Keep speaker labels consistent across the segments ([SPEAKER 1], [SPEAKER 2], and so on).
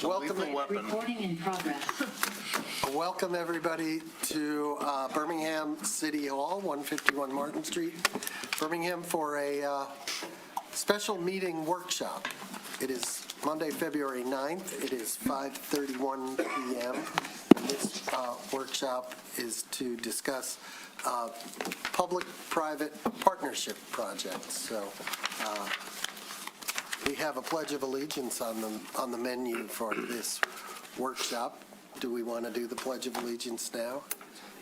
[SPEAKER 1] Recording in progress.
[SPEAKER 2] Welcome everybody to Birmingham City Hall, 151 Martin Street, Birmingham, for a special meeting workshop. It is Monday, February 9th. It is 5:31 p.m. And this workshop is to discuss public-private partnership projects. So we have a Pledge of Allegiance on the menu for this workshop. Do we want to do the Pledge of Allegiance now?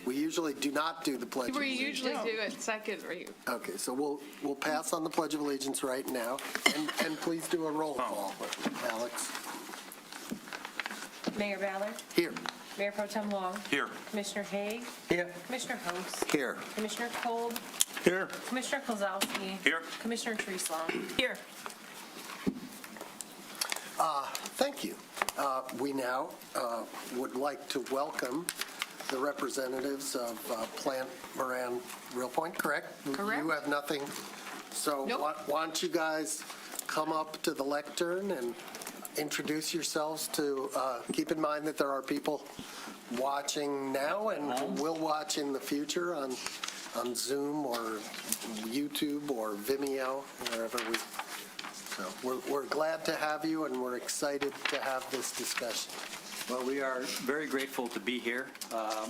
[SPEAKER 2] We usually do not do the Pledge of Allegiance.
[SPEAKER 3] We usually do it second read.
[SPEAKER 2] Okay, so we'll pass on the Pledge of Allegiance right now, and please do a roll call, Alex.
[SPEAKER 4] Mayor Ballard?
[SPEAKER 2] Here.
[SPEAKER 4] Mayor Pro Tem Long?
[SPEAKER 5] Here.
[SPEAKER 4] Commissioner Haig?
[SPEAKER 2] Here.
[SPEAKER 4] Commissioner Host?
[SPEAKER 2] Here.
[SPEAKER 4] Commissioner Kolb?
[SPEAKER 5] Here.
[SPEAKER 4] Commissioner Kozlowski?
[SPEAKER 5] Here.
[SPEAKER 4] Commissioner Treeslong? Here.
[SPEAKER 2] Thank you. We now would like to welcome the representatives of Plant Moran Real Point, correct?
[SPEAKER 3] Correct.
[SPEAKER 2] You have nothing, so
[SPEAKER 3] Nope.
[SPEAKER 2] why don't you guys come up to the lectern and introduce yourselves to, keep in mind that there are people watching now and will watch in the future on Zoom or YouTube or Vimeo, wherever we. So we're glad to have you, and we're excited to have this discussion.
[SPEAKER 6] Well, we are very grateful to be here,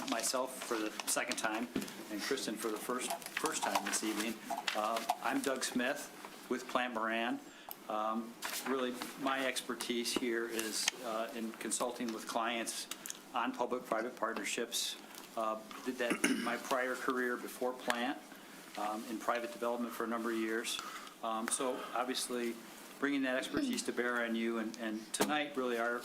[SPEAKER 6] myself for the second time, and Kristen for the first time this evening. I'm Doug Smith with Plant Moran. Really, my expertise here is in consulting with clients on public-private partnerships. Did that in my prior career before Plant, in private development for a number of years. So obviously, bringing that expertise to bear on you, and tonight, really, our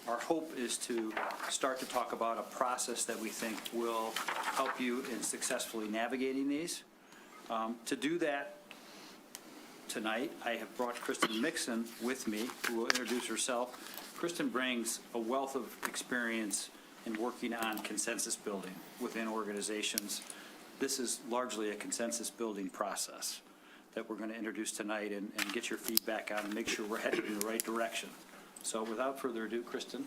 [SPEAKER 6] hope is to start to talk about a process that we think will help you in successfully navigating these. To do that tonight, I have brought Kristen Mixon with me, who will introduce herself. Kristen brings a wealth of experience in working on consensus building within organizations. This is largely a consensus building process that we're going to introduce tonight and get your feedback on and make sure we're headed in the right direction. So without further ado, Kristen,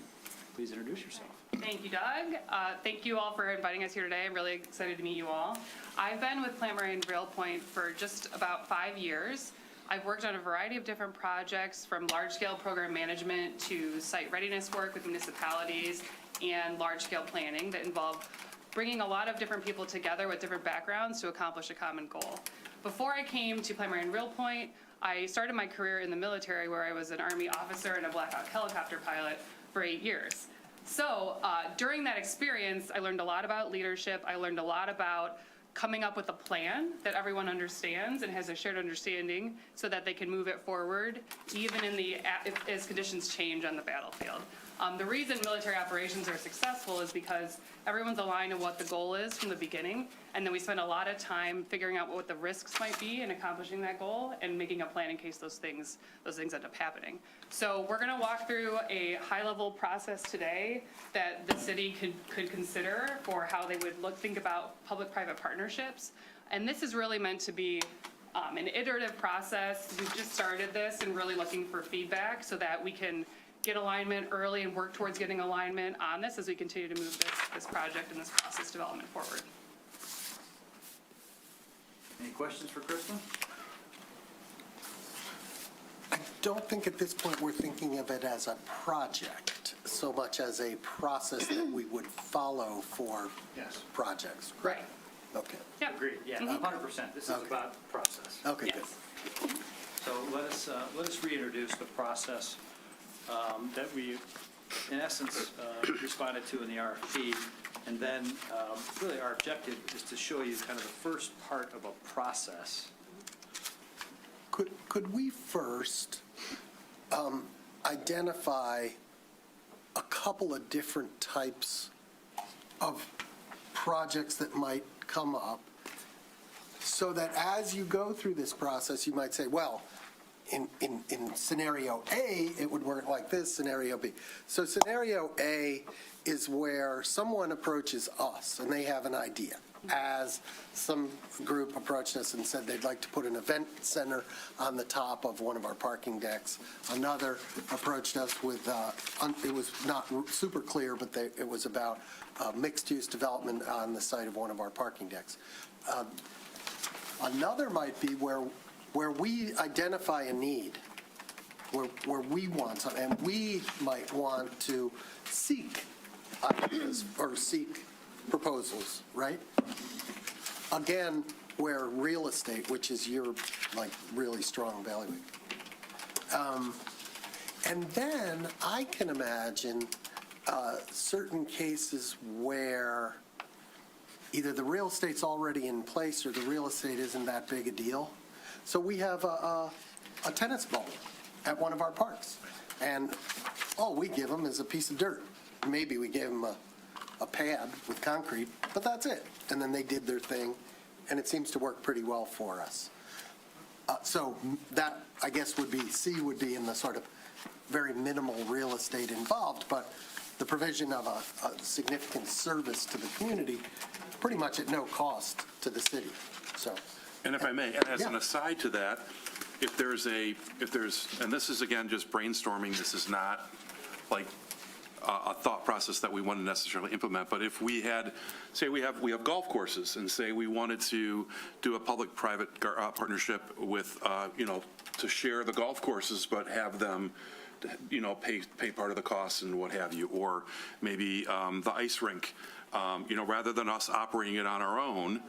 [SPEAKER 6] please introduce yourself.
[SPEAKER 3] Thank you, Doug. Thank you all for inviting us here today. I'm really excited to meet you all. I've been with Plant Moran Rail Point for just about 5 years. I've worked on a variety of different projects, from large-scale program management to site readiness work with municipalities and large-scale planning that involve bringing a lot of different people together with different backgrounds to accomplish a common goal. Before I came to Plant Moran Rail Point, I started my career in the military, where I was an Army officer and a Black Hawk helicopter pilot for 8 years. So during that experience, I learned a lot about leadership. I learned a lot about coming up with a plan that everyone understands and has a shared understanding, so that they can move it forward, even as conditions change on the battlefield. The reason military operations are successful is because everyone's aligned on what the goal is from the beginning, and then we spend a lot of time figuring out what the risks might be in accomplishing that goal and making a plan in case those things end up happening. So we're going to walk through a high-level process today that the city could consider for how they would think about public-private partnerships. And this is really meant to be an iterative process. We've just started this and really looking for feedback so that we can get alignment early and work towards getting alignment on this as we continue to move this project and this process development forward.
[SPEAKER 6] Any questions for Kristen?
[SPEAKER 2] I don't think at this point we're thinking of it as a project so much as a process that we would follow for projects.
[SPEAKER 3] Right.
[SPEAKER 2] Okay.
[SPEAKER 3] Yep.
[SPEAKER 6] Agreed, yeah, 100%. This is
[SPEAKER 2] Okay.
[SPEAKER 6] about process.
[SPEAKER 2] Okay,
[SPEAKER 3] Yes.
[SPEAKER 2] good.
[SPEAKER 6] So let us reintroduce the process that we, in essence, responded to in the RFP. And then really our objective is to show you kind of the first part of a process.
[SPEAKER 2] Could we first identify a couple of different types of projects that might come up, so that as you go through this process, you might say, well, in scenario A, it would work like this, scenario B. So scenario A is where someone approaches us and they have an idea. as some group approached us and said they'd like to put an event center on the top of one of our parking decks. Another approached us with, it was not super clear, but it was about mixed-use development on the site of one of our parking decks. Another might be where we identify a need, where we want something, and we might want to seek ideas or seek proposals, right? Again, where real estate, which is your, like, really strong value. And then I can imagine certain cases where either the real estate's already in place or the real estate isn't that big a deal. So we have a tennis ball at one of our parks, and all we give them is a piece of dirt. Maybe we gave them a pad with concrete, but that's it. And then they did their thing, and it seems to work pretty well for us. So that, I guess, would be in the sort of very minimal real estate involved, but the provision of a significant service to the community, pretty much at no cost to the city. So.
[SPEAKER 1] And if I may, and as an
[SPEAKER 2] Yeah.
[SPEAKER 1] aside to that, if there's, and this is again just brainstorming, this is not like a thought process that we want to necessarily implement, but if we had, say we have golf courses, and say we wanted to do a public-private partnership with, to share the golf courses, but have them, pay part of the costs and what have you, or maybe the ice rink, rather than us operating it on our own,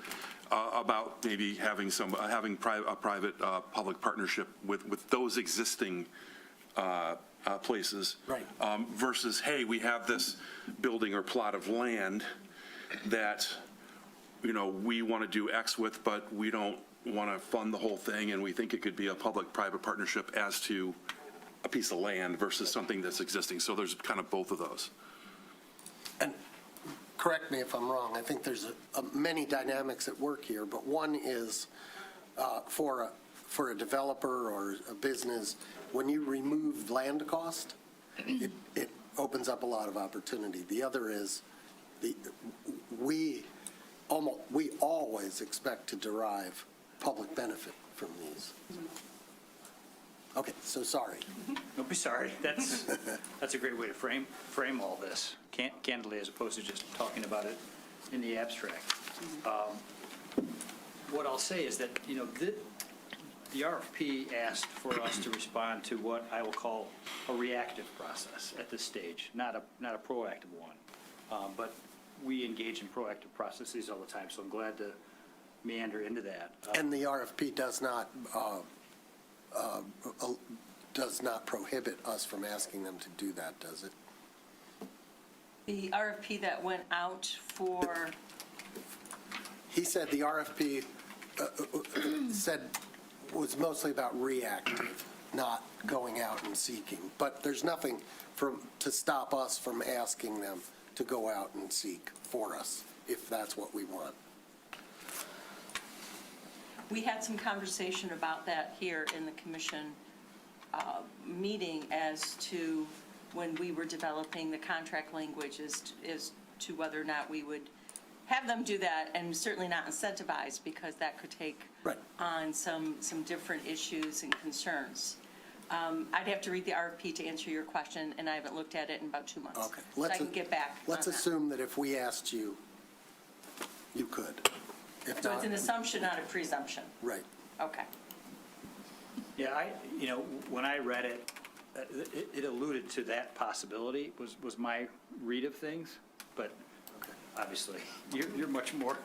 [SPEAKER 1] about maybe having a private public partnership with those existing places.
[SPEAKER 2] Right.
[SPEAKER 1] Versus, hey, we have this building or plot of land that, we want to do X with, but we don't want to fund the whole thing, and we think it could be a public-private partnership as to a piece of land versus something that's existing. So there's kind of both of those.
[SPEAKER 2] And correct me if I'm wrong, I think there's many dynamics at work here, but one is for a developer or a business, when you remove land cost, it opens up a lot of opportunity. The other is we always expect to derive public benefit from these. Okay, so sorry.
[SPEAKER 6] Don't be sorry. That's a great way to frame all this, candidly, as opposed to just talking about it in the abstract. What I'll say is that, the RFP asked for us to respond to what I will call a reactive process at this stage, not a proactive one. But we engage in proactive processes all the time, so I'm glad to meander into that.
[SPEAKER 2] And the RFP does not prohibit us from asking them to do that, does it?
[SPEAKER 4] The RFP that went out for,
[SPEAKER 2] He said the RFP was mostly about reactive, not going out and seeking. But there's nothing to stop us from asking them to go out and seek for us, if that's what we want.
[SPEAKER 4] we had some conversation about that here in the commission meeting as to when we were developing the contract language as to whether or not we would have them do that, and certainly not incentivize, because that could take
[SPEAKER 2] Right.
[SPEAKER 4] on some different issues and concerns. I'd have to read the RFP to answer your question, and I haven't looked at it in about 2 months.
[SPEAKER 2] Okay.
[SPEAKER 4] So I can get back
[SPEAKER 2] Let's
[SPEAKER 4] on that.
[SPEAKER 2] assume that if we asked you, you could. If
[SPEAKER 4] So
[SPEAKER 2] not,
[SPEAKER 4] it's an assumption, not a presumption.
[SPEAKER 2] right.
[SPEAKER 4] Okay.
[SPEAKER 6] Yeah, when I read it, it alluded to that possibility, was my read of things, but obviously, you're much more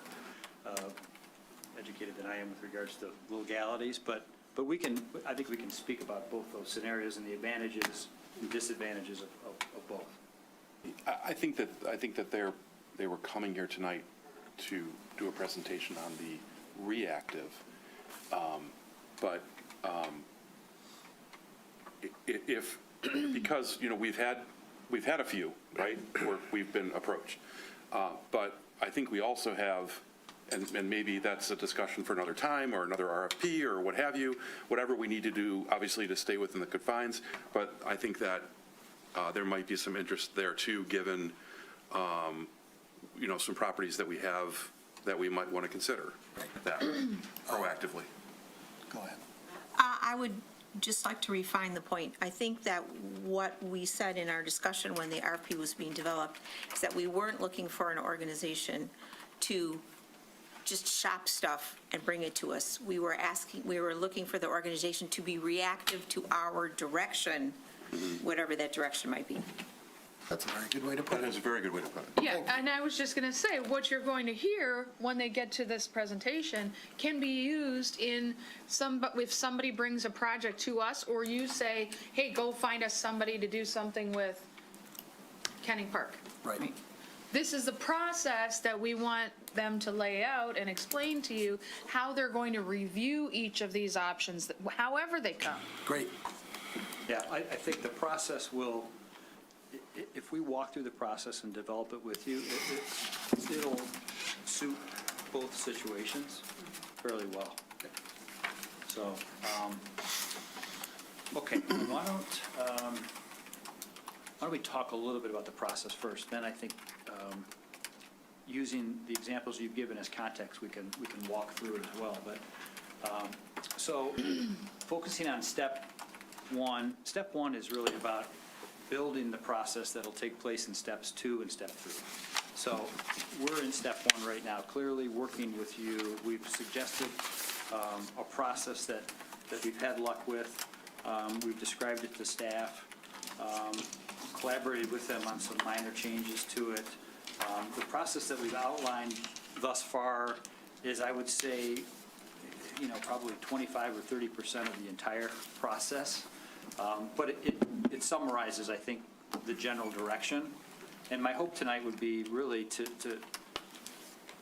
[SPEAKER 6] educated than I am with regards to legalities, but I think we can speak about both those scenarios and the advantages and disadvantages of both.
[SPEAKER 1] I think that they were coming here tonight to do a presentation on the reactive, but because we've had a few, right, where we've been approached, but I think we also have, and maybe that's a discussion for another time or another RFP or what have you, whatever we need to do, obviously, to stay within the confines. But I think that there might be some interest there too, given some properties that we have that we might want to consider that proactively.
[SPEAKER 2] Go ahead.
[SPEAKER 5] I would just like to refine the point. I think that what we said in our discussion when the RFP was being developed is that we weren't looking for an organization to just shop stuff and bring it to us. We were looking for the organization to be reactive to our direction, whatever that direction might be.
[SPEAKER 2] That's a very good way to put
[SPEAKER 1] That
[SPEAKER 2] it.
[SPEAKER 1] is a very good way to put it.
[SPEAKER 7] Yeah, and I was just going to say, what you're going to hear when they get to this presentation can be used in if somebody brings a project to us, or you say, hey, go find us somebody to do something with Kenning Park.
[SPEAKER 2] Right.
[SPEAKER 7] This is the process that we want them to lay out and explain to you how they're going to review each of these options, however they come.
[SPEAKER 2] Great.
[SPEAKER 6] Yeah, I think the process will, if we walk through the process and develop it with you, it'll suit both situations fairly well. So, okay, why don't we talk a little bit about the process first? Then I think, using the examples you've given as context, we can walk through it as well. But, so focusing on step one is really about building the process that'll take place in steps 2 and step 3. So we're in step 1 right now, clearly working with you. We've suggested a process that we've had luck with. We've described it to staff, collaborated with them on some minor changes to it. The process that we've outlined thus far is, I would say, probably 25 or 30% of the entire process. But it summarizes, I think, the general direction. And my hope tonight would be really to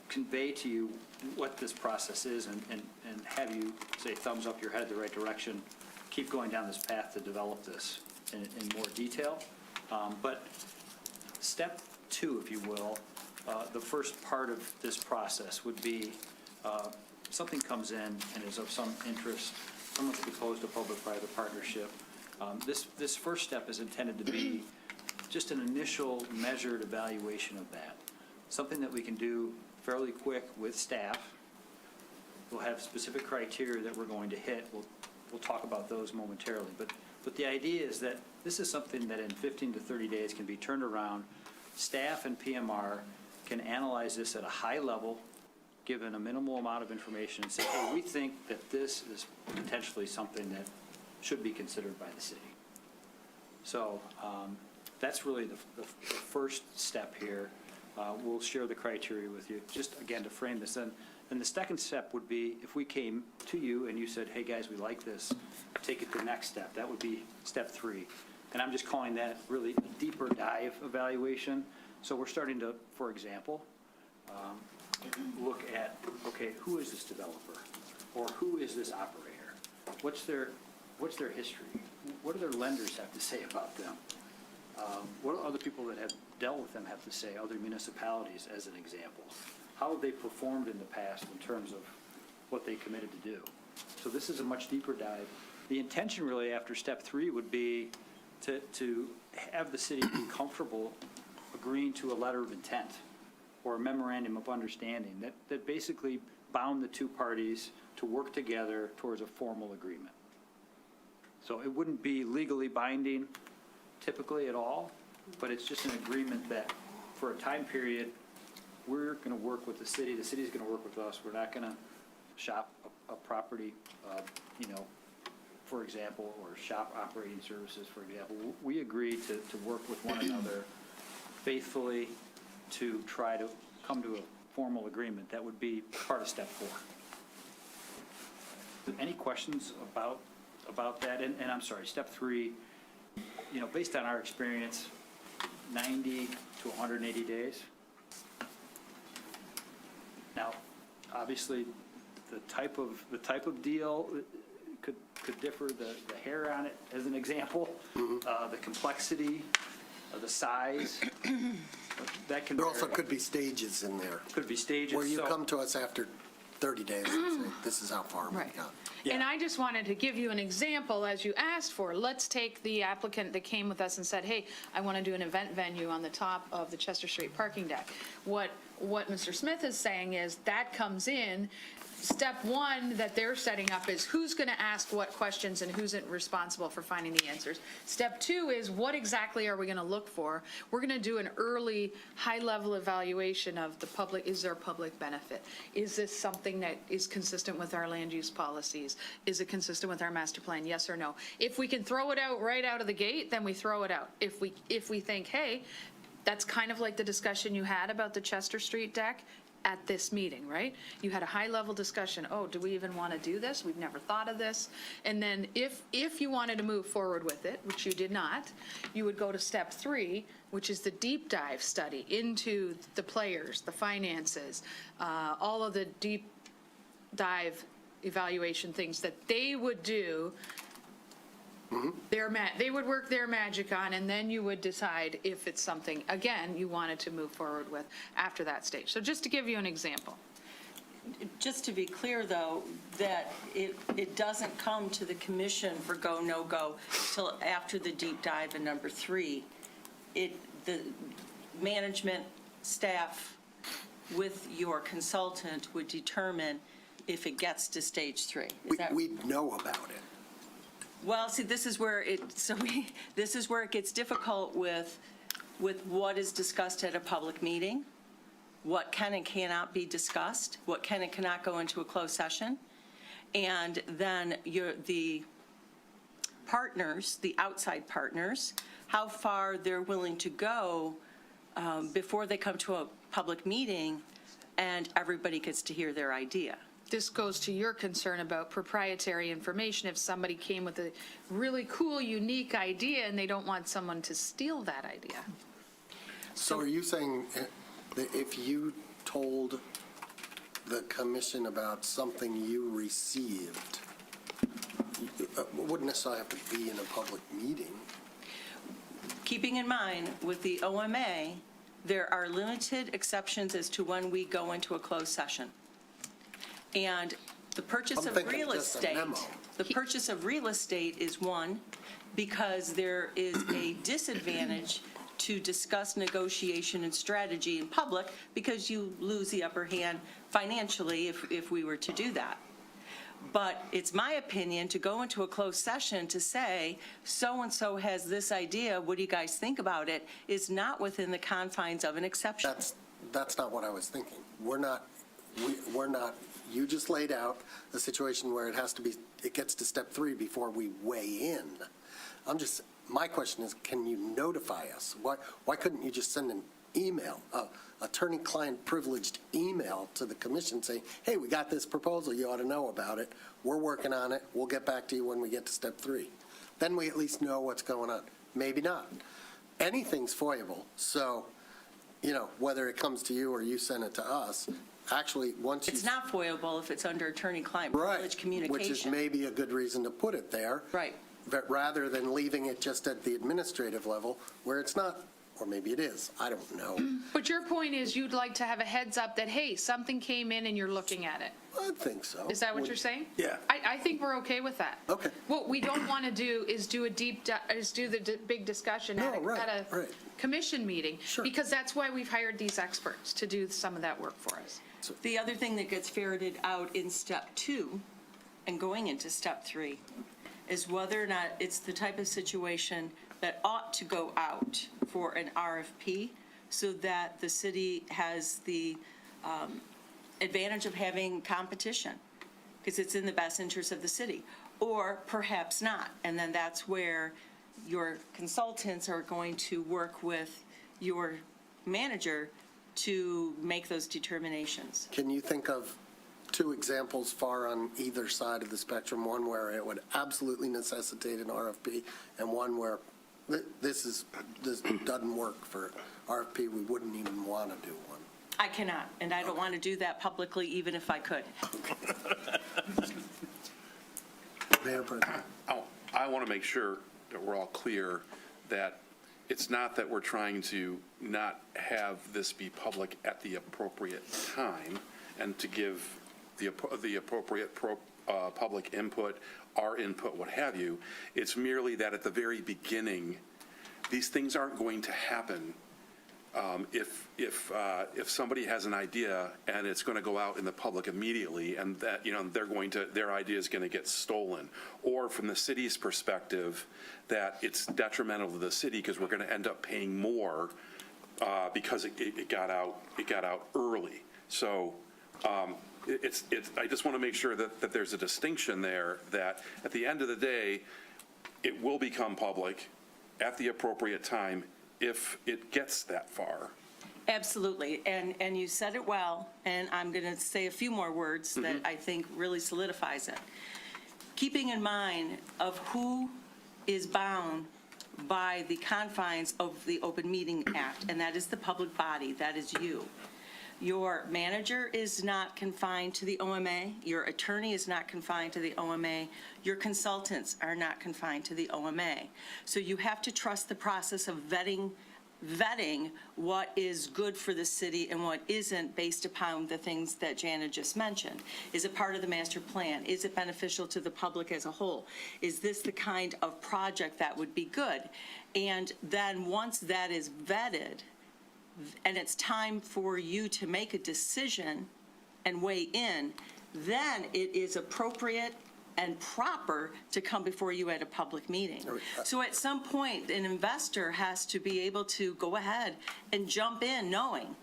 [SPEAKER 6] convey to you what this process is and have you say thumbs up, you're headed the right direction, keep going down this path to develop this in more detail. But step 2, if you will, the first part of this process would be something comes in and is of some interest, someone's proposed a public-private partnership. This first step is intended to be just an initial measured evaluation of that, something that we can do fairly quick with staff. We'll have specific criteria that we're going to hit. We'll talk about those momentarily. But the idea is that this is something that in 15 to 30 days can be turned around. Staff and PMR can analyze this at a high level, given a minimal amount of information, and say, hey, we think that this is potentially something that should be considered by the city. So that's really the first step here. We'll share the criteria with you, just again to frame this. And the second step would be if we came to you and you said, hey guys, we like this, take it to the next step. That would be step 3. And I'm just calling that really a deeper dive evaluation. So we're starting to, for example, look at, okay, who is this developer? Or who is this operator? What's their history? What do their lenders have to say about them? What do other people that have dealt with them have to say, other municipalities as an example? How have they performed in the past in terms of what they committed to do? So this is a much deeper dive. The intention really after step 3 would be to have the city be comfortable agreeing to a letter of intent or a memorandum of understanding that basically bound the two parties to work together towards a formal agreement. So it wouldn't be legally binding typically at all, but it's just an agreement that for a time period, we're going to work with the city's going to work with us. We're not going to shop a property, for example, or shop operating services, for example. We agree to work with one another faithfully to try to come to a formal agreement. That would be part of step 4. Any questions about that? And I'm sorry, step 3, based on our experience, 90 to 180 days. Now, obviously, the type of deal could differ. The hair on it, as an example, the complexity, the size. That can.
[SPEAKER 2] There also could be stages in there.
[SPEAKER 6] Could be stages.
[SPEAKER 2] Where you
[SPEAKER 6] so-
[SPEAKER 2] come to us after 30 days and say, this is how far we
[SPEAKER 7] Right.
[SPEAKER 2] got.
[SPEAKER 7] And I just wanted to give you an example, as you asked for. Let's take the applicant that came with us and said, hey, I want to do an event venue on the top of the Chester Street parking deck. What what Mr. Smith is saying is that comes in. Step one that they're setting up is who's going to ask what questions and who's responsible for finding the answers. Step two is what exactly are we going to look for? We're going to do an early, high-level evaluation of the public. Is there public benefit? Is this something that is consistent with our land use policies? Is it consistent with our master plan? Yes or no? If we can throw it out right out of the gate, then we throw it out. If we think, hey, that's kind of like the discussion you had about the Chester Street deck at this meeting, right? You had a high-level discussion, oh, do we even want to do this? We've never thought of this. And then if you wanted to move forward with it, which you did not, you would go to step three, which is the deep dive study into the players, the finances, all of the deep dive evaluation things that they would do. They would work their magic on, and then you would decide if it's something, again, you wanted to move forward with after that stage. So just to give you an example.
[SPEAKER 4] Just to be clear, though, that it doesn't come to the commission for go, no-go till after the deep dive in number three. The management staff with your consultant would determine if it gets to stage three.
[SPEAKER 2] We know about it.
[SPEAKER 4] Well, see, this is where it gets difficult with what is discussed at a public meeting, what can and cannot be discussed, what can and cannot go into a closed session, and then the partners, the outside partners, how far they're willing to go before they come to a public meeting and everybody gets to hear their idea.
[SPEAKER 7] This goes to your concern about proprietary information. If somebody came with a really cool, unique idea and they don't want someone to steal that idea.
[SPEAKER 2] So are you saying that if you told the commission about something you received, it wouldn't necessarily have to be in a public meeting?
[SPEAKER 4] Keeping in mind, with the OMA, there are limited exceptions as to when we go into a closed session. And the purchase
[SPEAKER 2] I'm
[SPEAKER 4] of
[SPEAKER 2] thinking
[SPEAKER 4] real
[SPEAKER 2] just a
[SPEAKER 4] estate,
[SPEAKER 2] memo.
[SPEAKER 4] the purchase of real estate is one, because there is a disadvantage to discuss negotiation and strategy in public, because you lose the upper hand financially if we were to do that. But it's my opinion to go into a closed session to say, so-and-so has this idea, what do you guys think about it, is not within the confines of an exception.
[SPEAKER 2] That's not what I was thinking. We're not, you just laid out a situation where it gets to step three before we weigh in. My question is, can you notify us? Why couldn't you just send an email, attorney-client privileged email to the commission saying, hey, we got this proposal, you ought to know about it, we're working on it, we'll get back to you when we get to step three. Then we at least know what's going on. Maybe not. Anything's foiable, so, whether it comes to you or you send it to us, actually, once you...
[SPEAKER 4] It's not foiable if it's under attorney-client
[SPEAKER 2] Right,
[SPEAKER 4] privilege communication.
[SPEAKER 2] which is maybe a good reason to put it there.
[SPEAKER 4] Right.
[SPEAKER 2] But rather than leaving it just at the administrative level where it's not, or maybe it is, I don't know.
[SPEAKER 7] But your point is you'd like to have a heads up that, hey, something came in and you're looking at it.
[SPEAKER 2] I think so.
[SPEAKER 7] Is that what you're saying?
[SPEAKER 2] Yeah.
[SPEAKER 7] I think we're okay with that.
[SPEAKER 2] Okay.
[SPEAKER 7] What we don't want to do is do the big discussion at
[SPEAKER 2] No,
[SPEAKER 7] a
[SPEAKER 2] right.
[SPEAKER 7] commission meeting.
[SPEAKER 2] Sure.
[SPEAKER 7] Because that's why we've hired these experts to do some of that work for us.
[SPEAKER 4] The other thing that gets ferreted out in step two and going into step three is whether or not it's the type of situation that ought to go out for an RFP so that the city has the advantage of having competition because it's in the best interest of the city, or perhaps not. And then that's where your consultants are going to work with your manager to make those determinations.
[SPEAKER 2] Can you think of two examples far on either side of the spectrum, one where it would absolutely necessitate an RFP and one where this doesn't work for RFP, we wouldn't even want to do one?
[SPEAKER 4] I cannot, and I don't want to do that publicly, even if I could.
[SPEAKER 2] Mayor Pro Tem.
[SPEAKER 1] I want to make sure that we're all clear that it's not that we're trying to not have this be public at the appropriate time and to give the appropriate public input, our input, what have you. It's merely that at the very beginning, these things aren't going to happen if somebody has an idea and it's going to go out in the public immediately, and that, their idea is going to get stolen, or from the city's perspective, that it's detrimental to the city because we're going to end up paying more because it got out early. So I just want to make sure that there's a distinction there, that at the end of the day, it will become public at the appropriate time if it gets that far.
[SPEAKER 4] Absolutely, and you said it well, and I'm going to say a few more words that I think really solidifies it. Keeping in mind of who is bound by the confines of the Open Meeting Act, and that is the public body, that is you. Your manager is not confined to the OMA, your attorney is not confined to the OMA, your consultants are not confined to the OMA. So you have to trust the process of vetting what is good for the city and what isn't, based upon the things that Jana just mentioned. Is it part of the master plan? Is it beneficial to the public as a whole? Is this the kind of project that would be good? And then once that is vetted, and it's time for you to make a decision and weigh in, then it is appropriate and proper to come before you at a public meeting. So at some point, an investor has to be able to go ahead and jump in knowing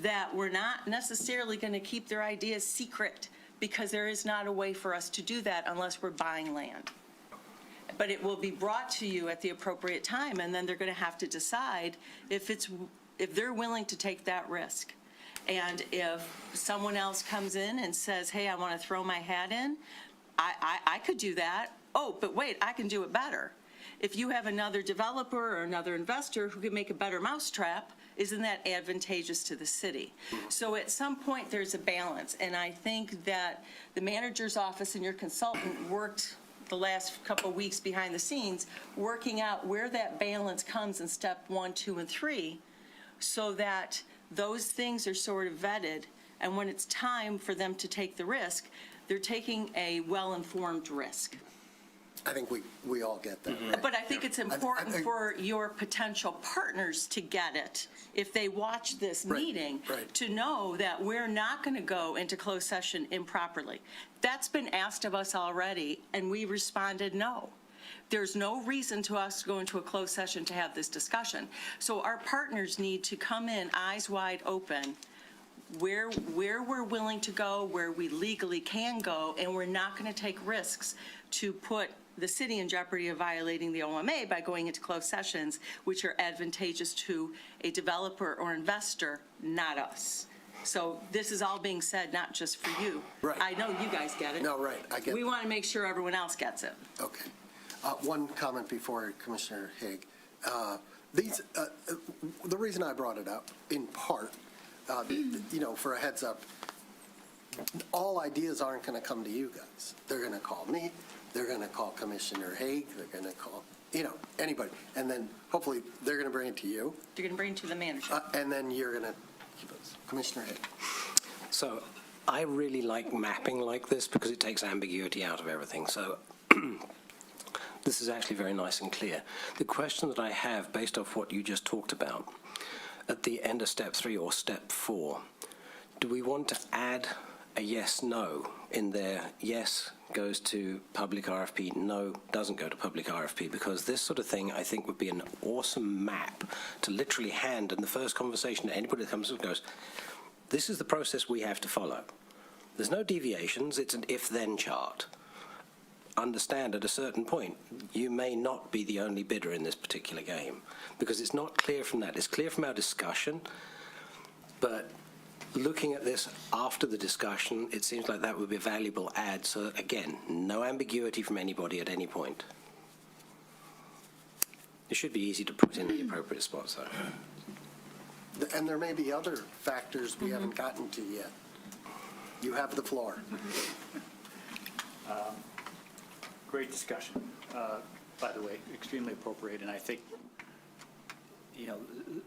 [SPEAKER 4] that we're not necessarily going to keep their ideas secret, because there is not a way for us to do that unless we're buying land. But it will be brought to you at the appropriate time, and then they're going to have to decide if they're willing to take that risk. And if someone else comes in and says, hey, I want to throw my hat in, I could do that. Oh, but wait, I can do it better. If you have another developer or another investor who can make a better mousetrap, isn't that advantageous to the city? So at some point, there's a balance. And I think that the manager's office and your consultant worked the last couple of weeks behind the scenes, working out where that balance comes in step 1, 2, and 3, so that those things are sort of vetted, and when it's time for them to take the risk, they're taking a well-informed risk.
[SPEAKER 2] I think we all get that, right?
[SPEAKER 4] But I think it's important for your potential partners to get it, if they watch this meeting, to know that we're not going to go into closed session improperly. That's been asked of us already, and we responded no. There's no reason to us to go into a closed session to have this discussion. So our partners need to come in eyes wide open, where we're willing to go, where we legally can go, and we're not going to take risks to put the city in jeopardy of violating the OMA by going into closed sessions, which are advantageous to a developer or investor, not us. So this is all being said, not just for you.
[SPEAKER 2] Right.
[SPEAKER 4] I know you guys get it.
[SPEAKER 2] No, right, I get it.
[SPEAKER 4] We want to make sure everyone else gets it.
[SPEAKER 2] Okay. One comment before Commissioner Haig. The reason I brought it up, in part, for a heads up, all ideas aren't going to come to you guys. They're going to call me. They're going to call Commissioner Haig. They're going to call, anybody. And then hopefully they're going to bring it to you.
[SPEAKER 4] You're going to bring it to the manager.
[SPEAKER 2] And then you're going to keep it. Commissioner Haig.
[SPEAKER 8] So I really like mapping like this because it takes ambiguity out of everything. So this is actually very nice and clear. The question that I have, based off what you just talked about, at the end of step 3 or step 4, do we want to add a yes/no in there? Yes goes to public RFP, no doesn't go to public RFP, because this sort of thing I think would be an awesome map to literally hand in the first conversation to anybody that comes and goes, this is the process we have to follow. There's no deviations, it's an if-then chart. Understand at a certain point, you may not be the only bidder in this particular game, because it's not clear from that. It's clear from our discussion, but looking at this after the discussion, it seems like that would be a valuable add. So again, no ambiguity from anybody at any point. It should be easy to put in the appropriate spots, though.
[SPEAKER 2] And there may be other factors we haven't gotten to yet. You have the floor.
[SPEAKER 6] Great discussion, by the way, extremely appropriate, and I think,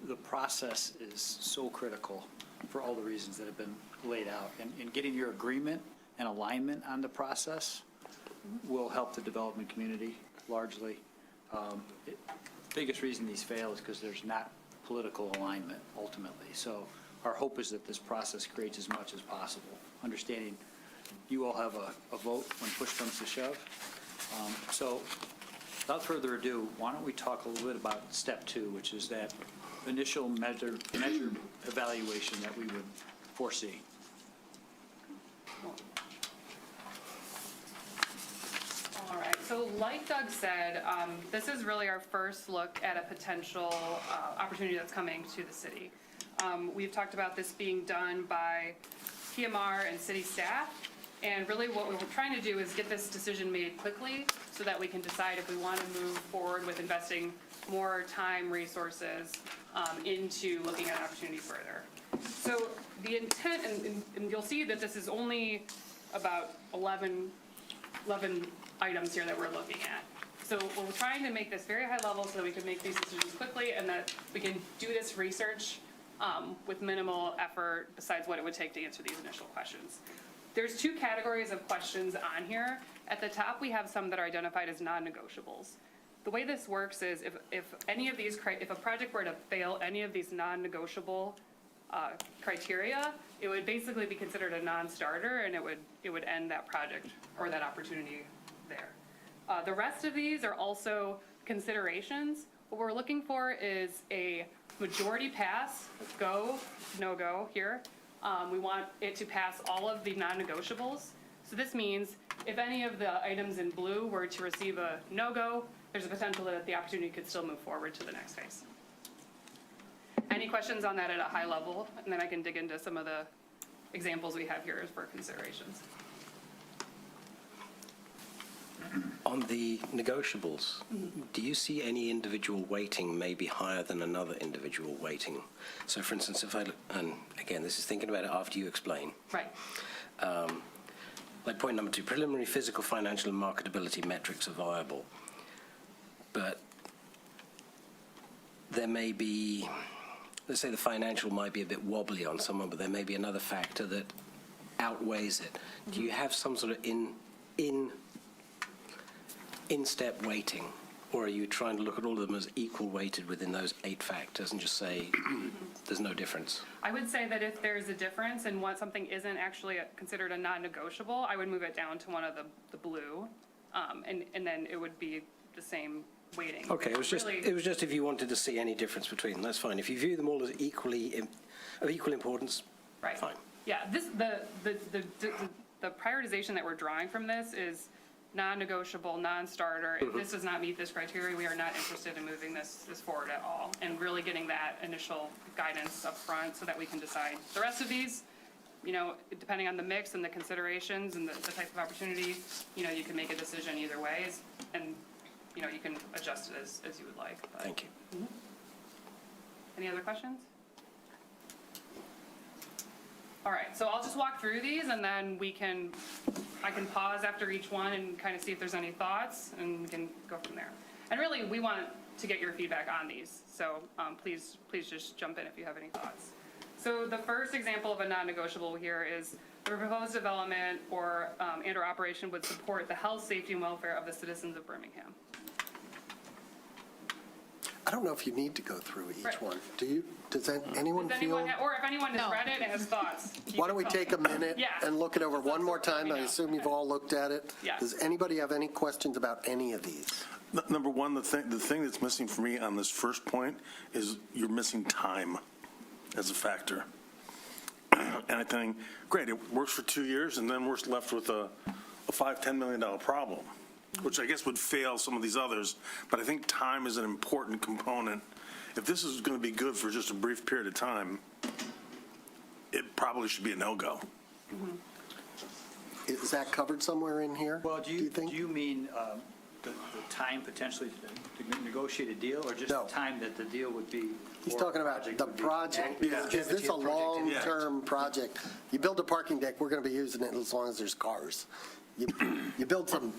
[SPEAKER 6] the process is so critical for all the reasons that have been laid out, and getting your agreement and alignment on the process will help the development community largely. The biggest reason these fail is because there's not political alignment ultimately. So our hope is that this process creates as much as possible, understanding you all have a vote when push comes to shove. So without further ado, why don't we talk a little bit about step 2, which is that initial measure evaluation that we would foresee.
[SPEAKER 3] All right, so like Doug said, this is really our first look at a potential opportunity that's coming to the city. We've talked about this being done by PMR and city staff, and really what we were trying to do is get this decision made quickly so that we can decide if we want to move forward with investing more time, resources into looking at an opportunity further. So the intent, and you'll see that this is only about 11 items here that we're looking at. So we're trying to make this very high level so that we can make these decisions quickly and that we can do this research with minimal effort besides what it would take to answer these initial questions. There's 2 categories of questions on here. At the top, we have some that are identified as non-negotiables. The way this works is if any of these, if a project were to fail any of these non-negotiable criteria, it would basically be considered a non-starter and it would end that project or that opportunity there. The rest of these are also considerations. What we're looking for is a majority pass, go, no-go here. We want it to pass all of the non-negotiables. So this means if any of the items in blue were to receive a no-go, there's a potential that the opportunity could still move forward to the next phase. Any questions on that at a high level? And then I can dig into some of the examples we have here for considerations.
[SPEAKER 8] On the negotiables, do you see any individual weighting maybe higher than another individual weighting? So for instance, if I, and again, this is thinking about it after you explain.
[SPEAKER 3] Right.
[SPEAKER 8] Like point number 2, preliminary physical, financial, and marketability metrics are viable. But there may be, let's say the financial might be a bit wobbly on someone, but there may be another factor that outweighs it. Do you have some sort of in-step weighting, or are you trying to look at all of them as equal weighted within those 8 factors and just say there's no difference?
[SPEAKER 3] I would say that if there's a difference and something isn't actually considered a non-negotiable, I would move it down to one of the blue, and then it would be the same weighting.
[SPEAKER 8] Okay, it was
[SPEAKER 3] Really-
[SPEAKER 8] just if you wanted to see any difference between them, that's fine. If you view them all as equally of equal importance,
[SPEAKER 3] Right.
[SPEAKER 8] fine.
[SPEAKER 3] Yeah, the prioritization that we're drawing from this is non-negotiable, non-starter. If this does not meet this criteria, we are not interested in moving this forward at all, and really getting that initial guidance up front so that we can decide. The rest of these, depending on the mix and the considerations and the type of opportunity, you can make a decision either way, and, you can adjust it as you would like. But-
[SPEAKER 8] Thank you.
[SPEAKER 3] Any other questions? All right, so I'll just walk through these and then I can pause after each one and kind of see if there's any thoughts and we can go from there. And really, we want to get your feedback on these, so please just jump in if you have any thoughts. So the first example of a non-negotiable here is the proposed development or operation would support the health, safety, and welfare of the citizens of Birmingham.
[SPEAKER 2] I don't know if you need to go through each
[SPEAKER 3] Right.
[SPEAKER 2] one. Do you? Does anyone
[SPEAKER 3] Does
[SPEAKER 2] feel?
[SPEAKER 3] anyone, or if anyone has
[SPEAKER 7] No.
[SPEAKER 3] read it and has thoughts?
[SPEAKER 2] Why don't we take a minute
[SPEAKER 3] Yeah.
[SPEAKER 2] and look it over one more
[SPEAKER 3] Let me
[SPEAKER 2] time? I
[SPEAKER 3] know.
[SPEAKER 2] assume you've all looked at it.
[SPEAKER 3] Yes.
[SPEAKER 2] Does anybody have any questions about any of these?
[SPEAKER 9] Number one, the thing that's missing for me on this first point is you're missing time as a factor. And I think, great, it works for 2 years, and then we're left with a $5-10 million problem, which I guess would fail some of these others. But I think time is an important component. If this is going to be good for just a brief period of time, it probably should be a no-go.
[SPEAKER 2] Is that covered somewhere in here?
[SPEAKER 6] Well, do you
[SPEAKER 2] think?
[SPEAKER 6] mean the time potentially to negotiate a deal, or just
[SPEAKER 2] No.
[SPEAKER 6] the time that the deal would be?
[SPEAKER 2] He's
[SPEAKER 6] or
[SPEAKER 2] talking about
[SPEAKER 6] project
[SPEAKER 2] the
[SPEAKER 6] would be?
[SPEAKER 2] project.
[SPEAKER 9] Yeah.
[SPEAKER 2] Is this a
[SPEAKER 6] Longevity of project.
[SPEAKER 2] long-term project? You build a parking deck, we're going to be using it as long as there's cars. You build some,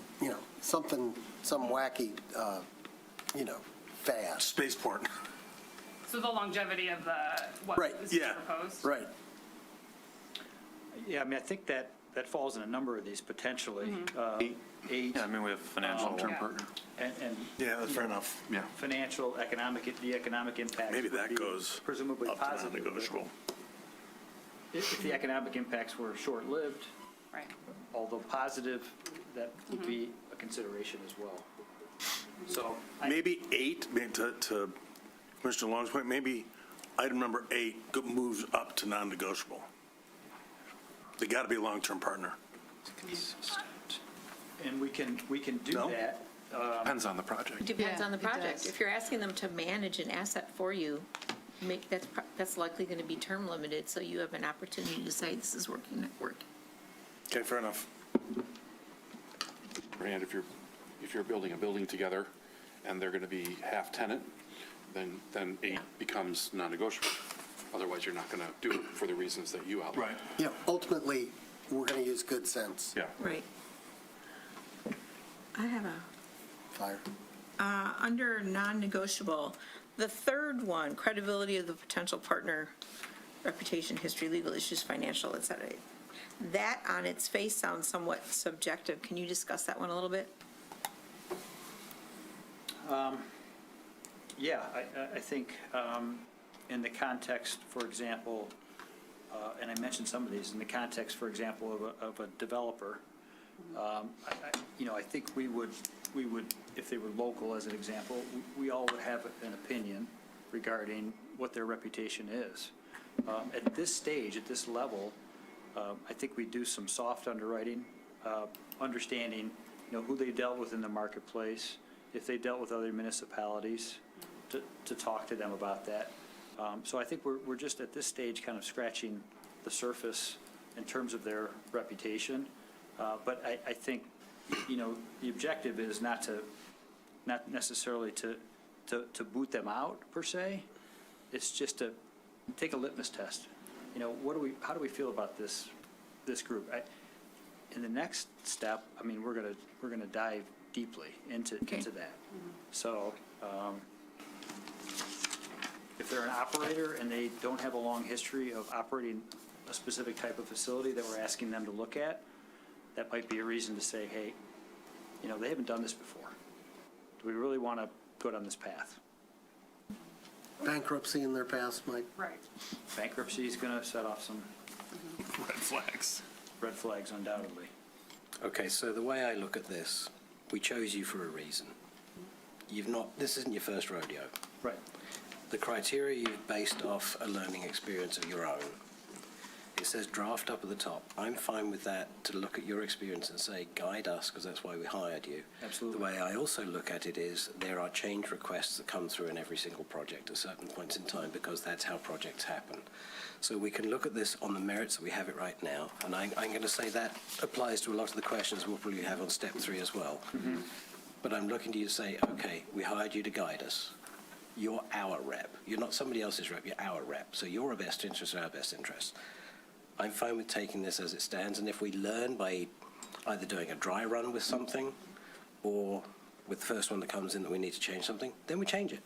[SPEAKER 2] something, some wacky, fast.
[SPEAKER 9] Spaceport.
[SPEAKER 3] So the longevity of what
[SPEAKER 2] Right.
[SPEAKER 3] is
[SPEAKER 9] Yeah.
[SPEAKER 3] proposed?
[SPEAKER 2] Right.
[SPEAKER 6] Yeah, I mean, I think that that falls in a number of these potentially. Eight,
[SPEAKER 1] Yeah, I mean, we have financial long-term
[SPEAKER 3] Yeah.
[SPEAKER 1] partner.
[SPEAKER 6] and.
[SPEAKER 9] Yeah, that's fair enough.
[SPEAKER 1] Yeah.
[SPEAKER 6] Financial, the economic impacts.
[SPEAKER 9] Maybe
[SPEAKER 6] would
[SPEAKER 9] that
[SPEAKER 6] be
[SPEAKER 9] goes
[SPEAKER 6] presumably
[SPEAKER 9] up to
[SPEAKER 6] positive.
[SPEAKER 9] non-negotiable.
[SPEAKER 6] If the economic impacts were short-lived,
[SPEAKER 3] Right.
[SPEAKER 6] although positive, that would be a consideration as well. So.
[SPEAKER 9] Maybe 8, to Commissioner Long's point, maybe item number 8 moves up to non-negotiable. They got to be a long-term partner.
[SPEAKER 6] And we can do
[SPEAKER 9] No?
[SPEAKER 6] that.
[SPEAKER 1] Depends on the project.
[SPEAKER 5] Depends
[SPEAKER 7] Yeah,
[SPEAKER 5] on the
[SPEAKER 7] it
[SPEAKER 5] project.
[SPEAKER 7] does.
[SPEAKER 5] If you're asking them to manage an asset for you, that's likely going to be term limited, so you have an opportunity to say, this is working, not working.
[SPEAKER 9] Okay, fair enough.
[SPEAKER 1] And if you're building a building together and they're going to be half tenant, then 8 becomes non-negotiable. Otherwise, you're not going to do it for the reasons that you outlined.
[SPEAKER 2] Yeah, ultimately, we're going to use good sense.
[SPEAKER 1] Yeah.
[SPEAKER 5] Right. I have a,
[SPEAKER 2] Fire.
[SPEAKER 5] under non-negotiable, the third one, credibility of the potential partner, reputation, history, legal issues, financial, et cetera. That on its face sounds somewhat subjective. Can you discuss that one a little bit?
[SPEAKER 6] Yeah, I think in the context, for example, and I mentioned some of these, in the context, for example, of a developer, I think we would, if they were local, as an example, we all would have an opinion regarding what their reputation is. At this stage, at this level, I think we do some soft underwriting, understanding, who they dealt with in the marketplace, if they dealt with other municipalities, to talk to them about that. So I think we're just at this stage kind of scratching the surface in terms of their reputation. But I think, the objective is not necessarily to boot them out per se. It's just to take a litmus test. How do we feel about this group? In the next step, we're gonna dive deeply into that. So, if they're an operator and they don't have a long history of operating a specific type of facility that we're asking them to look at, that might be a reason to say, hey, they haven't done this before. Do we really want to go down this path?
[SPEAKER 2] Bankruptcy in their past might,
[SPEAKER 3] Right.
[SPEAKER 6] Bankruptcy is going to set off some
[SPEAKER 1] Red flags.
[SPEAKER 6] red flags undoubtedly.
[SPEAKER 8] Okay, so the way I look at this, we chose you for a reason. This isn't your first rodeo.
[SPEAKER 6] Right.
[SPEAKER 8] The criteria you've based off a learning experience of your own. It says draft up at the top. I'm fine with that, to look at your experience and say, guide us, because that's why we hired you.
[SPEAKER 6] Absolutely.
[SPEAKER 8] The way I also look at it is there are change requests that come through in every single project at certain points in time, because that's how projects happen. So we can look at this on the merits that we have it right now, and I'm going to say that applies to a lot of the questions we'll probably have on step 3 as well. But I'm looking to you to say, okay, we hired you to guide us. You're our rep. You're not somebody else's rep, you're our rep. So your best interest are our best interests. I'm fine with taking this as it stands, and if we learn by either doing a dry run with something or with the first one that comes in that we need to change something, then we change it.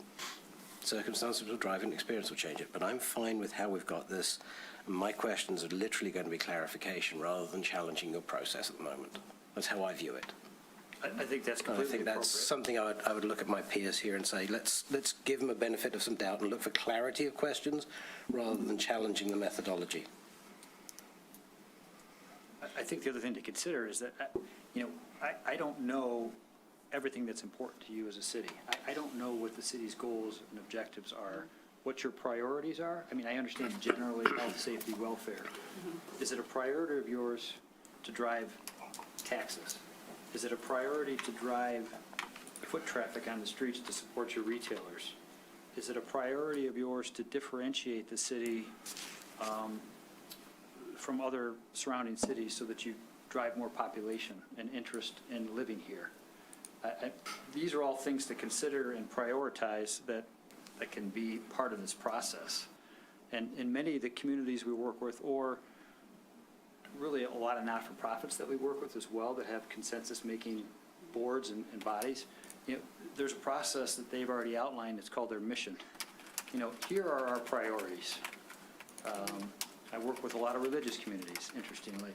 [SPEAKER 8] Circumstances will drive it and experience will change it, but I'm fine with how we've got this. My questions are literally going to be clarification rather than challenging your process at the moment. That's how I view it.
[SPEAKER 6] I think that's
[SPEAKER 8] And I
[SPEAKER 6] completely
[SPEAKER 8] think
[SPEAKER 6] appropriate.
[SPEAKER 8] that's something I would look at my peers here and say, let's give them a benefit of some doubt and look for clarity of questions rather than challenging the methodology.
[SPEAKER 6] I think the other thing to consider is that, I don't know everything that's important to you as a city. I don't know what the city's goals and objectives are, what your priorities are. I understand generally health, safety, welfare. Is it a priority of yours to drive taxes? Is it a priority to drive foot traffic on the streets to support your retailers? Is it a priority of yours to differentiate the city from other surrounding cities so that you drive more population and interest in living here? These are all things to consider and prioritize that can be part of this process. And in many of the communities we work with, or really a lot of not-for-profits that we work with as well that have consensus-making boards and bodies, there's a process that they've already outlined. It's called their mission. Here are our priorities. I work with a lot of religious communities, interestingly.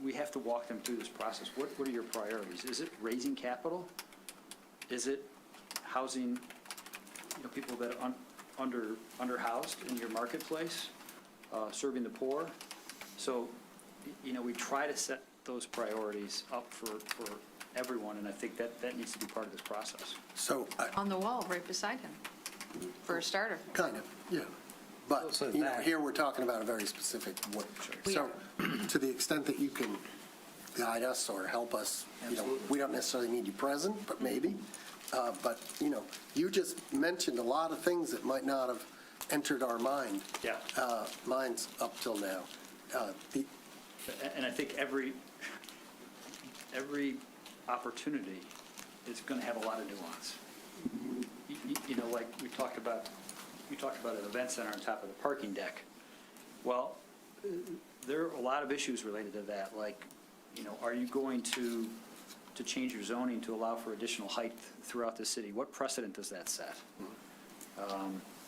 [SPEAKER 6] we have to walk them through this process. What are your priorities? Is it raising capital? Is it housing, people that are underhoused in your marketplace, serving the poor? So, we try to set those priorities up for everyone, and I think that needs to be part of this process.
[SPEAKER 2] So,
[SPEAKER 7] On the wall, right beside him, for a starter.
[SPEAKER 2] kind of, yeah. But,
[SPEAKER 8] So
[SPEAKER 2] you know,
[SPEAKER 8] that-
[SPEAKER 2] here we're talking about a very specific way. So, to the extent that you can guide us or help us, we don't necessarily need you present, but maybe. But, you just mentioned a lot of things that might not have entered our minds up till now.
[SPEAKER 6] And I think every opportunity is going to have a lot of nuance. Like you talked about an event center on top of the parking deck. Well, there are a lot of issues related to that, like, are you going to change your zoning to allow for additional height throughout the city? What precedent does that set?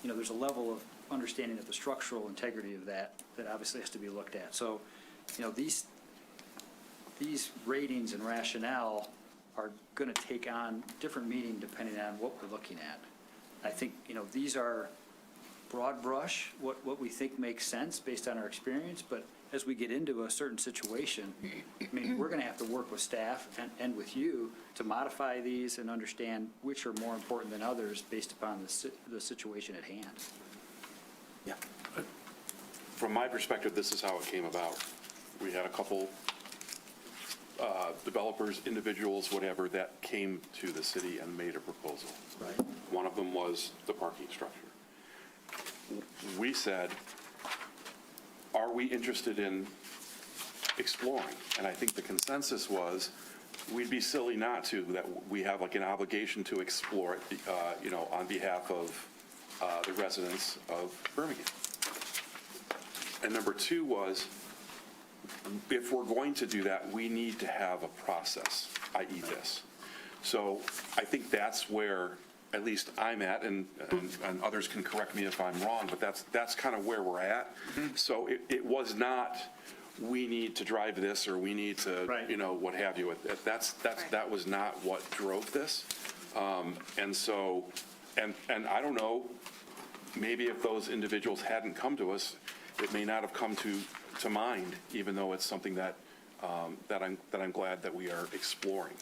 [SPEAKER 6] There's a level of understanding of the structural integrity of that obviously has to be looked at. So, these ratings and rationale are going to take on different meaning depending on what we're looking at. I think, these are broad brush, what we think makes sense based on our experience, but as we get into a certain situation, we're going to have to work with staff and with you to modify these and understand which are more important than others based upon the situation at hand.
[SPEAKER 2] Yeah.
[SPEAKER 1] From my perspective, this is how it came about. We had a couple developers, individuals, whatever, that came to the city and made a proposal.
[SPEAKER 6] Right.
[SPEAKER 1] One of them was the parking structure. We said, are we interested in exploring? And I think the consensus was, we'd be silly not to, that we have like an obligation to explore it, on behalf of the residents of Birmingham. And number two was, if we're going to do that, we need to have a process, i.e. this. So I think that's where, at least I'm at, and others can correct me if I'm wrong, but that's kind of where we're at. So it was not, we need to drive this, or we need to,
[SPEAKER 6] Right.
[SPEAKER 1] What have you. That was not what drove this. And so, and I don't know, maybe if those individuals hadn't come to us, it may not have come to mind, even though it's something that I'm glad that we are exploring.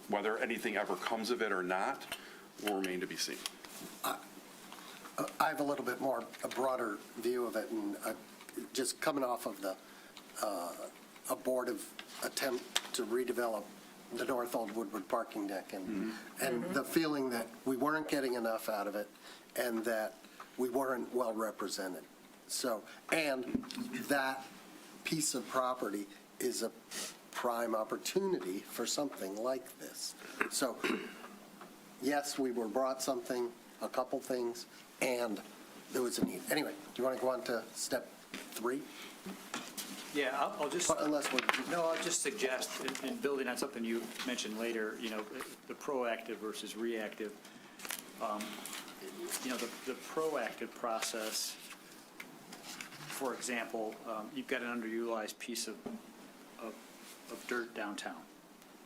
[SPEAKER 1] Whether anything ever comes of it or not will remain to be seen.
[SPEAKER 2] I have a little bit more, a broader view of it, and just coming off of the abortive attempt to redevelop the North Old Woodward parking deck, and the feeling that we weren't getting enough out of it, and that we weren't well represented. So, and that piece of property is a prime opportunity for something like this. So, yes, we were brought something, a couple things, and there was a need. Anyway, do you want to go on to step 3?
[SPEAKER 6] Yeah, I'll just.
[SPEAKER 2] Unless we're,
[SPEAKER 6] No, I'll just suggest, in building on something you mentioned later, the proactive versus reactive. The proactive process, for example, you've got an underutilized piece of dirt downtown.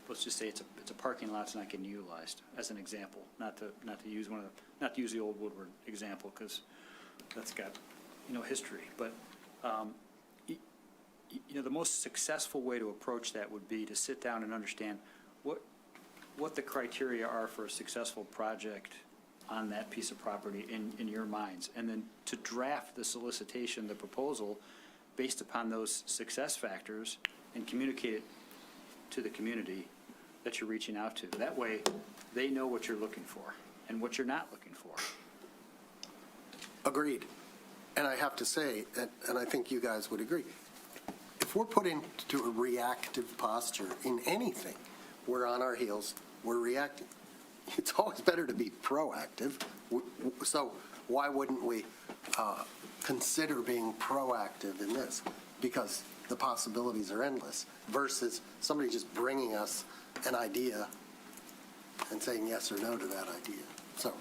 [SPEAKER 6] Let's just say it's a parking lot that's not getting utilized, as an example, not to use the old Woodward example, because that's got, history. But, the most successful way to approach that would be to sit down and understand what the criteria are for a successful project on that piece of property in your minds, and then to draft the solicitation, the proposal, based upon those success factors, and communicate it to the community that you're reaching out to. That way, they know what you're looking for and what you're not looking for.
[SPEAKER 2] agreed. And I have to say, and I think you guys would agree, if we're put into a reactive posture in anything, we're on our heels, we're reacting. It's always better to be proactive. So why wouldn't we consider being proactive in this? Because the possibilities are endless versus somebody just bringing us an idea and saying yes or no to that idea. So.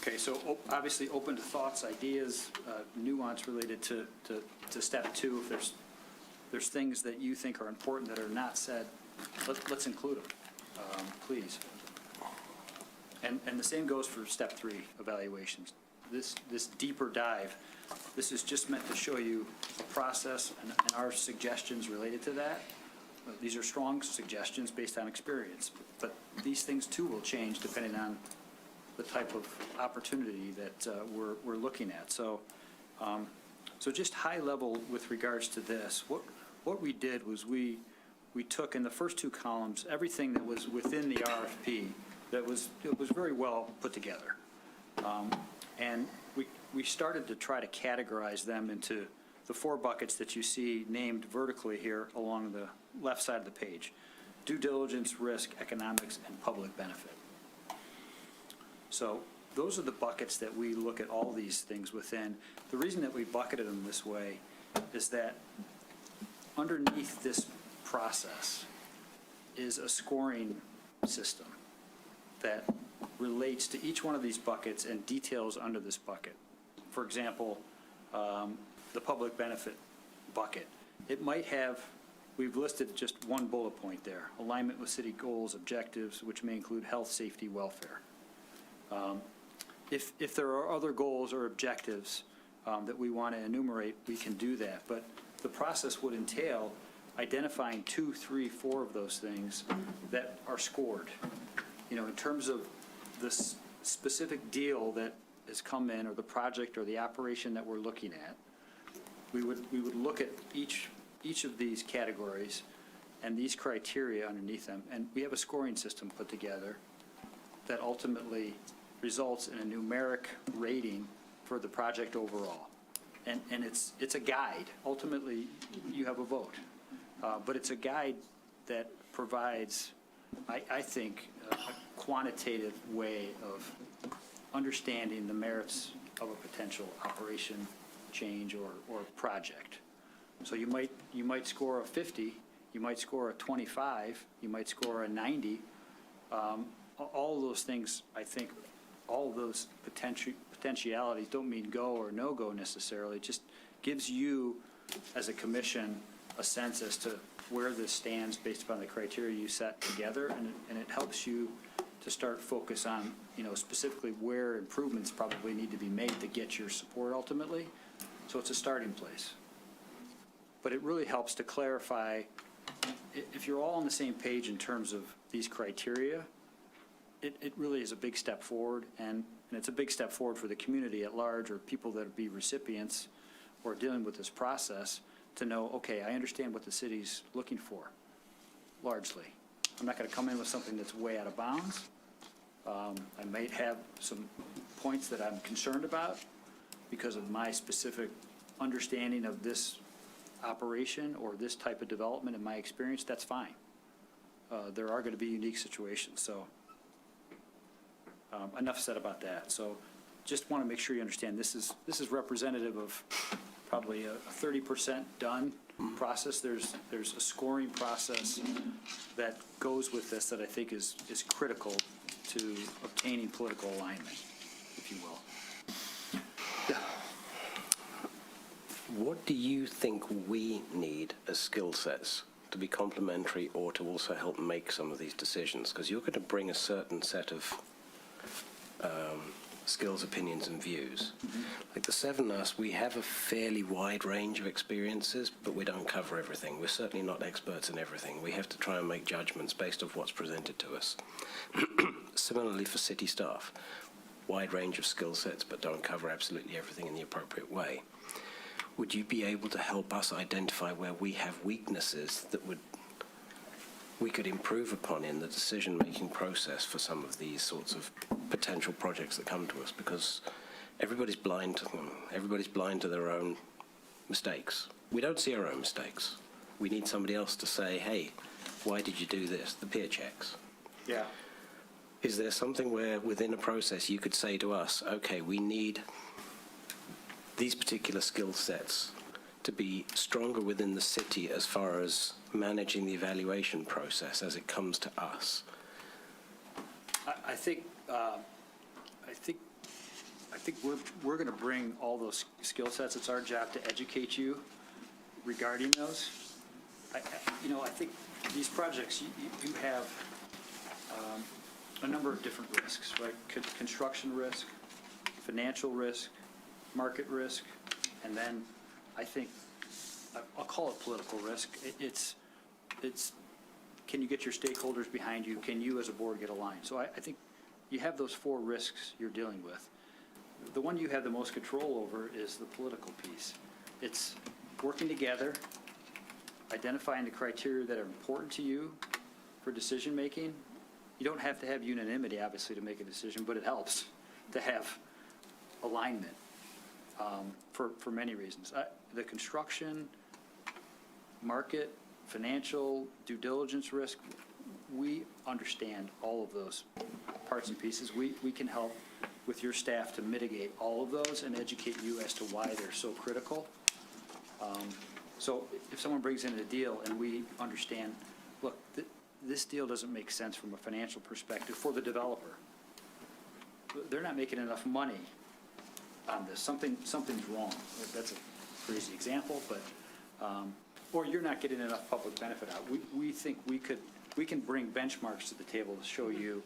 [SPEAKER 6] Okay, so obviously open to thoughts, ideas, nuance related to step two. If there's things that you think are important that are not said, let's include them, please. And the same goes for step three, evaluations. This deeper dive, this is just meant to show you a process and our suggestions related to that. These are strong suggestions based on experience, but these things too will change depending on the type of opportunity that we're looking at. So just high level with regards to this, what we did was we took in the first two columns everything that was within the RFP it was very well put together, and we started to try to categorize them into the four buckets that you see named vertically here along the left side of the page: due diligence, risk, economics, and public benefit. So those are the buckets that we look at all these things within. The reason that we bucketed them this way is that underneath this process is a scoring system that relates to each one of these buckets and details under this bucket. For example, the public benefit bucket. It might have, we've listed just one bullet point there: alignment with city goals, objectives, which may include health, safety, welfare. If there are other goals or objectives that we want to enumerate, we can do that. But the process would entail identifying 2, 3, 4 of those things that are scored. You know, in terms of the specific deal that has come in, or the project or the operation that we're looking at, we would look at each of these categories and these criteria underneath them, and we have a scoring system put together that ultimately results in a numeric rating for the project overall. And it's a guide. Ultimately, you have a vote. But it's a guide that provides, I think, a quantitative way of understanding the merits of a potential operation, change, or project. So you might score a 50, you might score a 25, you might score a 90. All of those things, I think, all of those potentialities don't mean go or no-go necessarily. It just gives you, as a commission, a sense as to where this stands based upon the criteria you set together, and it helps you to start focus on, you know, specifically where improvements probably need to be made to get your support ultimately. So it's a starting place. But it really helps to clarify, if you're all on the same page in terms of these criteria, it really is a big step forward, and it's a big step forward for the community at large, or people that would be recipients or dealing with this process, to know, okay, I understand what the city's looking for, largely. I'm not going to come in with something that's way out of bounds. I might have some points that I'm concerned about because of my specific understanding of this operation or this type of development in my experience. That's fine. There are going to be unique situations, so enough said about that. So just want to make sure you understand this is representative of probably a 30% done process. There's a scoring process that goes with this that I think is critical to obtaining political alignment, if you will.
[SPEAKER 8] What do you think we need as skill sets to be complementary or to also help make some of these decisions? Because you're going to bring a certain set of skills, opinions, and views. Like the 7 of us, we have a fairly wide range of experiences, but we don't cover everything. We're certainly not experts in everything. We have to try and make judgments based on what's presented to us. Similarly for city staff, wide range of skill sets, but don't cover absolutely everything in the appropriate way. Would you be able to help us identify where we have weaknesses that we could improve upon in the decision-making process for some of these sorts of potential projects that come to us? Because everybody's blind to them. Everybody's blind to their own mistakes. We don't see our own mistakes. We need somebody else to say, hey, why did you do this? The peer checks.
[SPEAKER 6] Yeah.
[SPEAKER 8] Is there something where within a process you could say to us, okay, we need these particular skill sets to be stronger within the city as far as managing the evaluation process as it comes to us?
[SPEAKER 6] I think I think we're going to bring all those skill sets. It's our job to educate you regarding those. I think these projects, you have a number of different risks, right? Construction risk, financial risk, market risk, and then I think, I'll call it political risk. It's can you get your stakeholders behind you? Can you as a board get aligned? So I think you have those 4 risks you're dealing with. The one you have the most control over is the political piece. It's working together, identifying the criteria that are important to you for decision-making. You don't have to have unanimity, obviously, to make a decision, but it helps to have alignment for many reasons. The construction, market, financial, due diligence risk, we understand all of those parts and pieces. We can help with your staff to mitigate all of those and educate you as to why they're so critical. So if someone brings in a deal and we understand, look, this deal doesn't make sense from a financial perspective for the developer. They're not making enough money on this. Something's wrong. That's a crazy example, but, or you're not getting enough public benefit out. We think we can bring benchmarks to the table to show you,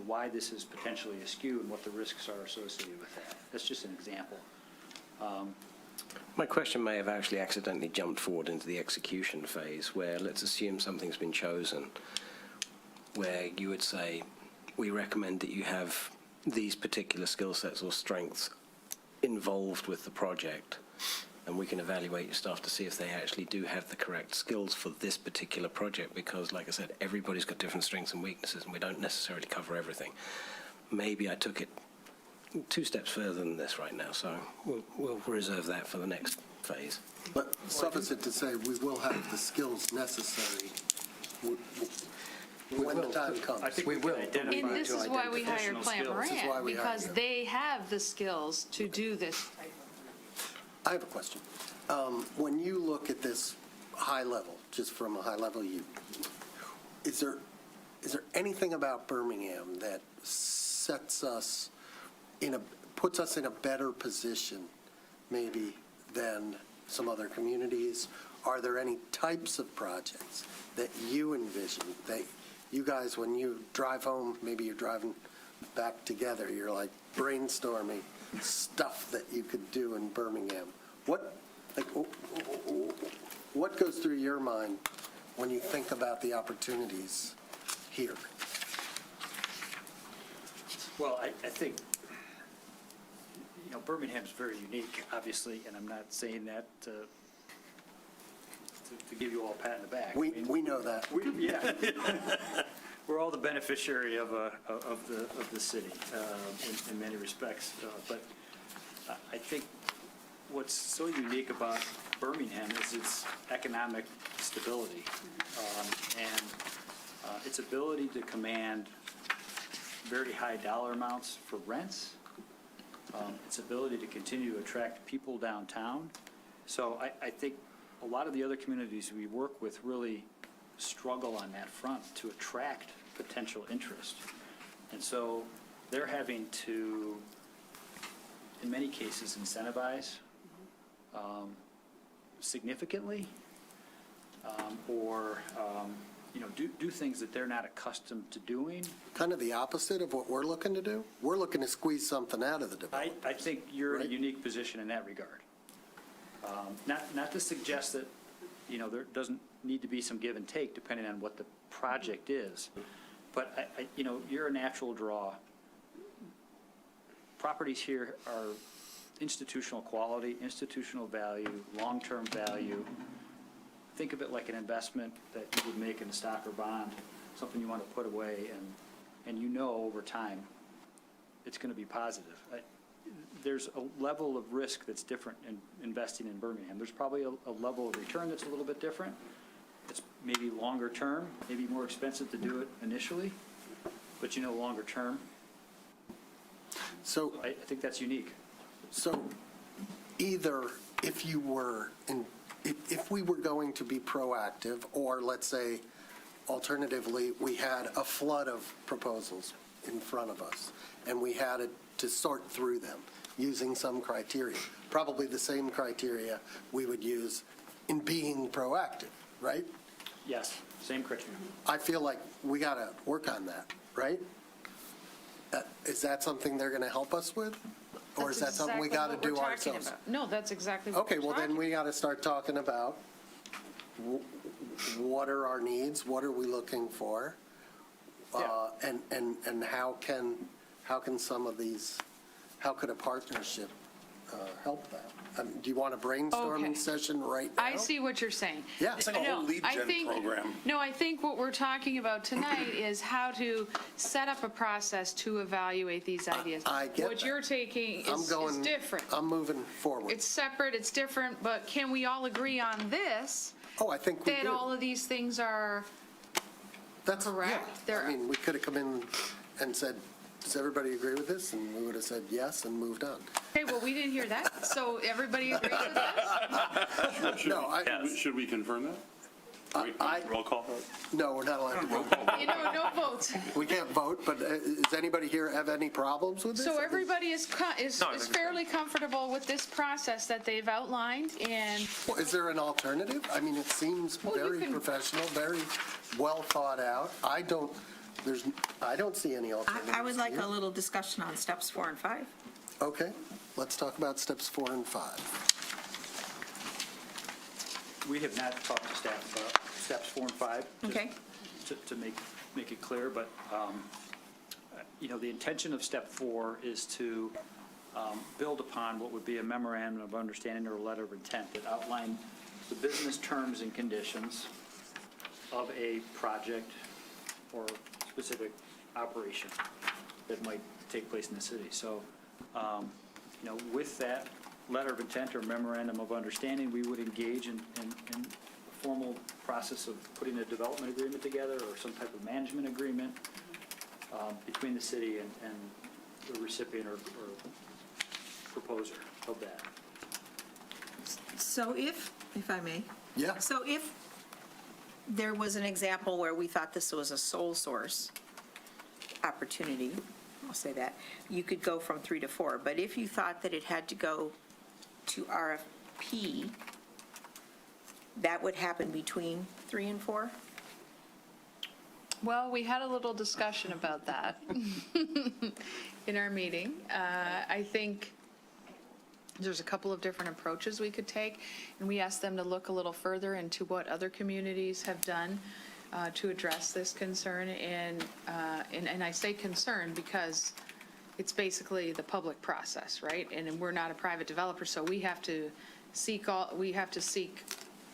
[SPEAKER 6] why this is potentially askew and what the risks are associated with that. That's just an example.
[SPEAKER 8] My question may have actually accidentally jumped forward into the execution phase, where let's assume something's been chosen, where you would say, we recommend that you have these particular skill sets or strengths involved with the project, and we can evaluate your staff to see if they actually do have the correct skills for this particular project, because, like I said, everybody's got different strengths and weaknesses, and we don't necessarily cover everything. Maybe I took it 2 steps further than this right now, so we'll reserve that for the next phase.
[SPEAKER 2] But suffice it to say, we will have the skills necessary when the time comes.
[SPEAKER 6] I think we will.
[SPEAKER 7] And this is why we hired Plant
[SPEAKER 2] This is why
[SPEAKER 7] Moran,
[SPEAKER 2] we hired
[SPEAKER 7] because
[SPEAKER 2] you.
[SPEAKER 7] they have the skills to do this.
[SPEAKER 2] I have a question. When you look at this high level, just from a high level view, is there anything about Birmingham that puts us in a better position maybe than some other communities? Are there any types of projects that you envision, that you guys, when you drive home, maybe you're driving back together, you're like brainstorming stuff that you could do in Birmingham? What goes through your mind when you think about the opportunities here?
[SPEAKER 6] Well, I think, Birmingham's very unique, obviously, and I'm not saying that to give you all a pat in the back.
[SPEAKER 2] We know that.
[SPEAKER 6] Yeah. We're all the beneficiary of the city in many respects. But I think what's so unique about Birmingham is its economic stability and its ability to command very high dollar amounts for rents, its ability to continue to attract people downtown. So I think a lot of the other communities we work with really struggle on that front to attract potential interest. And so they're having to, in many cases, incentivize significantly or do things that they're not accustomed to doing.
[SPEAKER 2] Kind of the opposite of what we're looking to do? We're looking to squeeze something out of the development.
[SPEAKER 6] I think you're in a
[SPEAKER 2] Right.
[SPEAKER 6] unique position in that regard. Not to suggest that, there doesn't need to be some give and take depending on what the project is. But, you're a natural draw. Properties here are institutional quality, institutional value, long-term value. Think of it like an investment that you would make in a stock or bond, something you want to put away, and over time, it's going to be positive. There's a level of risk that's different in investing in Birmingham. There's probably a level of return that's a little bit different. It's maybe longer term, maybe more expensive to do it initially, but longer term.
[SPEAKER 2] So
[SPEAKER 6] I think that's unique.
[SPEAKER 2] So either if we were going to be proactive, or let's say alternatively, we had a flood of proposals in front of us, and we had to sort through them using some criteria, probably the same criteria we would use in being proactive, right?
[SPEAKER 6] Yes, same criteria.
[SPEAKER 2] I feel like we got to work on that, right? Is that something they're going to help us with? Or is that
[SPEAKER 7] That's
[SPEAKER 2] something we
[SPEAKER 7] exactly
[SPEAKER 2] got to
[SPEAKER 7] what
[SPEAKER 2] do
[SPEAKER 7] we're talking
[SPEAKER 2] ourselves?
[SPEAKER 7] about. No, that's exactly what
[SPEAKER 2] Okay,
[SPEAKER 7] we're
[SPEAKER 2] well, then
[SPEAKER 7] talking
[SPEAKER 2] we got to start talking about what are our needs? What are we looking for? And how can some of these, how could a partnership help that? Do you want a
[SPEAKER 7] Okay.
[SPEAKER 2] brainstorming session right now?
[SPEAKER 7] I see what you're saying.
[SPEAKER 2] Yeah.
[SPEAKER 9] It's like a whole
[SPEAKER 7] No,
[SPEAKER 9] lead
[SPEAKER 7] I
[SPEAKER 9] gen
[SPEAKER 7] think-
[SPEAKER 9] program.
[SPEAKER 7] No, I think what we're talking about tonight is how to set up a process to evaluate these ideas.
[SPEAKER 2] I get
[SPEAKER 7] What
[SPEAKER 2] that.
[SPEAKER 7] you're taking
[SPEAKER 2] I'm
[SPEAKER 7] is
[SPEAKER 2] going.
[SPEAKER 7] different.
[SPEAKER 2] I'm moving forward.
[SPEAKER 7] It's separate, it's different, but can we all agree on this?
[SPEAKER 2] Oh, I think we
[SPEAKER 7] That
[SPEAKER 2] do.
[SPEAKER 7] all of these things are,
[SPEAKER 2] That's
[SPEAKER 7] correct.
[SPEAKER 2] yeah.
[SPEAKER 7] There-
[SPEAKER 2] I mean, we could have come in and said, does everybody agree with this? And we would have said yes and moved on.
[SPEAKER 7] okay, well, we didn't hear that, so everybody agrees with that?
[SPEAKER 1] Should we confirm that?
[SPEAKER 9] Roll call.
[SPEAKER 2] No, we're not allowed to vote.
[SPEAKER 7] You know, no votes.
[SPEAKER 2] We can't vote, but does anybody here have any problems with this?
[SPEAKER 7] So everybody is fairly comfortable with this process that they've outlined, and
[SPEAKER 2] Well, is there an alternative? I mean, it seems
[SPEAKER 7] Well, you
[SPEAKER 2] very
[SPEAKER 7] can-
[SPEAKER 2] professional, very well thought out. I don't see any alternatives.
[SPEAKER 5] I would like
[SPEAKER 2] here.
[SPEAKER 5] a little discussion on steps 4 and 5.
[SPEAKER 2] Okay, let's talk about steps 4 and 5.
[SPEAKER 6] We have not talked to staff about steps 4 and 5. just
[SPEAKER 5] Okay.
[SPEAKER 6] To make it clear, but, the intention of step 4 is to build upon what would be a memorandum of understanding or a letter of intent that outline the business terms and conditions of a project or specific operation that might take place in the city. So, with that letter of intent or memorandum of understanding, we would engage in a formal process of putting a development agreement together or some type of management agreement between the city and the recipient or proposer of that.
[SPEAKER 5] So if I may,
[SPEAKER 2] Yeah,
[SPEAKER 5] so if there was an example where we thought this was a sole source opportunity, I'll say that, you could go from 3 to 4. But if you thought that it had to go to RFP, that would happen between 3 and 4?
[SPEAKER 7] well, we had a little discussion about that in our meeting. I think there's a couple of different approaches we could take, and we asked them to look a little further into what other communities have done to address this concern. And I say concern because it's basically the public process, right? And we're not a private developer, so we have to seek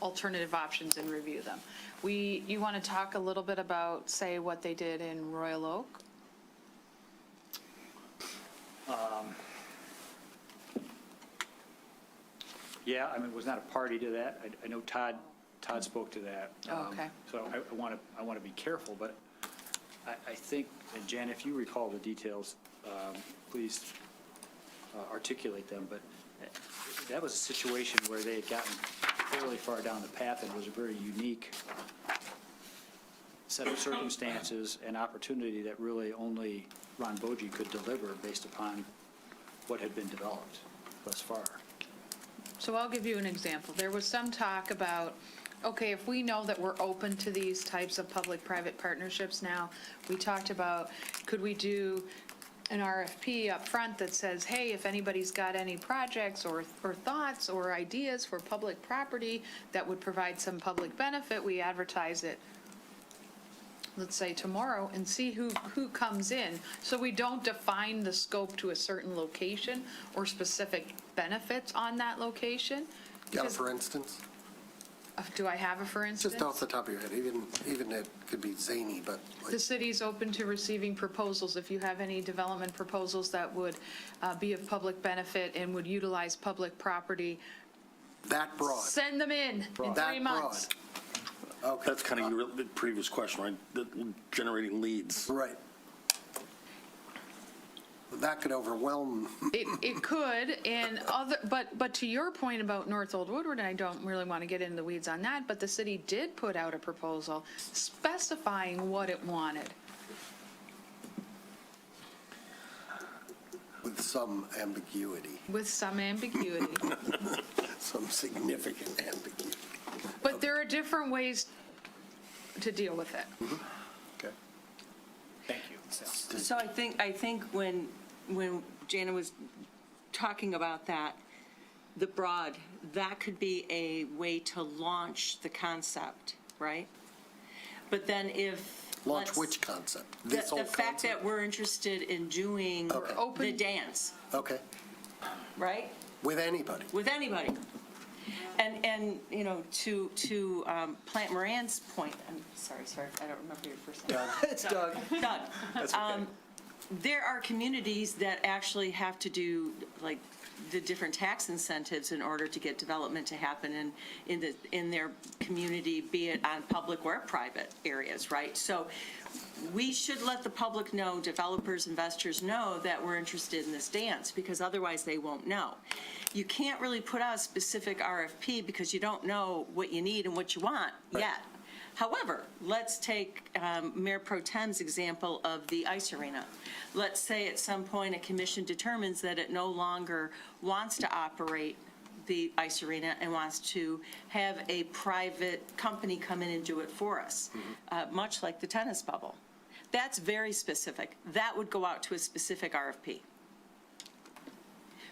[SPEAKER 7] alternative options and review them. You want to talk a little bit about, say, what they did in Royal Oak?
[SPEAKER 6] Yeah, I mean, was not a party to that. I know Todd spoke to that.
[SPEAKER 7] Oh, okay.
[SPEAKER 6] So I want to be careful, but I think, and Jan, if you recall the details, please articulate them, but that was a situation where they had gotten fairly far down the path and was a very unique set of circumstances and opportunity that really only Ron Bogie could deliver based upon what had been developed thus far.
[SPEAKER 7] So I'll give you an example. There was some talk about, okay, if we know that we're open to these types of public-private partnerships now, we talked about, could we do an RFP up front that says, hey, if anybody's got any projects or thoughts or ideas for public property that would provide some public benefit, we advertise it, let's say tomorrow, and see who comes in. So we don't define the scope to a certain location or specific benefits on that location.
[SPEAKER 2] got it,
[SPEAKER 7] Because-
[SPEAKER 2] for instance?
[SPEAKER 7] Do I have a for instance?
[SPEAKER 2] Just off the top of your head, even it could be zany, but like,
[SPEAKER 7] The city's open to receiving proposals. If you have any development proposals that would be of public benefit and would utilize public property,
[SPEAKER 2] that broad.
[SPEAKER 7] send them in
[SPEAKER 2] That
[SPEAKER 7] 3 months.
[SPEAKER 2] broad. Okay.
[SPEAKER 9] That's kind of your the previous question, right? Generating leads.
[SPEAKER 2] Right. That could overwhelm.
[SPEAKER 7] It could, and but to your point about North Old Woodward, and I don't really want to get into the weeds on that, but the city did put out a proposal specifying what it wanted.
[SPEAKER 2] with some ambiguity,
[SPEAKER 7] with some ambiguity.
[SPEAKER 2] some significant ambiguity.
[SPEAKER 7] But there are different ways to deal with it.
[SPEAKER 9] Okay.
[SPEAKER 6] Thank you.
[SPEAKER 4] So I think when Jana was talking about that, the broad, that could be a way to launch the concept, right? But then if.
[SPEAKER 2] Launch
[SPEAKER 4] let's-
[SPEAKER 2] which concept?
[SPEAKER 4] The
[SPEAKER 2] This whole
[SPEAKER 4] fact that
[SPEAKER 2] concept?
[SPEAKER 4] we're interested in doing
[SPEAKER 2] Okay.
[SPEAKER 4] the
[SPEAKER 7] Open-
[SPEAKER 4] dance,
[SPEAKER 2] Okay,
[SPEAKER 4] right?
[SPEAKER 2] with anybody.
[SPEAKER 4] With anybody. And, you know, to Plant Moran's point, I'm sorry, I don't remember your first name.
[SPEAKER 2] It's Doug.
[SPEAKER 4] Doug. There are communities that actually have to do, like, the different tax incentives in order to get development to happen in their community, be it on public or private areas, right? So we should let the public know, developers, investors know that we're interested in this dance, because otherwise they won't know. You can't really put out a specific RFP because you don't know what you need and what you want yet. However, let's take Mayor Pro Tem's example of the ice arena. Let's say at some point a commission determines that it no longer wants to operate the ice arena and wants to have a private company come in and do it for us, much like the tennis bubble. That's very specific. That would go out to a specific RFP.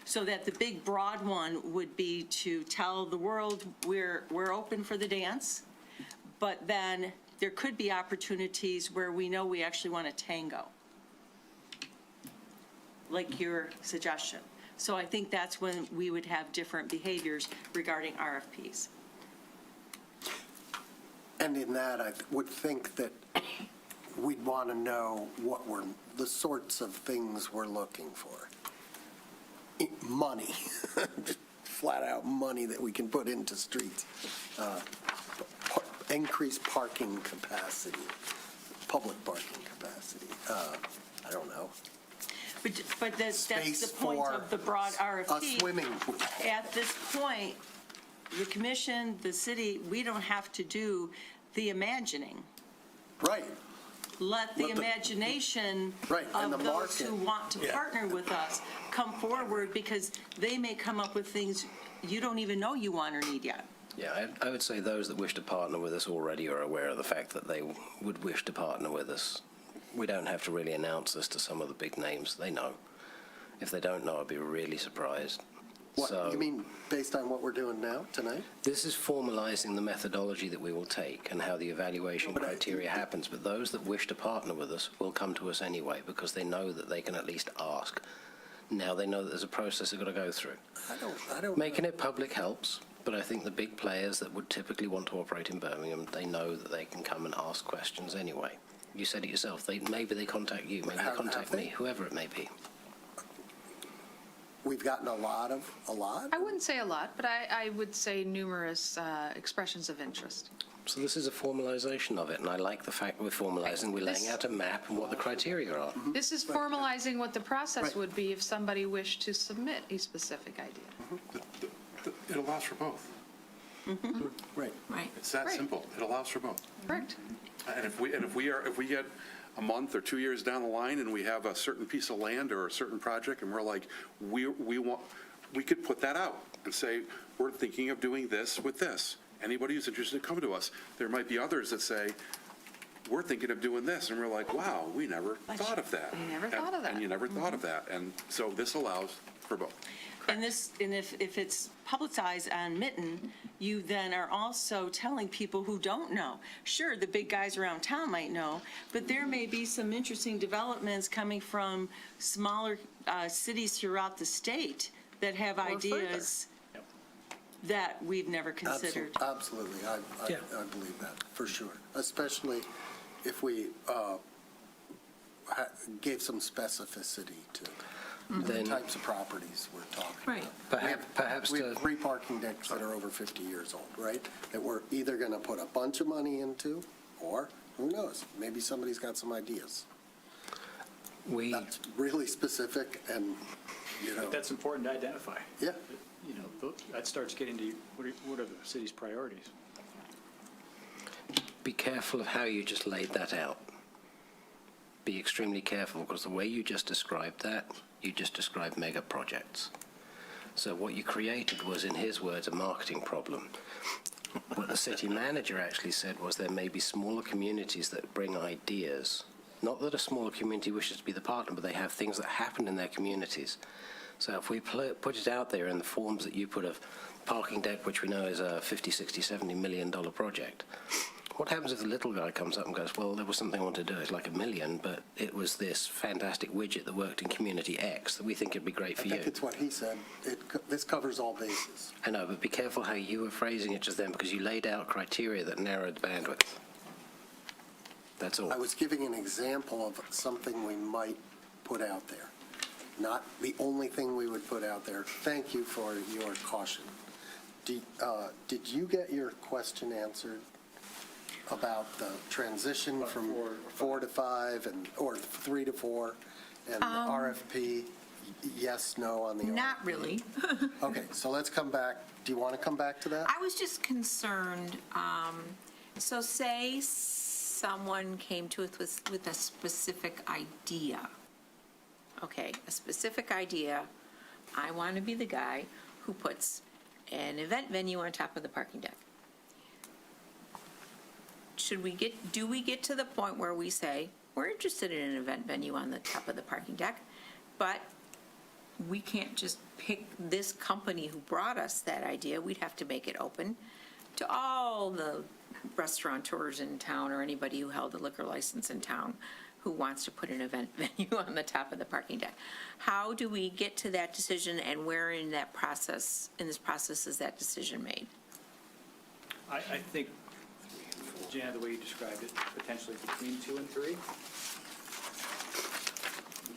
[SPEAKER 4] So that the big broad one would be to tell the world we're open for the dance, but then there could be opportunities where we know we actually want to tango, like your suggestion. So I think that's when we would have different behaviors regarding RFPs.
[SPEAKER 2] And in that, I would think that we'd want to know what the sorts of things we're looking for. Money, flat out money that we can put into streets. Increased parking capacity, public parking capacity. I don't know.
[SPEAKER 4] But that's
[SPEAKER 2] Space
[SPEAKER 4] the point
[SPEAKER 2] for
[SPEAKER 4] of the broad RFP.
[SPEAKER 2] A swimming pool.
[SPEAKER 4] At this point, the commission, the city, we don't have to do the imagining.
[SPEAKER 2] Right.
[SPEAKER 4] Let the
[SPEAKER 2] Let the-
[SPEAKER 4] imagination
[SPEAKER 2] Right, and
[SPEAKER 4] of
[SPEAKER 2] the
[SPEAKER 4] those who
[SPEAKER 2] market.
[SPEAKER 4] want to
[SPEAKER 2] Yeah.
[SPEAKER 4] partner with us come forward, because they may come up with things you don't even know you want or need yet.
[SPEAKER 8] Yeah, I would say those that wish to partner with us already are aware of the fact that they would wish to partner with us. We don't have to really announce this to some of the big names. They know. If they don't know, I'd be really surprised.
[SPEAKER 2] What,
[SPEAKER 8] So
[SPEAKER 2] you mean based on what we're doing now, tonight?
[SPEAKER 8] this is formalizing the methodology that we will take and how the evaluation criteria happens. But those that wish to partner with us will come to us anyway because they know that they can at least ask. Now they know that there's a process they've got to go through.
[SPEAKER 2] I don't.
[SPEAKER 8] Making it public helps, but I think the big players that would typically want to operate in Birmingham, they know that they can come and ask questions anyway. You said it yourself. Maybe they contact you, maybe they
[SPEAKER 2] Have
[SPEAKER 8] contact
[SPEAKER 2] they?
[SPEAKER 8] me, whoever it may be.
[SPEAKER 2] We've gotten a lot?
[SPEAKER 7] I wouldn't say a lot, but I would say numerous expressions of interest.
[SPEAKER 8] So this is a formalization of it, and I like the fact we're formalizing, we're laying out a map and what the criteria are.
[SPEAKER 7] This is formalizing what the process
[SPEAKER 2] Right.
[SPEAKER 7] would be if somebody wished to submit a specific idea.
[SPEAKER 1] It allows for both.
[SPEAKER 2] Right.
[SPEAKER 5] Right.
[SPEAKER 1] It's that
[SPEAKER 7] Right.
[SPEAKER 1] simple. It allows for both.
[SPEAKER 7] Correct.
[SPEAKER 1] And if we get a month or 2 years down the line and we have a certain piece of land or a certain project and we're like, we could put that out and say, we're thinking of doing this with this. Anybody who's interested, come to us. There might be others that say, we're thinking of doing this. And we're like, wow, we never thought of that.
[SPEAKER 7] We never thought of that.
[SPEAKER 1] And you never thought of that. And so this allows for both.
[SPEAKER 4] And if it's publicized on Mitten, you then are also telling people who don't know. Sure, the big guys around town might know, but there may be some interesting developments coming from smaller cities throughout the state that have
[SPEAKER 7] further.
[SPEAKER 4] ideas that we've never considered.
[SPEAKER 2] Absolutely. I believe that, for sure. Especially if we gave some specificity to the
[SPEAKER 8] Then-
[SPEAKER 2] types of properties we're talking
[SPEAKER 5] Right.
[SPEAKER 2] about.
[SPEAKER 8] Perhaps
[SPEAKER 2] We
[SPEAKER 8] to-
[SPEAKER 2] have 3 parking decks that are over 50 years old, right? That we're either going to put a bunch of money into, or, who knows, maybe somebody's got some ideas.
[SPEAKER 8] We,
[SPEAKER 2] That's really specific and,
[SPEAKER 6] That's important to identify.
[SPEAKER 2] yeah.
[SPEAKER 6] You know, that starts getting to what are the city's priorities?
[SPEAKER 8] be careful of how you just laid that out. be extremely careful because the way you just described that, you just described mega projects. So what you created was, in his words, a marketing problem. What the city manager actually said was there may be smaller communities that bring ideas. Not that a smaller community wishes to be the partner, but they have things that happen in their communities. So if we put it out there in the forms that you put of parking deck, which we know is a $50, $60, $70 million project, what happens if the little guy comes up and goes, well, there was something I wanted to do, it's like $1 million, but it was this fantastic widget that worked in community X that we think would be great for
[SPEAKER 2] I
[SPEAKER 8] you.
[SPEAKER 2] think it's what he said. This covers all bases.
[SPEAKER 8] I know, but be careful how you were phrasing it just then, because you laid out criteria that narrowed the bandwidth. That's all.
[SPEAKER 2] I was giving an example of something we might put out there, not the only thing we would put out there. Thank you for your caution. Did you get your question answered about the transition from 4 to 5 or 3 to 4 and the RFP? Yes, no on the RFP?
[SPEAKER 5] Not really.
[SPEAKER 2] Okay, so let's come back. Do you want to come back to that?
[SPEAKER 5] I was just concerned, so say someone came to us with a specific idea. Okay, a specific idea. I want to be the guy who puts an event venue on top of the parking deck. Do we get to the point where we say, we're interested in an event venue on the top of the parking deck, but we can't just pick this company who brought us that idea. We'd have to make it open to all the restaurateurs in town or anybody who held a liquor license in town who wants to put an event venue on the top of the parking deck. How do we get to that decision, and where in this process is that decision made?
[SPEAKER 6] I think, Jan, the way you described it, potentially between 2 and 3. Would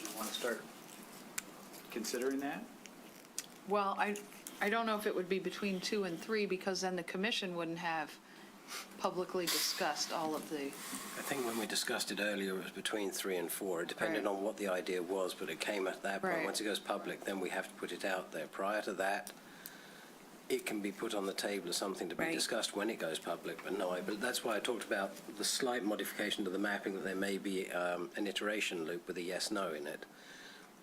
[SPEAKER 6] you want to start considering that?
[SPEAKER 7] Well, I don't know if it would be between 2 and 3, because then the commission wouldn't have publicly discussed all of the,
[SPEAKER 8] I think when we discussed it earlier, it was between 3 and 4. It depended
[SPEAKER 7] Right.
[SPEAKER 8] on what the idea was, but it came at that point.
[SPEAKER 7] Right.
[SPEAKER 8] Once it goes public, then we have to put it out there. Prior to that, it can be put on the table as something to be
[SPEAKER 5] Right.
[SPEAKER 8] discussed when it goes public, but no, but that's why I talked about the slight modification to the mapping, that there may be an iteration loop with a yes/no in it.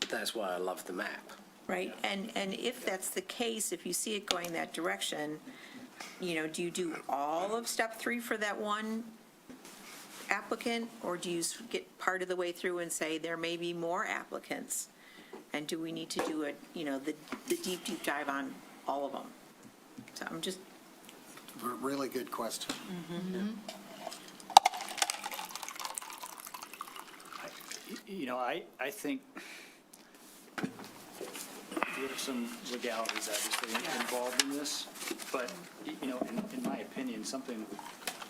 [SPEAKER 8] But that's why I love the map.
[SPEAKER 5] Right, and if that's the case, if you see it going that direction, do you do all of step 3 for that one applicant? Or do you get part of the way through and say there may be more applicants? And do we need to do the deep dive on all of them? So I'm just,
[SPEAKER 2] Really good question.
[SPEAKER 6] I think there are some legalities obviously involved in this, but, in my opinion, something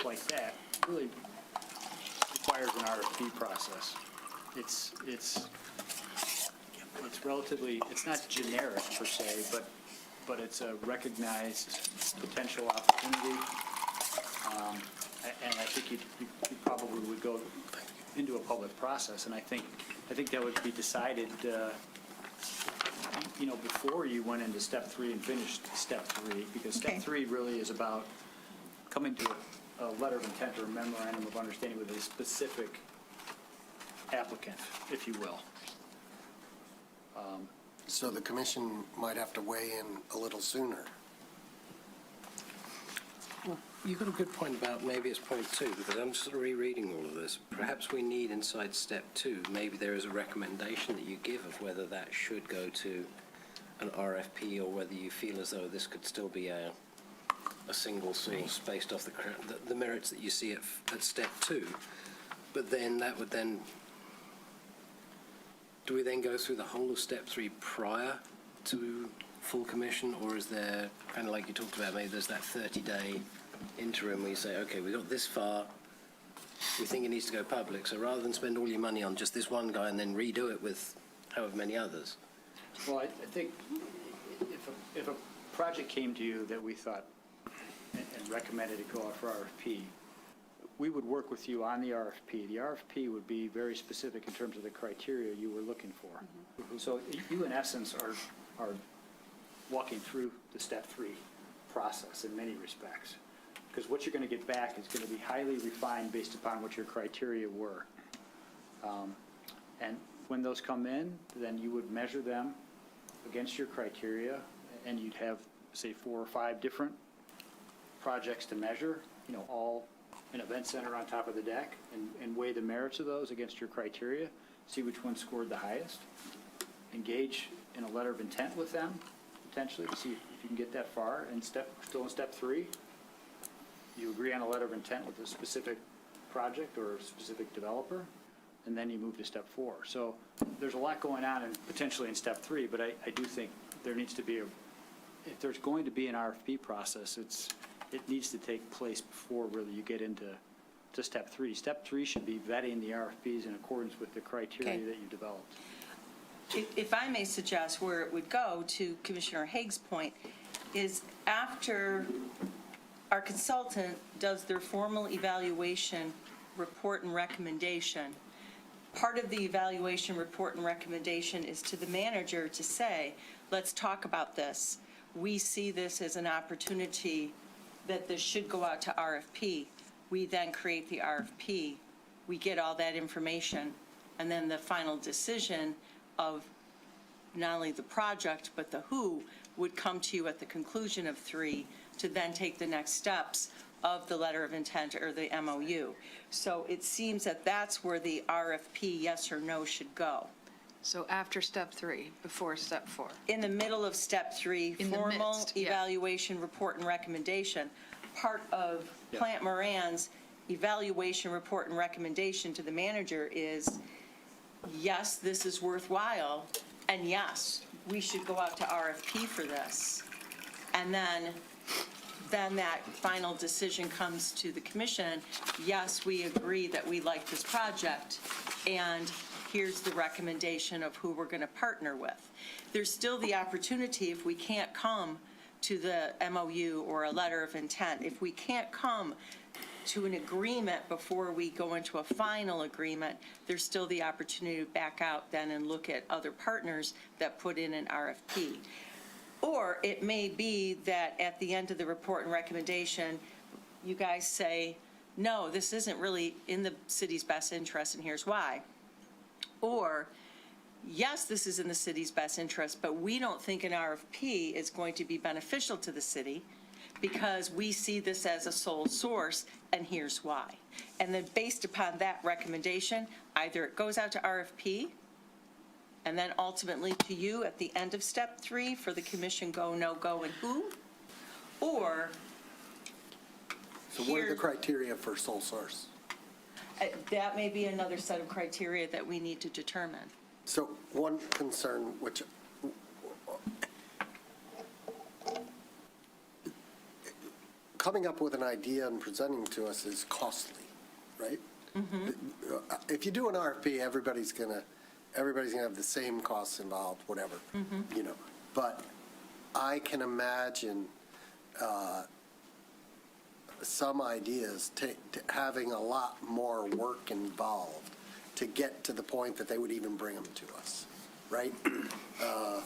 [SPEAKER 6] like that really requires an RFP process. It's relatively, it's not generic per se, but it's a recognized potential opportunity. And I think you probably would go into a public process, and I think that would be decided, before you went into step 3 and finished step 3, because step
[SPEAKER 5] Okay.
[SPEAKER 6] 3 really is about coming to a letter of intent or a memorandum of understanding with a specific applicant, if you will.
[SPEAKER 2] So the commission might have to weigh in a little sooner.
[SPEAKER 8] You've got a good point about maybe it's point 2, because I'm sort of rereading all of this. Perhaps we need inside step 2, maybe there is a recommendation that you give of whether that should go to an RFP, or whether you feel as though this could still be a single source based off the merits that you see at step 2. But then that would then, do we then go through the whole of step 3 prior to full commission, or is there, kind of like you talked about, maybe there's that 30-day interim where you say, okay, we got this far, we think it needs to go public, so rather than spend all your money on just this one guy and then redo it with however many others?
[SPEAKER 6] Well, I think if a project came to you that we thought and recommended it go out for RFP, we would work with you on the RFP. The RFP would be very specific in terms of the criteria you were looking for. So you, in essence, are walking through the step 3 process in many respects, because what you're going to get back is going to be highly refined based upon what your criteria were. And when those come in, then you would measure them against your criteria, and you'd have, say, 4 or 5 different projects to measure, all an event center on top of the deck, and weigh the merits of those against your criteria, see which one scored the highest, engage in a letter of intent with them, potentially, to see if you can get that far, and still in step 3, you agree on a letter of intent with a specific project or a specific developer, and then you move to step 4. So there's a lot going on potentially in step 3, but I do think there needs to be if there's going to be an RFP process, it needs to take place before really you get into step 3. Step 3 should be vetting the RFPs in accordance with the criteria
[SPEAKER 4] Okay.
[SPEAKER 6] that you developed.
[SPEAKER 4] If I may suggest where it would go, to Commissioner Haig's point, is after our consultant does their formal evaluation report and recommendation, part of the evaluation report and recommendation is to the manager to say, let's talk about this. We see this as an opportunity that this should go out to RFP. We then create the RFP. We get all that information, and then the final decision of not only the project, but the who would come to you at the conclusion of 3 to then take the next steps of the letter of intent or the MOU. So it seems that that's where the RFP, yes or no, should go.
[SPEAKER 7] So after step 3, before step 4.
[SPEAKER 4] In the middle of step 3,
[SPEAKER 7] In the
[SPEAKER 4] formal
[SPEAKER 7] midst, yeah.
[SPEAKER 4] evaluation, report, and recommendation. Part of
[SPEAKER 6] Yeah.
[SPEAKER 4] Plant Moran's evaluation, report, and recommendation to the manager is, yes, this is worthwhile, and yes, we should go out to RFP for this. And then that final decision comes to the commission, yes, we agree that we like this project, and here's the recommendation of who we're going to partner with. There's still the opportunity, if we can't come to the MOU or a letter of intent, if we can't come to an agreement before we go into a final agreement, there's still the opportunity to back out then and look at other partners that put in an RFP. Or it may be that at the end of the report and recommendation, you guys say, no, this isn't really in the city's best interest, and here's why. Or, yes, this is in the city's best interest, but we don't think an RFP is going to be beneficial to the city because we see this as a sole source, and here's why. And then based upon that recommendation, either it goes out to RFP, and then ultimately to you at the end of step 3 for the commission go, no go, and who, or
[SPEAKER 2] So what are
[SPEAKER 4] here-
[SPEAKER 2] the criteria for sole source?
[SPEAKER 4] that may be another set of criteria that we need to determine.
[SPEAKER 2] So one concern, which coming up with an idea and presenting to us is costly, right? If you do an RFP, everybody's gonna have the same costs involved, whatever, But I can imagine some ideas having a lot more work involved to get to the point that they would even bring them to us, right? An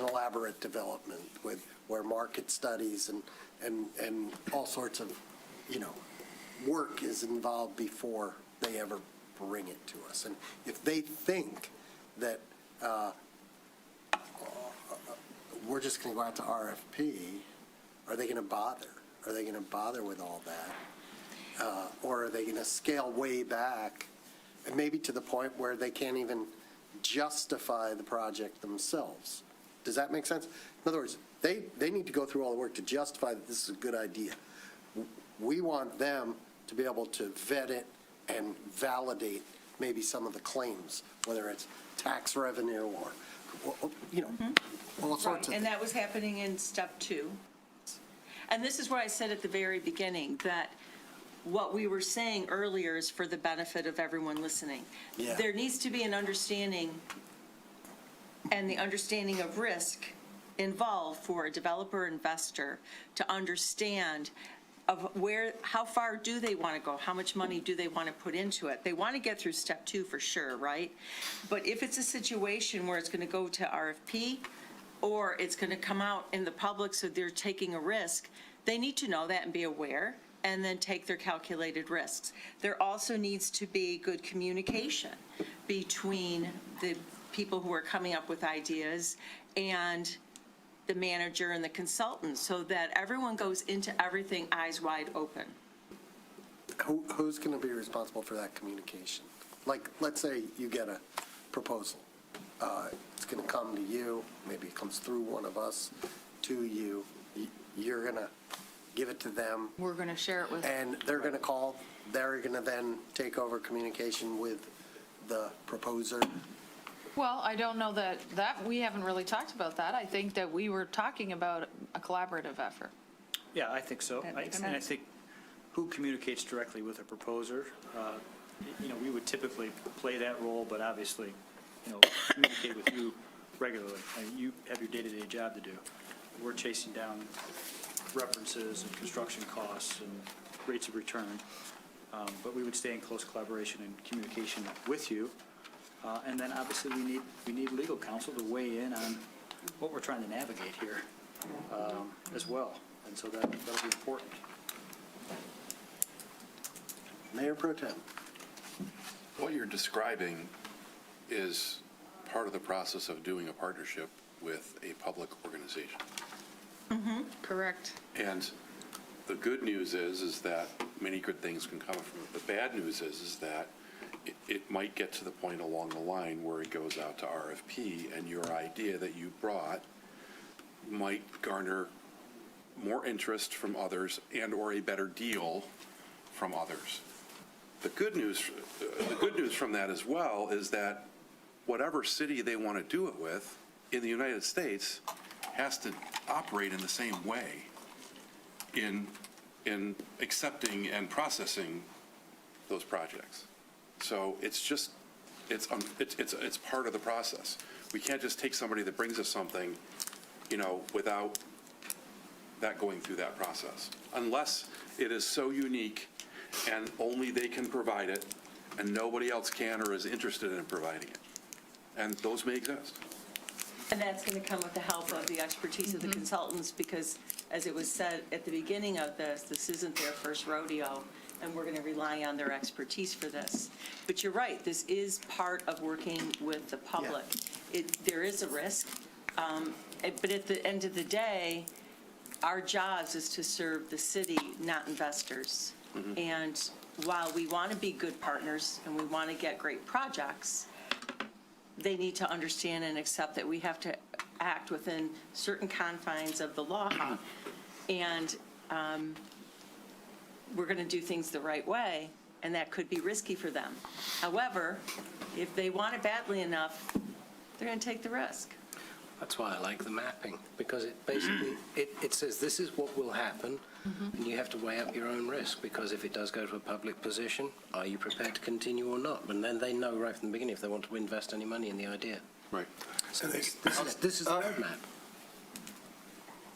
[SPEAKER 2] elaborate development where market studies and all sorts of, work is involved before they ever bring it to us. And if they think that we're just going to go out to RFP, are they going to bother? Are they going to bother with all that? Or are they going to scale way back, and maybe to the point where they can't even justify the project themselves? Does that make sense? In other words, they need to go through all the work to justify that this is a good idea. We want them to be able to vet it and validate maybe some of the claims, whether it's tax revenue or, all sorts of
[SPEAKER 4] And
[SPEAKER 2] things.
[SPEAKER 4] that was happening in step 2. And this is what I said at the very beginning, that what we were saying earlier is for the benefit of everyone listening.
[SPEAKER 2] Yeah.
[SPEAKER 4] There needs to be an understanding and the understanding of risk involved for a developer investor to understand of how far do they want to go? How much money do they want to put into it? They want to get through step 2 for sure, right? But if it's a situation where it's going to go to RFP or it's going to come out in the public, so they're taking a risk, they need to know that and be aware and then take their calculated risks. There also needs to be good communication between the people who are coming up with ideas and the manager and the consultant, so that everyone goes into everything eyes wide open.
[SPEAKER 2] Who's going to be responsible for that communication? Like, let's say you get a proposal. It's going to come to you, maybe it comes through one of us to you. You're going to give it to them,
[SPEAKER 7] We're going to share it with.
[SPEAKER 2] and they're going to call, they're going to then take over communication with the proposer.
[SPEAKER 7] Well, I don't know that we haven't really talked about that. I think that we were talking about a collaborative effort.
[SPEAKER 6] Yeah, I think so.
[SPEAKER 4] That makes
[SPEAKER 6] And I
[SPEAKER 4] sense.
[SPEAKER 6] think who communicates directly with a proposer, we would typically play that role, but obviously, communicate with you regularly. I mean, you have your day-to-day job to do. We're chasing down references and construction costs and rates of return. But we would stay in close collaboration and communication with you. And then obviously we need legal counsel to weigh in on what we're trying to navigate here as well. And so that'll be important.
[SPEAKER 2] Mayor Pro Tem.
[SPEAKER 1] What you're describing is part of the process of doing a partnership with a public organization.
[SPEAKER 7] Correct.
[SPEAKER 1] And the good news is that many good things can come from it. The bad news is that it might get to the point along the line where it goes out to RFP, and your idea that you brought might garner more interest from others and/or a better deal from others. The good news from that as well is that whatever city they want to do it with in the United States has to operate in the same way in accepting and processing those projects. So it's just, it's part of the process. We can't just take somebody that brings us something, without that going through that process. Unless it is so unique and only they can provide it and nobody else can or is interested in providing it. And those may exist.
[SPEAKER 4] And that's going to come with the help of the expertise of the consultants, because as it was said at the beginning of this isn't their first rodeo, and we're going to rely on their expertise for this. But you're right, this is part of working with the public. There is a risk, but at the end of the day, our jobs is to serve the city, not investors. And while we want to be good partners and we want to get great projects, they need to understand and accept that we have to act within certain confines of the law. And we're going to do things the right way, and that could be risky for them. However, if they want it badly enough, they're going to take the risk.
[SPEAKER 8] That's why I like the mapping, because it basically, it says this is what will happen, and you have to weigh up your own risk, because if it does go to a public position, are you prepared to continue or not? And then they know right from the beginning if they want to invest any money in the idea.
[SPEAKER 1] Right.
[SPEAKER 8] So this is the roadmap.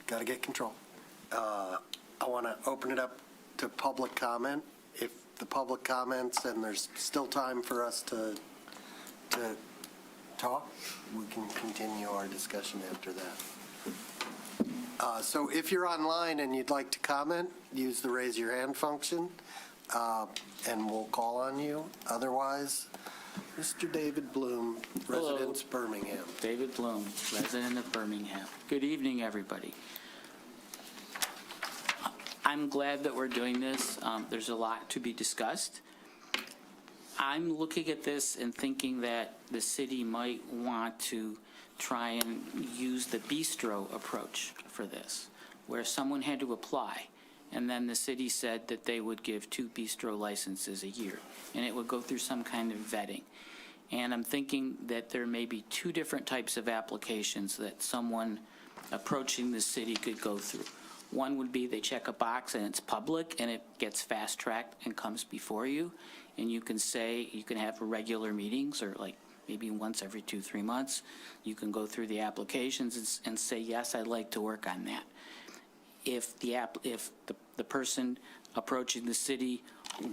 [SPEAKER 2] Got to get control. I want to open it up to public comment. If the public comments and there's still time for us to talk, we can continue our discussion after that. So if you're online and you'd like to comment, use the raise your hand function, and we'll call on you. Otherwise, Mr. David Bloom, residence Birmingham.
[SPEAKER 10] David Bloom, resident of Birmingham. Good evening, everybody. I'm glad that we're doing this. There's a lot to be discussed. I'm looking at this and thinking that the city might want to try and use the bistro approach for this, where someone had to apply, and then the city said that they would give 2 bistro licenses a year, and it would go through some kind of vetting. And I'm thinking that there may be 2 different types of applications that someone approaching the city could go through. One would be they check a box and it's public and it gets fast-tracked and comes before you, and you can say, you can have regular meetings, or like maybe once every 2-3 months. You can go through the applications and say, yes, I'd like to work on that. If the person approaching the city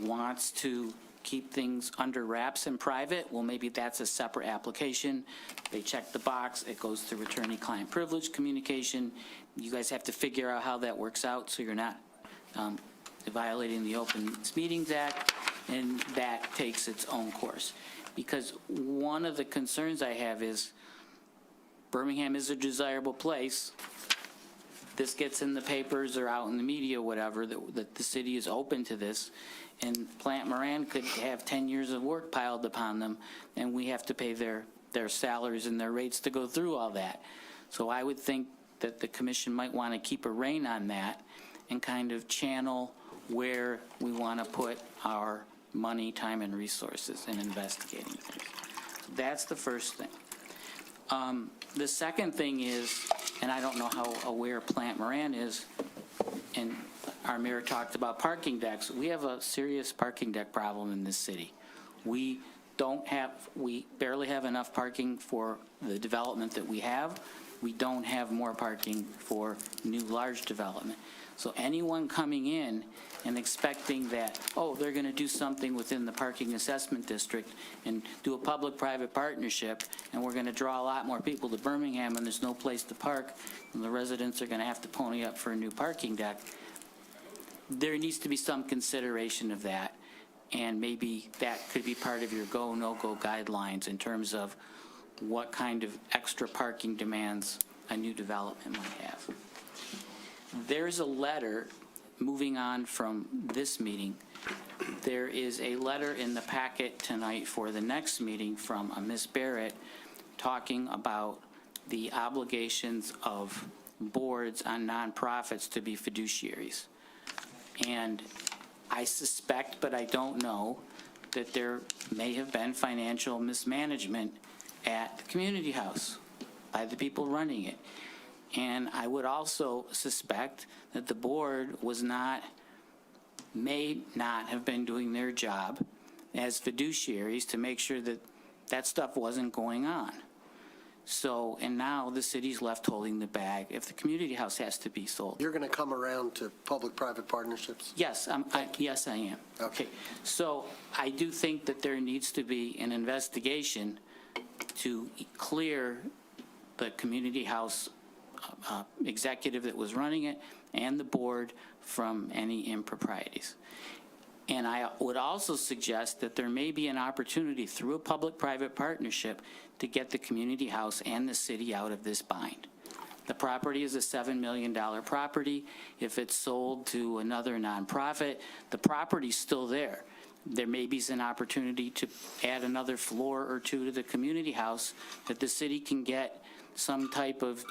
[SPEAKER 10] wants to keep things under wraps and private, well, maybe that's a separate application. They check the box, it goes through attorney-client privilege communication. You guys have to figure out how that works out so you're not violating the Open Meetings Act, and that takes its own course. because one of the concerns I have is Birmingham is a desirable place. This gets in the papers or out in the media, whatever, that the city is open to this, and Plant Moran could have 10 years of work piled upon them, and we have to pay their salaries and their rates to go through all that. So I would think that the commission might want to keep a rein on that and kind of channel where we want to put our money, time, and resources in investigating things. So that's the first thing. The second thing is, and I don't know how aware Plant Moran is, and our mayor talked about parking decks. We have a serious parking deck problem in this city. We barely have enough parking for the development that we have. We don't have more parking for new large development. So anyone coming in and expecting that, oh, they're going to do something within the parking assessment district and do a public-private partnership, and we're going to draw a lot more people to Birmingham and there's no place to park, and the residents are going to have to pony up for a new parking deck, there needs to be some consideration of that, and maybe that could be part of your go, no-go guidelines in terms of what kind of extra parking demands a new development might have. There's a letter, moving on from this meeting, there is a letter in the packet tonight for the next meeting from Ms. Barrett talking about the obligations of boards on nonprofits to be fiduciaries. And I suspect, but I don't know, that there may have been financial mismanagement at the community house by the people running it. And I would also suspect that the board may not have been doing their job as fiduciaries to make sure that that stuff wasn't going on. So, and now the city's left holding the bag if the community house has to be sold.
[SPEAKER 2] You're going to come around to public-private partnerships?
[SPEAKER 10] Yes, yes, I am.
[SPEAKER 2] Okay.
[SPEAKER 10] So I do think that there needs to be an investigation to clear the community house executive that was running it and the board from any improprieties. And I would also suggest that there may be an opportunity through a public-private partnership to get the community house and the city out of this bind. The property is a $7 million property. If it's sold to another nonprofit, the property's still there. There may be an opportunity to add another floor or two to the community house that the city can get some type of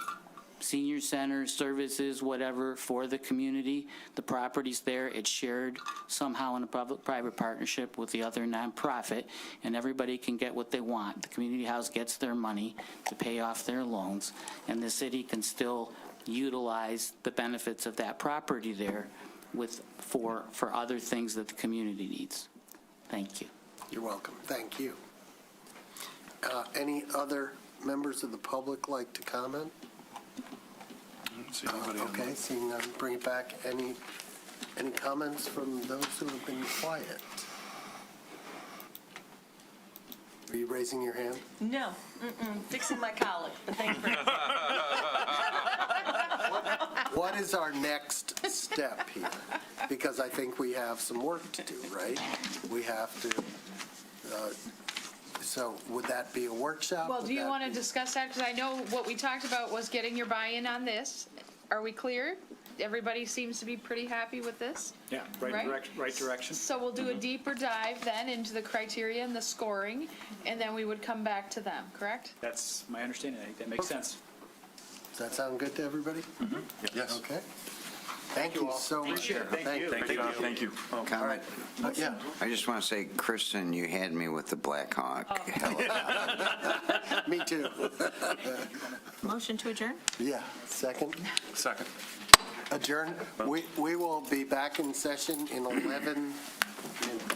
[SPEAKER 10] senior center services, whatever, for the community. The property's there, it's shared somehow in a public-private partnership with the other nonprofit, and everybody can get what they want. The community house gets their money to pay off their loans, and the city can still utilize the benefits of that property there for other things that the community needs. Thank you.
[SPEAKER 2] You're welcome. Thank you. Any other members of the public like to comment?
[SPEAKER 1] See anybody on
[SPEAKER 2] Okay, seeing none, bring it back. Any comments from those who have been quiet? Are you raising your hand?
[SPEAKER 4] No, fixing my colic, but thank you for
[SPEAKER 2] What is our next step here? Because I think we have some work to do, right? We have to, so would that be a workshop?
[SPEAKER 7] Well,
[SPEAKER 2] Would
[SPEAKER 7] do you
[SPEAKER 2] that
[SPEAKER 7] want to
[SPEAKER 2] be-
[SPEAKER 7] discuss that? Because I know what we talked about was getting your buy-in on this. Are we clear? Everybody seems to be pretty happy with this?
[SPEAKER 6] Yeah, right direction.
[SPEAKER 7] So we'll do a deeper dive then into the criteria and the scoring, and then we would come back to them, correct?
[SPEAKER 6] That's my understanding. I think that makes sense.
[SPEAKER 2] Does that sound good to everybody?
[SPEAKER 1] Yes.
[SPEAKER 2] Okay. Thank you so much.
[SPEAKER 6] Thank you.
[SPEAKER 1] Thank you.
[SPEAKER 2] All right. Yeah.
[SPEAKER 11] I just want to say, Kristen, you had me with the Black Hawk.
[SPEAKER 2] Me too.
[SPEAKER 5] Motion to adjourn?
[SPEAKER 2] Yeah. Second?
[SPEAKER 1] Second.
[SPEAKER 2] Adjourn. We will be back in session in 11 minutes.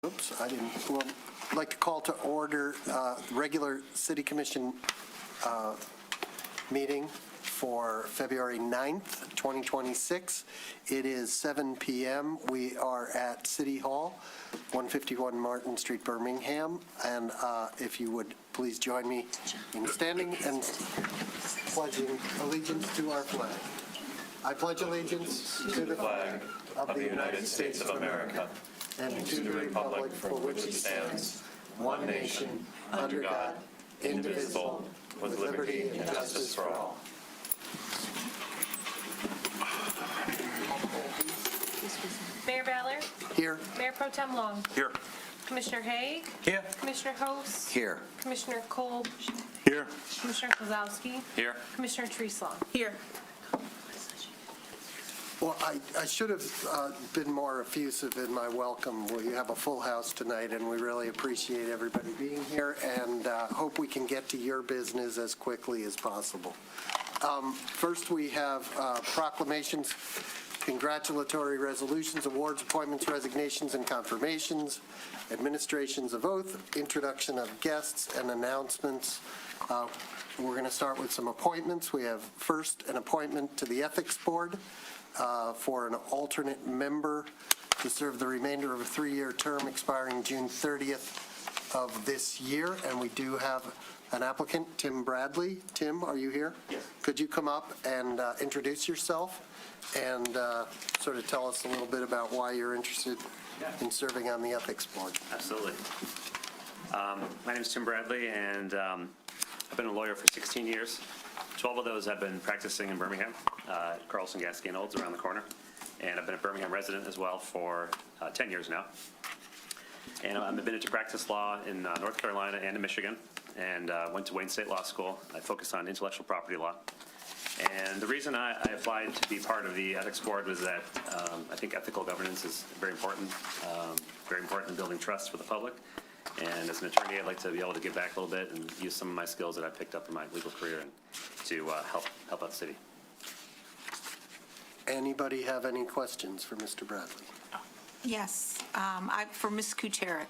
[SPEAKER 2] Oops, I didn't. Well, I'd like to call to order regular City Commission meeting for February 9th, 2026. It is 7 p.m. We are at City Hall, 151 Martin Street, Birmingham. And if you would please join me in standing and pledging allegiance to our flag. I pledge allegiance to the flag of the United States of America and to the republic for which it stands, one nation, under God, indivisible, with liberty and justice for all.
[SPEAKER 12] Mayor Ballard,
[SPEAKER 2] Here.
[SPEAKER 12] Mayor Pro Tem Long,
[SPEAKER 1] Here.
[SPEAKER 12] Commissioner Haig,
[SPEAKER 6] Here.
[SPEAKER 12] Commissioner Host,
[SPEAKER 11] Here.
[SPEAKER 12] Commissioner Kolb,
[SPEAKER 9] Here.
[SPEAKER 12] Commissioner Kozlowski,
[SPEAKER 1] Here.
[SPEAKER 12] Commissioner Treeslong.
[SPEAKER 5] Here.
[SPEAKER 2] Well, I should have been more effusive in my welcome. We have a full house tonight, and we really appreciate everybody being here, and hope we can get to your business as quickly as possible. First, we have proclamations, congratulatory resolutions, awards, appointments, resignations, and confirmations, administrations of oath, introduction of guests, and announcements. We're going to start with some appointments. We have first an appointment to the Ethics Board for an alternate member to serve the remainder of a 3-year term expiring June 30th of this year. And we do have an applicant, Tim Bradley. Tim, are you here? Yes. Could you come up and introduce yourself and sort of tell us a little bit about why you're interested in serving on the Ethics Board?
[SPEAKER 13] Absolutely. My name is Tim Bradley, and I've been a lawyer for 16 years. 12 of those I've been practicing in Birmingham, Carlson, Gasky, and Olds around the corner. And I've been a Birmingham resident as well for 10 years now. And I've been into practice law in North Carolina and in Michigan, and went to Wayne State Law School. I focused on intellectual property law. And the reason I applied to be part of the Ethics Board was that I think ethical governance is very important in building trust for the public. And as an attorney, I'd like to be able to give back a little bit and use some of my skills that I picked up in my legal career and to help out the city.
[SPEAKER 2] Anybody have any questions for Mr. Bradley?
[SPEAKER 5] Yes, for Ms. Kucharik,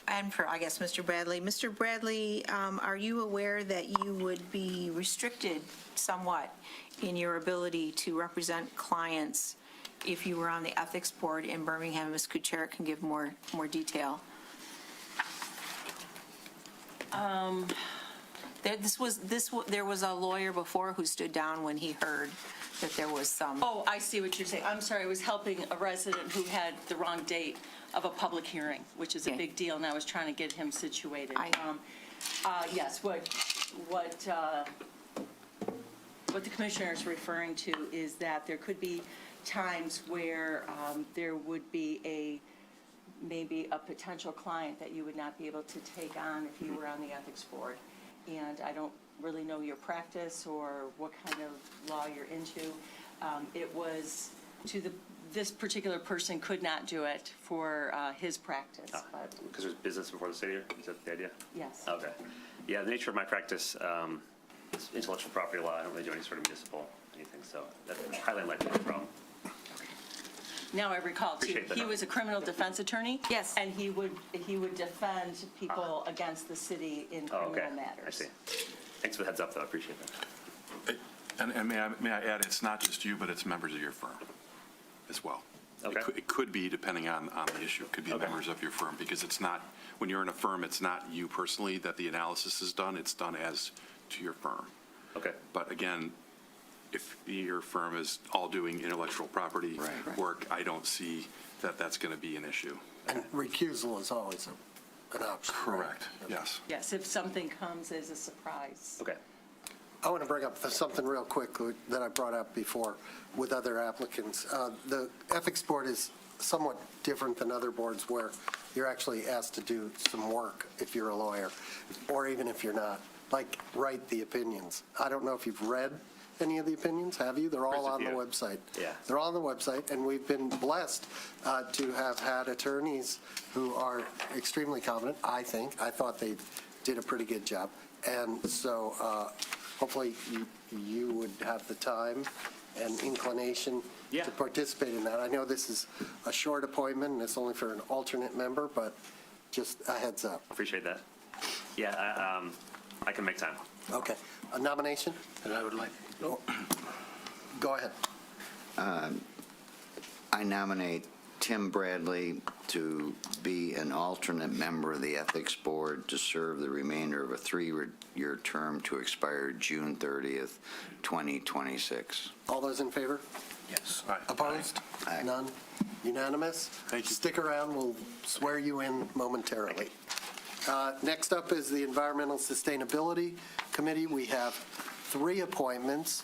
[SPEAKER 5] and for, I guess, Mr. Bradley. Mr. Bradley, are you aware that you would be restricted somewhat in your ability to represent clients if you were on the Ethics Board in Birmingham? Ms. Kucharik can give more detail. There was a lawyer before who stood down when he heard that there was some.
[SPEAKER 4] Oh, I see what you're saying. I'm sorry, I was helping a resident who had the wrong date of a public hearing, which is a
[SPEAKER 5] Okay.
[SPEAKER 4] big deal, and I was trying to get him situated.
[SPEAKER 5] I-
[SPEAKER 4] Yes, what the commissioner is referring to is that there could be times where there would be maybe a potential client that you would not be able to take on if you were on the Ethics Board. And I don't really know your practice or what kind of law you're into. It was this particular person could not do it for his practice, but
[SPEAKER 13] Because there's business before the city, is that the idea?
[SPEAKER 4] yes.
[SPEAKER 13] Okay. Yeah, the nature of my practice is intellectual property law. I don't really do any sort of municipal anything, so that's highly unlikely to be a problem.
[SPEAKER 4] Now I recall, too,
[SPEAKER 13] Appreciate that.
[SPEAKER 4] he was a criminal defense attorney.
[SPEAKER 5] Yes.
[SPEAKER 4] And he would defend people against the city in
[SPEAKER 13] Oh, okay.
[SPEAKER 4] criminal matters.
[SPEAKER 13] I see. Thanks for the heads up, though. I appreciate that.
[SPEAKER 1] And may I add, it's not just you, but it's members of your firm as well.
[SPEAKER 13] Okay.
[SPEAKER 1] It could be, depending on the issue, it could be
[SPEAKER 13] Okay.
[SPEAKER 1] members of your firm, because it's not, when you're in a firm, it's not you personally that the analysis is done, it's done as to your firm.
[SPEAKER 13] Okay.
[SPEAKER 1] But again, if your firm is all doing intellectual property work, I don't see that that's going to be an issue.
[SPEAKER 2] And recusal is always an option. right?
[SPEAKER 1] Correct, yes.
[SPEAKER 4] Yes, if something comes as a surprise.
[SPEAKER 13] Okay.
[SPEAKER 2] I want to bring up something real quick that I brought up before with other applicants. The Ethics Board is somewhat different than other boards where you're actually asked to do some work if you're a lawyer, or even if you're not, like write the opinions. I don't know if you've read any of the opinions, have you? They're all on the website.
[SPEAKER 13] Yeah.
[SPEAKER 2] They're on the website, and we've been blessed to have had attorneys who are extremely competent, I think. I thought they did a pretty good job. And so hopefully you would have the time and inclination
[SPEAKER 6] Yeah.
[SPEAKER 2] to participate in that. I know this is a short appointment, and it's only for an alternate member, but just a heads up.
[SPEAKER 13] Appreciate that. Yeah, I can make time.
[SPEAKER 2] Okay. A nomination?
[SPEAKER 8] And I would like,
[SPEAKER 2] Go ahead.
[SPEAKER 11] I nominate Tim Bradley to be an alternate member of the Ethics Board to serve the remainder of a 3-year term to expire June 30th, 2026.
[SPEAKER 2] All those in favor?
[SPEAKER 8] yes.
[SPEAKER 2] Opposed?
[SPEAKER 11] Aye.
[SPEAKER 2] None? Unanimous?
[SPEAKER 1] Thank you.
[SPEAKER 2] Stick around, we'll swear you in momentarily. Next up is the Environmental Sustainability Committee. We have 3 appointments,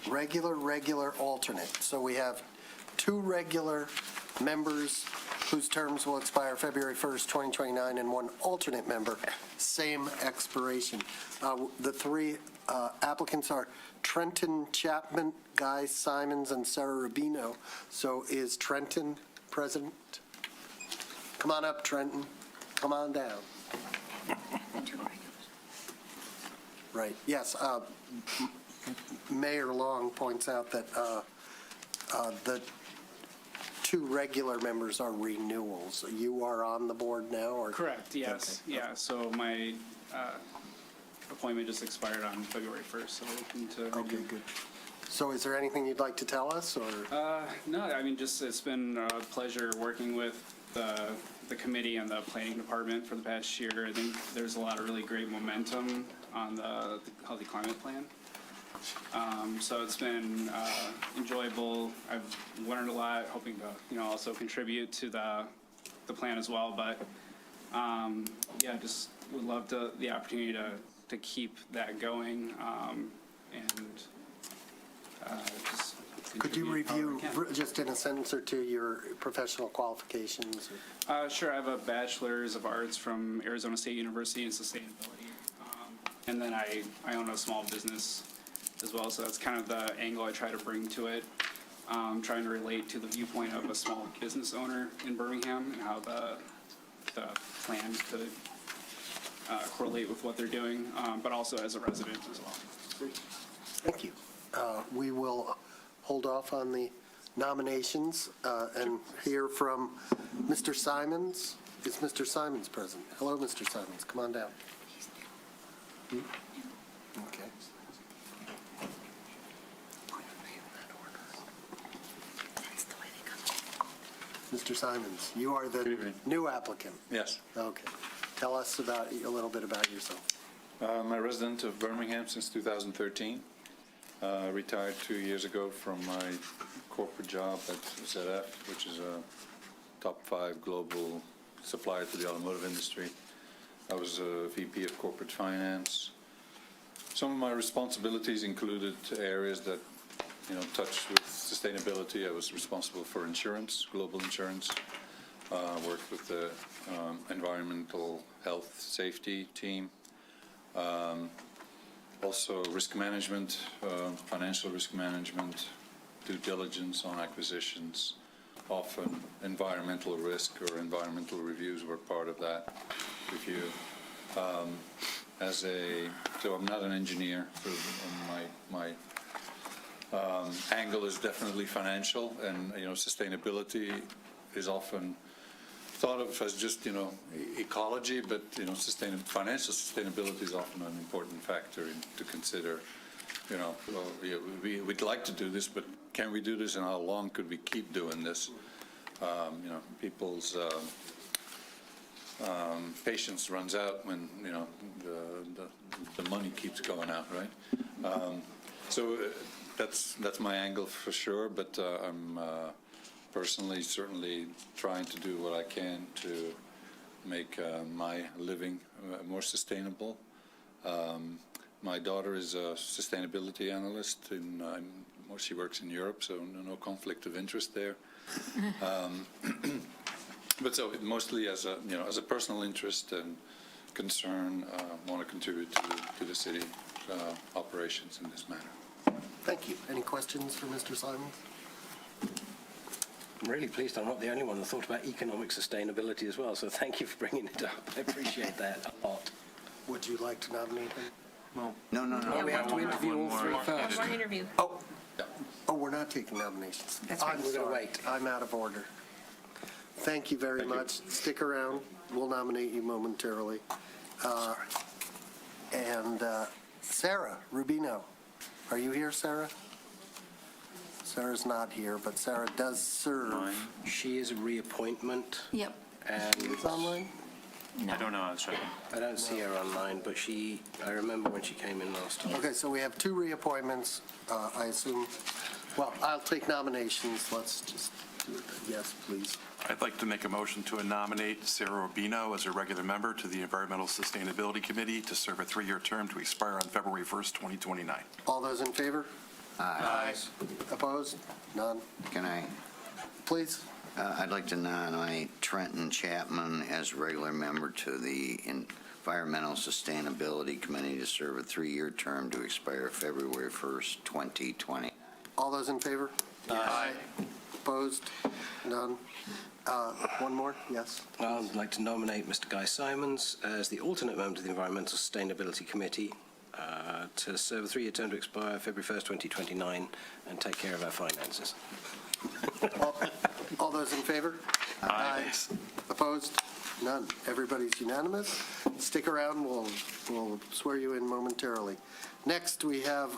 [SPEAKER 2] regular, alternate. So we have 2 regular members whose terms will expire February 1st, 2029, and 1 alternate member, same expiration. The 3 applicants are Trenton Chapman, Guy Simons, and Sarah Rubino. So is Trenton present? Come on up, Trenton. Come on down. Right, yes. Mayor Long points out that the 2 regular members are renewals. You are on the board now, or?
[SPEAKER 14] Correct, yes.
[SPEAKER 2] Okay.
[SPEAKER 14] Yeah, so my appointment just expired on February 1st, so we're looking to
[SPEAKER 2] Okay,
[SPEAKER 14] renew.
[SPEAKER 2] good. So is there anything you'd like to tell us, or?
[SPEAKER 14] No, I mean, just, it's been a pleasure working with the committee and the planning department for the past year. I think there's a lot of really great momentum on the Healthy Climate Plan. So it's been enjoyable. I've learned a lot, hoping to, also contribute to the plan as well. But yeah, just would love the opportunity to keep that going and just.
[SPEAKER 2] Could you
[SPEAKER 14] contribute however
[SPEAKER 2] review,
[SPEAKER 14] I can.
[SPEAKER 2] just in a sentence or two, your professional qualifications?
[SPEAKER 14] Sure, I have a Bachelor's of Arts from Arizona State University in Sustainability. And then I own a small business as well, so that's kind of the angle I try to bring to it, trying to relate to the viewpoint of a small business owner in Birmingham and how the plan could correlate with what they're doing, but also as a resident as well.
[SPEAKER 2] Thank you. We will hold off on the nominations and hear from Mr. Simons. Is Mr. Simons present? Hello, Mr. Simons. Come on down. Okay. Mr. Simons, you are the new applicant.
[SPEAKER 15] Yes.
[SPEAKER 2] Okay. Tell us a little bit about yourself.
[SPEAKER 15] I'm a resident of Birmingham since 2013. Retired 2 years ago from my corporate job at ZF, which is a top 5 global supplier to the automotive industry. I was a VP of corporate finance. Some of my responsibilities included areas that touched with sustainability. I was responsible for insurance, global insurance. Worked with the environmental health safety team. Also risk management, financial risk management, due diligence on acquisitions. Often environmental risk or environmental reviews were part of that review. So I'm not an engineer. So my angle is definitely financial, and sustainability is often thought of as just ecology, but financial sustainability is often an important factor to consider. We'd like to do this, but can we do this, and how long could we keep doing this? People's patience runs out when the money keeps going out, right? So that's my angle for sure, but I'm personally certainly trying to do what I can to make my living more sustainable. My daughter is a sustainability analyst, she works in Europe, so no conflict of interest there. But so mostly as a personal interest and concern, want to contribute to the city operations in this manner.
[SPEAKER 2] Thank you. Any questions for Mr. Simons?
[SPEAKER 8] I'm really pleased I'm not the only one that thought about economic sustainability as well, so thank you for bringing it up. I appreciate that a lot.
[SPEAKER 2] Would you like to nominate him?
[SPEAKER 11] No.
[SPEAKER 8] We have to interview all 3 first.
[SPEAKER 5] One interview.
[SPEAKER 2] Oh, Oh, we're not taking nominations.
[SPEAKER 5] That's right.
[SPEAKER 2] I'm
[SPEAKER 5] We're
[SPEAKER 8] gonna
[SPEAKER 2] sorry.
[SPEAKER 8] wait.
[SPEAKER 2] I'm out of order. Thank you very much. Stick around. We'll nominate you momentarily. And Sarah Rubino. Are you here, Sarah? Sarah's not here, but Sarah does serve.
[SPEAKER 8] She is a reappointment,
[SPEAKER 5] Yep.
[SPEAKER 8] and
[SPEAKER 2] It's online?
[SPEAKER 5] No.
[SPEAKER 6] I don't know, I was checking.
[SPEAKER 8] I don't see her online, but I remember when she came in last time.
[SPEAKER 2] Okay, so we have two reappointments, I assume. Well, I'll take nominations. Let's just do it. Yes, please.
[SPEAKER 1] I'd like to make a motion to nominate Sarah Rubino as a regular member to the Environmental Sustainability Committee to serve a 3-year term to expire on February 1st, 2029.
[SPEAKER 2] All those in favor?
[SPEAKER 11] Aye.
[SPEAKER 2] Opposed? None.
[SPEAKER 11] Can I,
[SPEAKER 2] Please.
[SPEAKER 11] I'd like to nominate Trenton Chapman as regular member to the Environmental Sustainability Committee to serve a 3-year term to expire February 1st, 2020.
[SPEAKER 2] All those in favor? Aye. Opposed? None. One more? Yes.
[SPEAKER 8] I'd like to nominate Mr. Guy Simons as the alternate member to the Environmental Sustainability Committee to serve a 3-year term to expire February 1st, 2029, and take care of our finances.
[SPEAKER 2] All those in favor? Aye. Opposed? None. Everybody's unanimous. Stick around, we'll swear you in momentarily. Next, we have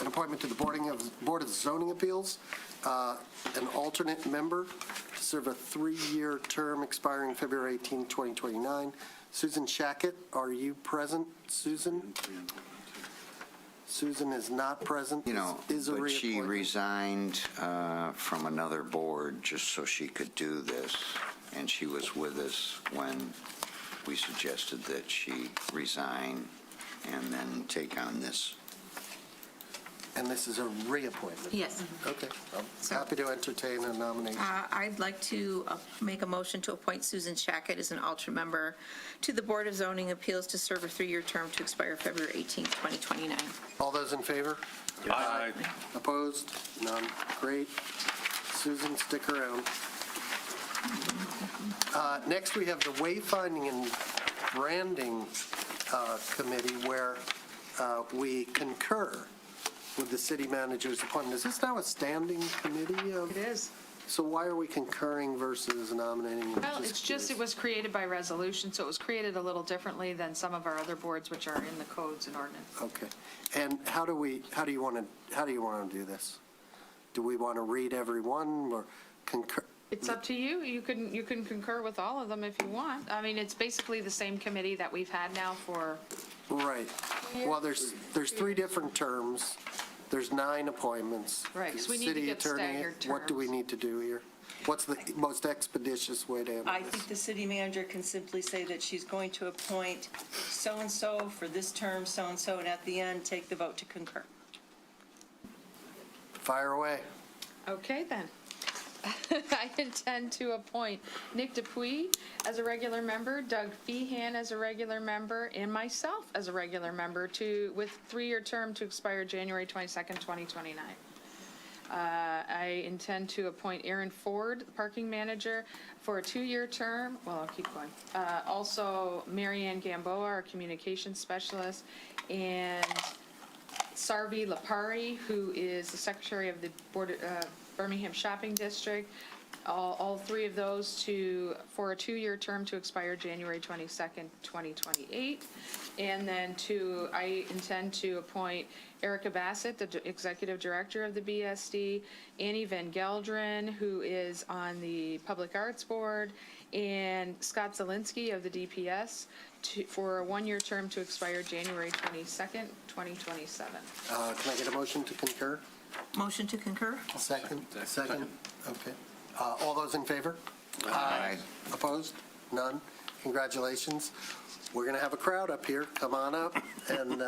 [SPEAKER 2] an appointment to the Board of Zoning Appeals, an alternate member to serve a 3-year term expiring February 18, 2029. Susan Shackett, are you present, Susan? Susan is not present.
[SPEAKER 11] You know,
[SPEAKER 2] Is a
[SPEAKER 11] but she
[SPEAKER 2] reappointment.
[SPEAKER 11] resigned from another board just so she could do this, and she was with us when we suggested that she resign and then take on this.
[SPEAKER 2] And this is a reappointment?
[SPEAKER 5] Yes.
[SPEAKER 2] Okay. I'm happy to entertain a nomination.
[SPEAKER 5] I'd like to make a motion to appoint Susan Shackett as an alternate member to the Board of Zoning Appeals to serve a 3-year term to expire February 18th, 2029.
[SPEAKER 2] All those in favor?
[SPEAKER 1] Aye.
[SPEAKER 2] Opposed? None. Great. Susan, stick around. Next, we have the Wayfinding and Branding Committee, where we concur with the city manager's appointment. Is this now a standing committee?
[SPEAKER 3] It is.
[SPEAKER 2] So why are we concurring versus nominating?
[SPEAKER 7] Well, it's just, it was created by resolution, so it was created a little differently than some of our other boards, which are in the codes and ordinance.
[SPEAKER 2] Okay. And how do you want to do this? Do we want to read every one or concur?
[SPEAKER 7] It's up to you. You can concur with all of them if you want. I mean, it's basically the same committee that we've had now for,
[SPEAKER 2] Right. Well, there's 3 different terms. There's 9 appointments.
[SPEAKER 7] Right, 'cause we need to get
[SPEAKER 2] City attorney,
[SPEAKER 7] staggered
[SPEAKER 2] what do we
[SPEAKER 7] terms.
[SPEAKER 2] need to do here? What's the most expeditious way to handle
[SPEAKER 4] I
[SPEAKER 2] this?
[SPEAKER 4] think the city manager can simply say that she's going to appoint so-and-so for this term, so-and-so, and at the end, take the vote to concur.
[SPEAKER 2] Fire away.
[SPEAKER 7] okay then. I intend to appoint Nick Dupuy as a regular member, Doug Feehan as a regular member, and myself as a regular member with 3-year term to expire January 22nd, 2029. I intend to appoint Aaron Ford, the parking manager, for a 2-year term. Well, I'll keep going. Also, Marianne Gamboa, our communications specialist, and Sarvi Lapari, who is the secretary of the Board, Birmingham Shopping District. All 3 of those for a 2-year term to expire January 22nd, 2028. And then I intend to appoint Erica Bassett, the executive director of the BSD, Annie Van Gelderen, who is on the Public Arts Board, and Scott Zelinski of the DPS for a 1-year term to expire January 22nd, 2027.
[SPEAKER 2] Can I get a motion to concur?
[SPEAKER 5] Motion to concur?
[SPEAKER 2] Second? Okay. All those in favor?
[SPEAKER 11] Aye.
[SPEAKER 2] Opposed? None. Congratulations. We're going to have a crowd up here. Come on up, and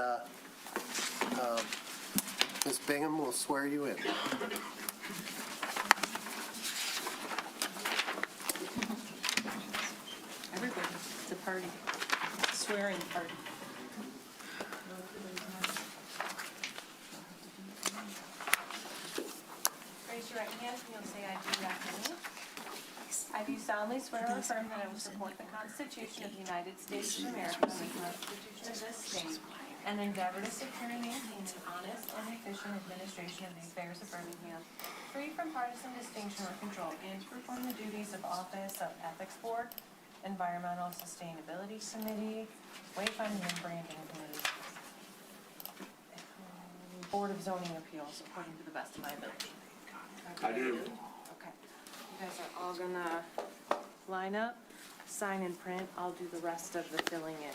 [SPEAKER 2] Ms. Bingham will swear you in.
[SPEAKER 4] Everybody, it's a party, swearing party.
[SPEAKER 12] Raise your right hand and you'll say, "I do" after me. I do solemnly swear or affirm that I will support the Constitution of the United States of America and the Constitution of this state, and endeavor to secure and maintain an honest and efficient administration of the affairs of Birmingham, free from partisan distinction or control, and to perform the duties of office of Ethics Board, Environmental Sustainability Committee, Wayfinding and Branding Committee, Board of Zoning Appeals, according to the best of my ability.
[SPEAKER 9] I do.
[SPEAKER 12] Okay. You guys are all gonna line up, sign and print. I'll do the rest of the filling in.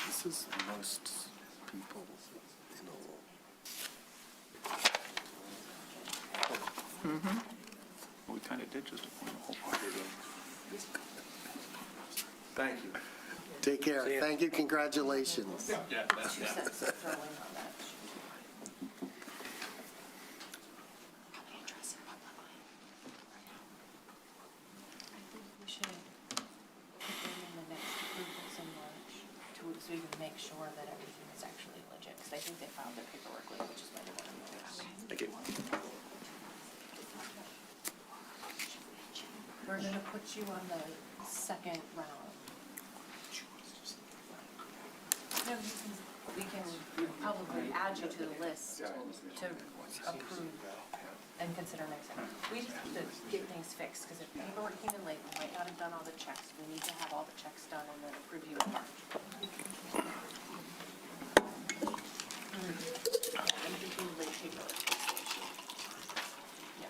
[SPEAKER 2] This is most people in a
[SPEAKER 15] We kind of did just appoint a whole party.
[SPEAKER 9] Thank you.
[SPEAKER 2] Take care. Thank you. Congratulations.
[SPEAKER 12] We should put them in the next approvals in March so we can make sure that everything is actually legit, because I think they filed their paperwork late, which is why they want to move it.
[SPEAKER 13] Thank you.
[SPEAKER 12] We're gonna put you on the second round. No, we can probably add you to the list to approve and consider next time. We just have to get things fixed, because if paperwork came in late, we might not have done all the checks. We need to have all the checks done and then approve you in March. I'm thinking late paperwork is the issue. Yeah.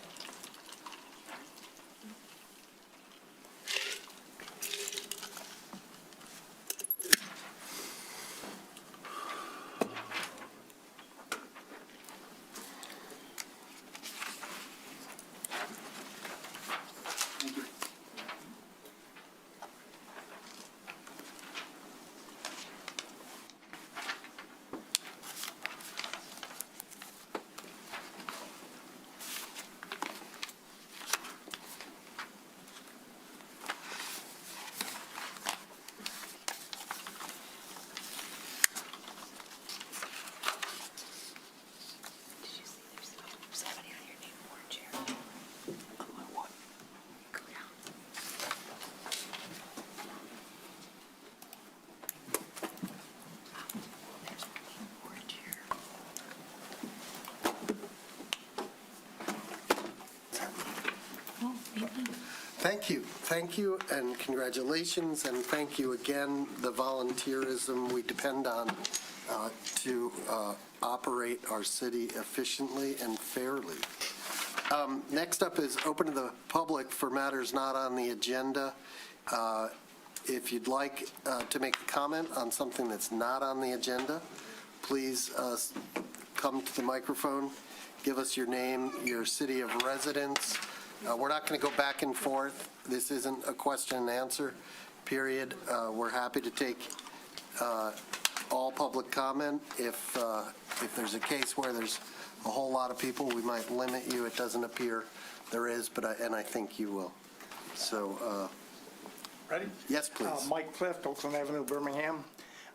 [SPEAKER 2] Thank you, and congratulations, and thank you again, the volunteerism we depend on to operate our city efficiently and fairly. Next up is open to the public for matters not on the agenda. If you'd like to make a comment on something that's not on the agenda, please come to the microphone, give us your name, your city of residence. We're not going to go back and forth. This isn't a question and answer period. We're happy to take all public comment. If there's a case where there's a whole lot of people, we might limit you. It doesn't appear there is, but I think you will. So,
[SPEAKER 16] Ready?
[SPEAKER 2] yes, please.
[SPEAKER 16] Mike Clift, Oakland Avenue, Birmingham.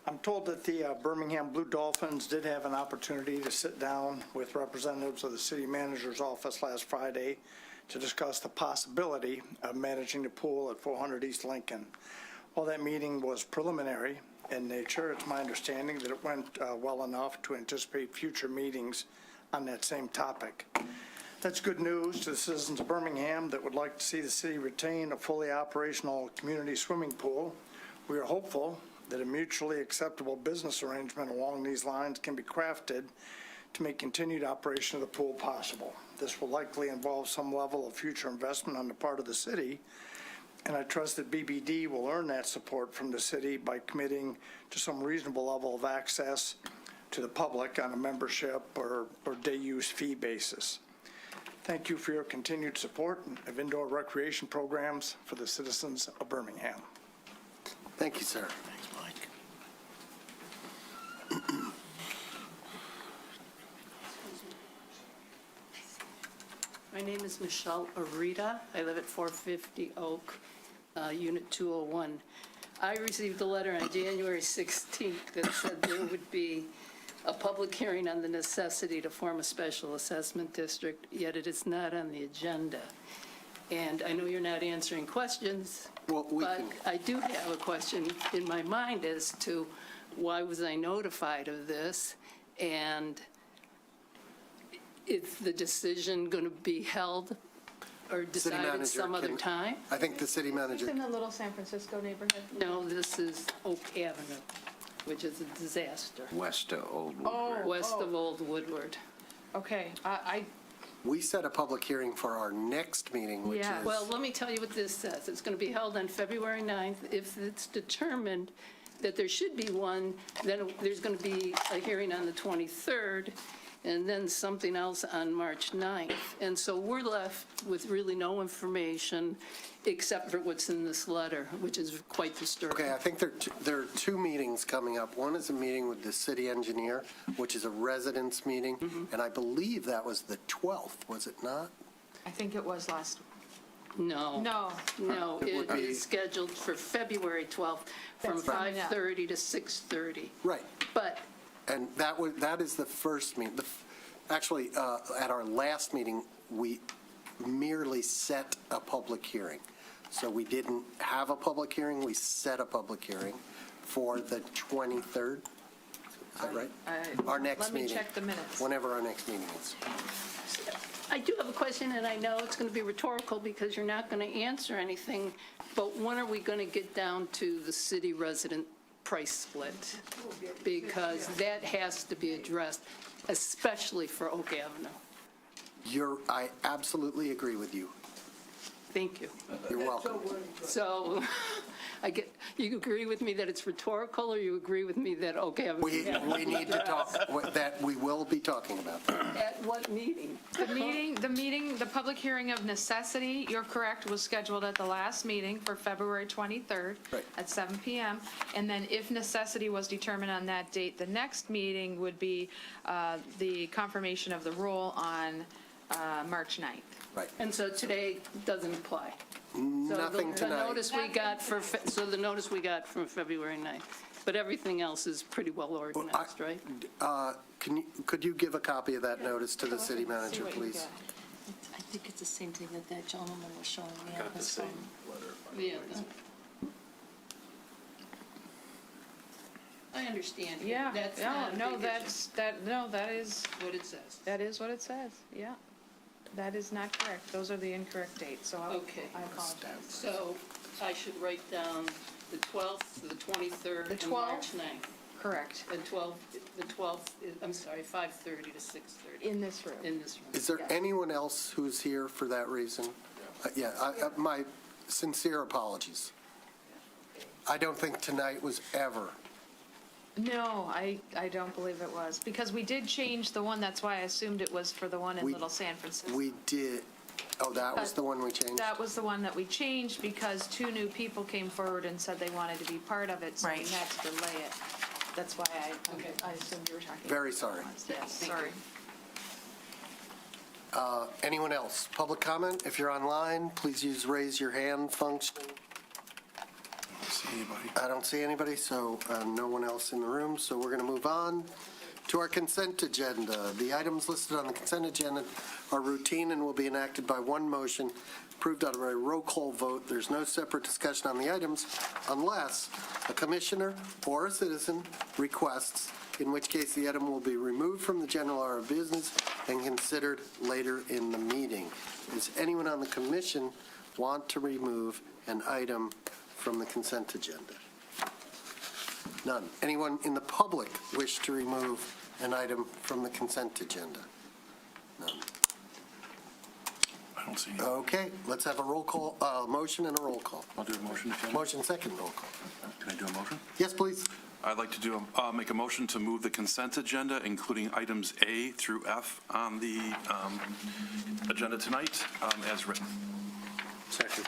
[SPEAKER 16] I'm told that the Birmingham Blue Dolphins did have an opportunity to sit down with representatives of the city manager's office last Friday to discuss the possibility of managing the pool at 400 East Lincoln. While that meeting was preliminary in nature, it's my understanding that it went well enough to anticipate future meetings on that same topic. That's good news to the citizens of Birmingham that would like to see the city retain a fully operational community swimming pool. We are hopeful that a mutually acceptable business arrangement along these lines can be crafted to make continued operation of the pool possible. This will likely involve some level of future investment on the part of the city, and I trust that BBD will earn that support from the city by committing to some reasonable level of access to the public on a membership or day use fee basis. Thank you for your continued support of indoor recreation programs for the citizens of Birmingham.
[SPEAKER 2] Thank you, sir. Thanks, Mike.
[SPEAKER 17] My name is Michelle Arita. I live at 450 Oak, Unit 201. I received a letter on January 16th that said there would be a public hearing on the necessity to form a special assessment district, yet it is not on the agenda. And I know you're not answering questions, but I do have a question in my mind as to why was I notified of this? And is the decision going to be held or
[SPEAKER 2] City
[SPEAKER 17] decided
[SPEAKER 2] manager
[SPEAKER 17] some other
[SPEAKER 2] can-
[SPEAKER 17] time?
[SPEAKER 2] I think the city
[SPEAKER 7] It's
[SPEAKER 2] manager,
[SPEAKER 7] in the Little San Francisco neighborhood.
[SPEAKER 17] No, this is Oak Avenue, which is a disaster,
[SPEAKER 11] West of Old
[SPEAKER 7] Oh,
[SPEAKER 11] Woodward.
[SPEAKER 17] west of Old Woodward.
[SPEAKER 7] okay.
[SPEAKER 2] we set a public hearing for our next meeting, which
[SPEAKER 7] Yeah.
[SPEAKER 2] is.
[SPEAKER 17] Well, let me tell you what this says. It's going to be held on February 9th. If it's determined that there should be one, then there's going to be a hearing on the 23rd, and then something else on March 9th. And so we're left with really no information except for what's in this letter, which is quite disturbing.
[SPEAKER 2] Okay, I think there are two meetings coming up. One is a meeting with the city engineer, which is a residents meeting, and I believe that was the 12th, was it not?
[SPEAKER 7] I think it was last.
[SPEAKER 17] No.
[SPEAKER 7] No.
[SPEAKER 17] No,
[SPEAKER 2] It
[SPEAKER 17] it
[SPEAKER 2] would be-
[SPEAKER 17] is scheduled for February 12th from
[SPEAKER 7] That's coming up.
[SPEAKER 17] 5:30 to 6:30.
[SPEAKER 2] Right.
[SPEAKER 17] But
[SPEAKER 2] And that is the first meeting. Actually, at our last meeting, we merely set a public hearing. So we didn't have a public hearing, we set a public hearing for the 23rd. Is that right? Our next meeting.
[SPEAKER 7] Let me check the minutes.
[SPEAKER 2] Whenever our next meeting is.
[SPEAKER 17] I do have a question, and I know it's going to be rhetorical because you're not going to answer anything, but when are we going to get down to the city resident price split? Because that has to be addressed, especially for Oak Avenue.
[SPEAKER 2] I absolutely agree with you.
[SPEAKER 17] Thank you.
[SPEAKER 2] You're welcome.
[SPEAKER 17] So, you agree with me that it's rhetorical, or you agree with me that Oak Avenue?
[SPEAKER 2] We need to talk, that we will be talking about that.
[SPEAKER 17] At what meeting?
[SPEAKER 7] The public hearing of necessity, you're correct, was scheduled at the last meeting for February 23rd
[SPEAKER 2] Right.
[SPEAKER 7] at 7 PM. And then if necessity was determined on that date, the next meeting would be the confirmation of the rule on March 9th.
[SPEAKER 2] Right.
[SPEAKER 17] And so today doesn't apply?
[SPEAKER 2] Nothing
[SPEAKER 17] So the
[SPEAKER 2] tonight.
[SPEAKER 17] notice we got the notice we got from February 9th, but everything else is pretty well organized, right?
[SPEAKER 2] Could you give a copy of that notice to the city manager,
[SPEAKER 7] what you
[SPEAKER 2] please?
[SPEAKER 7] got.
[SPEAKER 4] I think it's the same thing that that gentleman was showing me on his phone.
[SPEAKER 17] Yeah. I understand.
[SPEAKER 7] Yeah,
[SPEAKER 17] That's not a
[SPEAKER 7] no,
[SPEAKER 17] big issue.
[SPEAKER 7] that is,
[SPEAKER 17] What it says.
[SPEAKER 7] that is what it says, yeah. That is not correct. Those are the incorrect dates, so
[SPEAKER 17] Okay.
[SPEAKER 7] I apologize.
[SPEAKER 17] So I should write down the 12th, the 23rd,
[SPEAKER 7] The
[SPEAKER 17] and March
[SPEAKER 7] 12th?
[SPEAKER 17] 9th.
[SPEAKER 7] Correct,
[SPEAKER 17] And the 12th, I'm sorry, 5:30 to 6:30
[SPEAKER 7] in this room.
[SPEAKER 17] in this room.
[SPEAKER 2] Is there
[SPEAKER 17] Yes.
[SPEAKER 2] anyone else who's here for that reason? My sincere apologies. I don't think tonight was ever.
[SPEAKER 7] No, I don't believe it was, because we did change the one, that's why I assumed it was for the one in
[SPEAKER 2] We-
[SPEAKER 7] Little San Francisco.
[SPEAKER 2] We did, that was the one we changed?
[SPEAKER 7] That was the one that we changed because two new people came forward and said they wanted to be part of it, so we
[SPEAKER 5] Right.
[SPEAKER 7] had to delay it. That's why I assumed you were talking.
[SPEAKER 2] Very sorry.
[SPEAKER 7] Yes, sorry.
[SPEAKER 2] Anyone else? Public comment? If you're online, please use raise your hand function. I don't see anybody, so no one else in the room, so we're going to move on to our consent agenda. The items listed on the consent agenda are routine and will be enacted by one motion, approved out of a roll call vote. There's no separate discussion on the items unless a commissioner or a citizen requests, in which case the item will be removed from the general order of business and considered later in the meeting. Does anyone on the commission want to remove an item from the consent agenda? None. Anyone in the public wish to remove an item from the consent agenda? None.
[SPEAKER 1] I don't see any.
[SPEAKER 2] Okay, let's have a roll call, motion and a roll call.
[SPEAKER 1] I'll do a motion if you want.
[SPEAKER 2] Motion second roll call.
[SPEAKER 1] Can I do a motion?
[SPEAKER 2] Yes, please.
[SPEAKER 1] I'd like to make a motion to move the consent agenda, including items A through F on the agenda tonight, as written.
[SPEAKER 9] Second.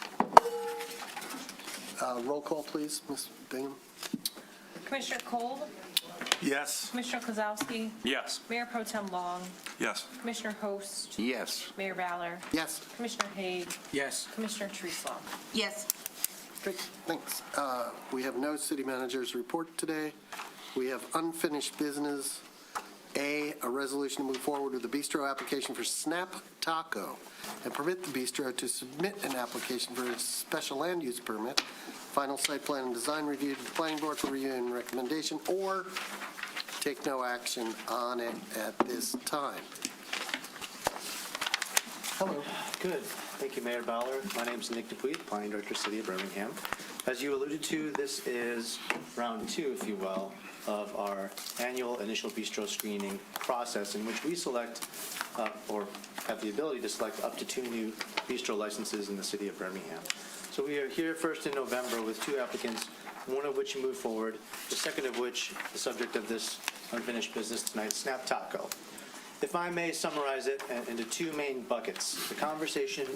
[SPEAKER 2] Roll call, please, Ms. Bingham.
[SPEAKER 12] Commissioner Cole,
[SPEAKER 9] Yes.
[SPEAKER 12] Commissioner Kozowski,
[SPEAKER 1] Yes.
[SPEAKER 12] Mayor Pro Tem Long,
[SPEAKER 1] Yes.
[SPEAKER 12] Commissioner Host,
[SPEAKER 11] Yes.
[SPEAKER 12] Mayor Ballard,
[SPEAKER 2] Yes.
[SPEAKER 12] Commissioner Haig,
[SPEAKER 6] Yes.
[SPEAKER 12] Commissioner Treeslaw.
[SPEAKER 5] Yes.
[SPEAKER 2] Great, thanks. We have no city manager's report today. We have unfinished business. A resolution to move forward with the bistro application for Snap Taco and permit the bistro to submit an application for a special land use permit, final site plan and design review to the planning board for review and recommendation, or take no action on it at this time. Hello.
[SPEAKER 18] Good. Thank you, Mayor Bowler. My name is Nick Dupuy, Planning Director, City of Birmingham. As you alluded to, this is round two, if you will, of our annual initial bistro screening process in which we select or have the ability to select up to 2 new bistro licenses in the City of Birmingham. So we are here first in November with 2 applicants, one of which moved forward, the second of which, the subject of this unfinished business tonight, Snap Taco. If I may summarize it into 2 main buckets. The conversation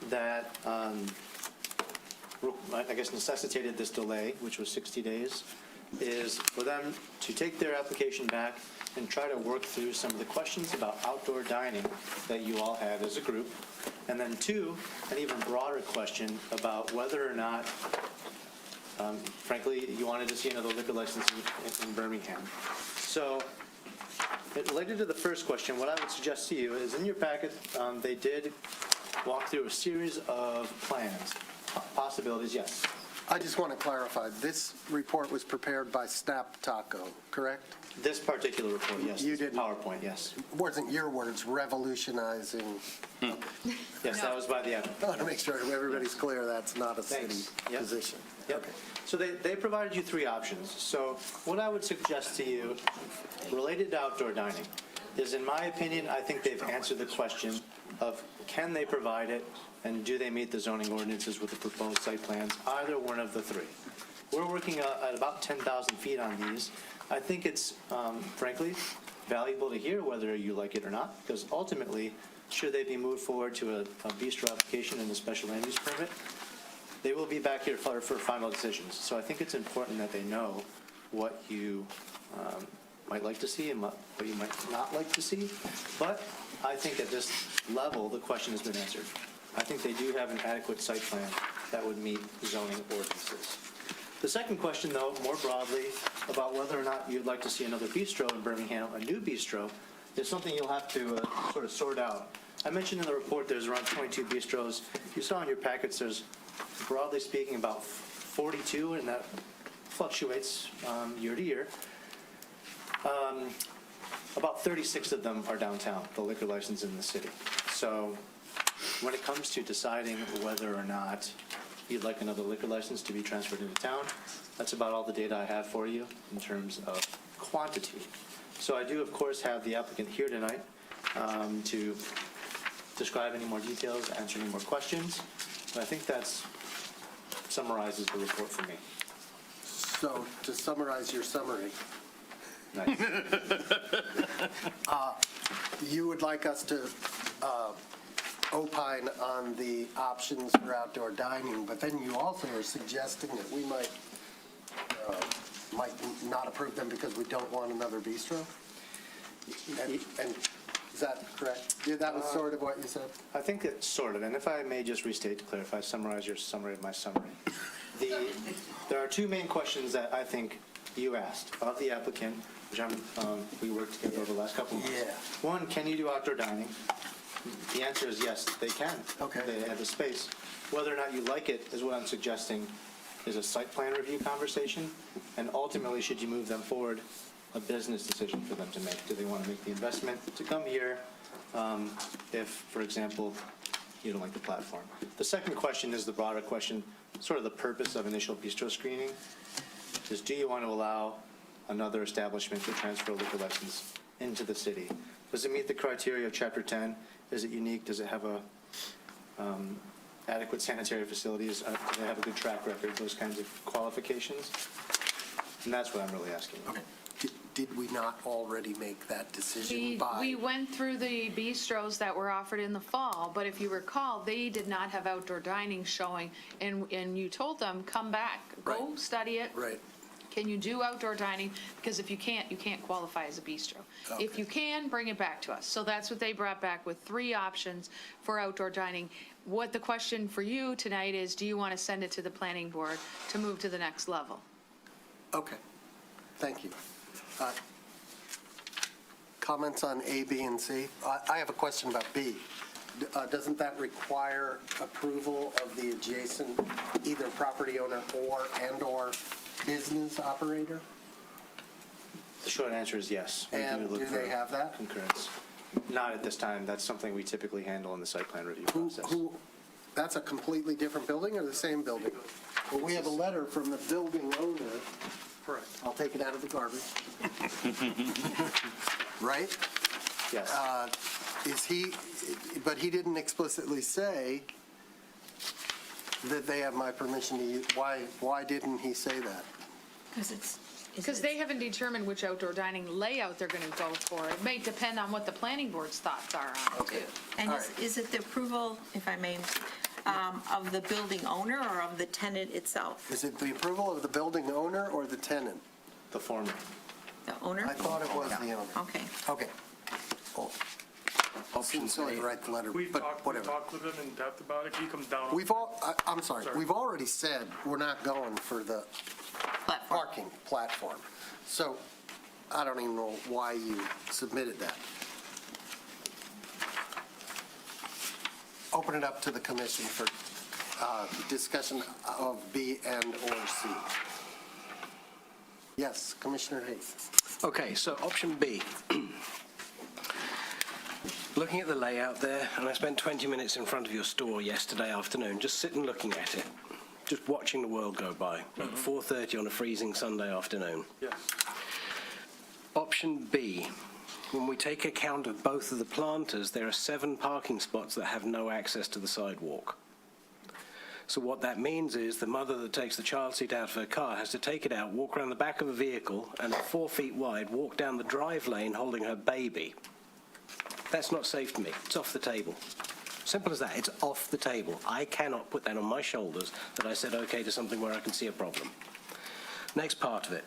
[SPEAKER 18] that, I guess, necessitated this delay, which was 60 days, is for them to take their application back and try to work through some of the questions about outdoor dining that you all had as a group. And then 2, an even broader question about whether or not, frankly, you wanted to see another liquor license in Birmingham. So, related to the first question, what I would suggest to you is in your packet, they did walk through a series of plans, possibilities, yes.
[SPEAKER 2] I just want to clarify, this report was prepared by Snap Taco, correct?
[SPEAKER 18] This particular report, yes.
[SPEAKER 2] You didn't-
[SPEAKER 18] PowerPoint, yes.
[SPEAKER 2] Wasn't your words revolutionizing?
[SPEAKER 18] Yes, that was by the
[SPEAKER 2] I want to make sure everybody's clear that's not a city
[SPEAKER 18] Thanks. Yep.
[SPEAKER 2] position.
[SPEAKER 18] Yep. So they provided you 3 options. So what I would suggest to you, related to outdoor dining, is in my opinion, I think they've answered the question of can they provide it and do they meet the zoning ordinances with the proposed site plans, either one of the 3. We're working at about 10,000 feet on these. I think it's, frankly, valuable to hear whether you like it or not, because ultimately, should they be moved forward to a bistro application and a special land use permit, they will be back here for final decisions. So I think it's important that they know what you might like to see and what you might not like to see. But I think at this level, the question has been answered. I think they do have an adequate site plan that would meet zoning ordinances. The second question, though, more broadly, about whether or not you'd like to see another bistro in Birmingham, a new bistro, is something you'll have to sort of sort out. I mentioned in the report there's around 22 bistros. You saw in your packets there's, broadly speaking, about 42, and that fluctuates year to year. About 36 of them are downtown, the liquor license in the city. So when it comes to deciding whether or not you'd like another liquor license to be transferred into town, that's about all the data I have for you in terms of quantity. So I do, of course, have the applicant here tonight to describe any more details, answer any more questions. But I think that summarizes the report for me.
[SPEAKER 2] So to summarize your summary,
[SPEAKER 18] Nice.
[SPEAKER 2] you would like us to opine on the options for outdoor dining, but then you also are suggesting that we might not approve them because we don't want another bistro? And is that correct? Yeah, that was sort of what you said?
[SPEAKER 18] I think it's sort of, and if I may just restate to clarify, summarize your summary of my summary. There are 2 main questions that I think you asked of the applicant, which we worked together over the last couple of months.
[SPEAKER 2] Yeah.
[SPEAKER 18] One, can you do outdoor dining? The answer is yes, they can.
[SPEAKER 2] Okay.
[SPEAKER 18] They have the space. Whether or not you like it is what I'm suggesting is a site plan review conversation, and ultimately, should you move them forward, a business decision for them to make. Do they want to make the investment to come here if, for example, you don't like the platform? The second question is the broader question, sort of the purpose of initial bistro screening, is do you want to allow another establishment to transfer a liquor license into the city? Does it meet the criteria of Chapter 10? Is it unique? Does it have adequate sanitary facilities? Do they have a good track record? Those kinds of qualifications? And that's what I'm really asking.
[SPEAKER 2] Okay. Did we not already make that decision
[SPEAKER 7] We went through the bistros that were offered in the fall, but if you recall, they did not have outdoor dining showing, and you told them, come back, go study it.
[SPEAKER 2] Right.
[SPEAKER 7] Can you do outdoor dining? Because if you can't qualify as a bistro.
[SPEAKER 2] Okay.
[SPEAKER 7] If you can, bring it back to us. So that's what they brought back with 3 options for outdoor dining. What the question for you tonight is, do you want to send it to the planning board to move to the next level?
[SPEAKER 2] Okay. Thank you. comments on A, B, and C. I have a question about B. Doesn't that require approval of the adjacent either property owner or business operator?
[SPEAKER 18] The short answer is yes. We
[SPEAKER 2] And
[SPEAKER 18] look
[SPEAKER 2] do
[SPEAKER 18] for
[SPEAKER 2] they have that?
[SPEAKER 18] Concurrence. Not at this time. That's something we typically handle in the site plan review process.
[SPEAKER 2] That's a completely different building or the same building? Well, we have a letter from the building owner.
[SPEAKER 9] Correct.
[SPEAKER 2] I'll take it out of the garbage. Right?
[SPEAKER 18] Yes.
[SPEAKER 2] But he didn't explicitly say that they have my permission to use. Why didn't he say that?
[SPEAKER 7] Because they haven't determined which outdoor dining layout they're going to go for. It may depend on what the planning board's thoughts are on it, too.
[SPEAKER 5] And is it the approval, if I may, of the building owner or of the tenant itself?
[SPEAKER 2] Is it the approval of the building owner or the tenant?
[SPEAKER 18] The former.
[SPEAKER 5] The owner?
[SPEAKER 2] I thought it was the owner.
[SPEAKER 5] Okay.
[SPEAKER 2] Okay. Well, seems silly to write the letter, but whatever.
[SPEAKER 19] We talked with him in depth about it. He comes down.
[SPEAKER 2] I'm sorry, we've already said we're not going for the parking platform. So I don't even know why you submitted that. Open it up to the commission for discussion of B and or C. Yes, Commissioner Hayes.
[SPEAKER 8] Okay, so option B. Looking at the layout there, and I spent 20 minutes in front of your store yesterday afternoon, just sitting looking at it, just watching the world go by, at 4:30 on a freezing Sunday afternoon.
[SPEAKER 19] Yes.
[SPEAKER 8] Option B, when we take account of both of the planters, there are 7 parking spots that have no access to the sidewalk. So what that means is the mother that takes the child seat out of her car has to take it out, walk around the back of a vehicle, and at 4 feet wide, walk down the drive lane holding her baby. That's not safe to me. It's off the table. Simple as that. It's off the table. I cannot put that on my shoulders that I said okay to something where I can see a problem. Next part of it.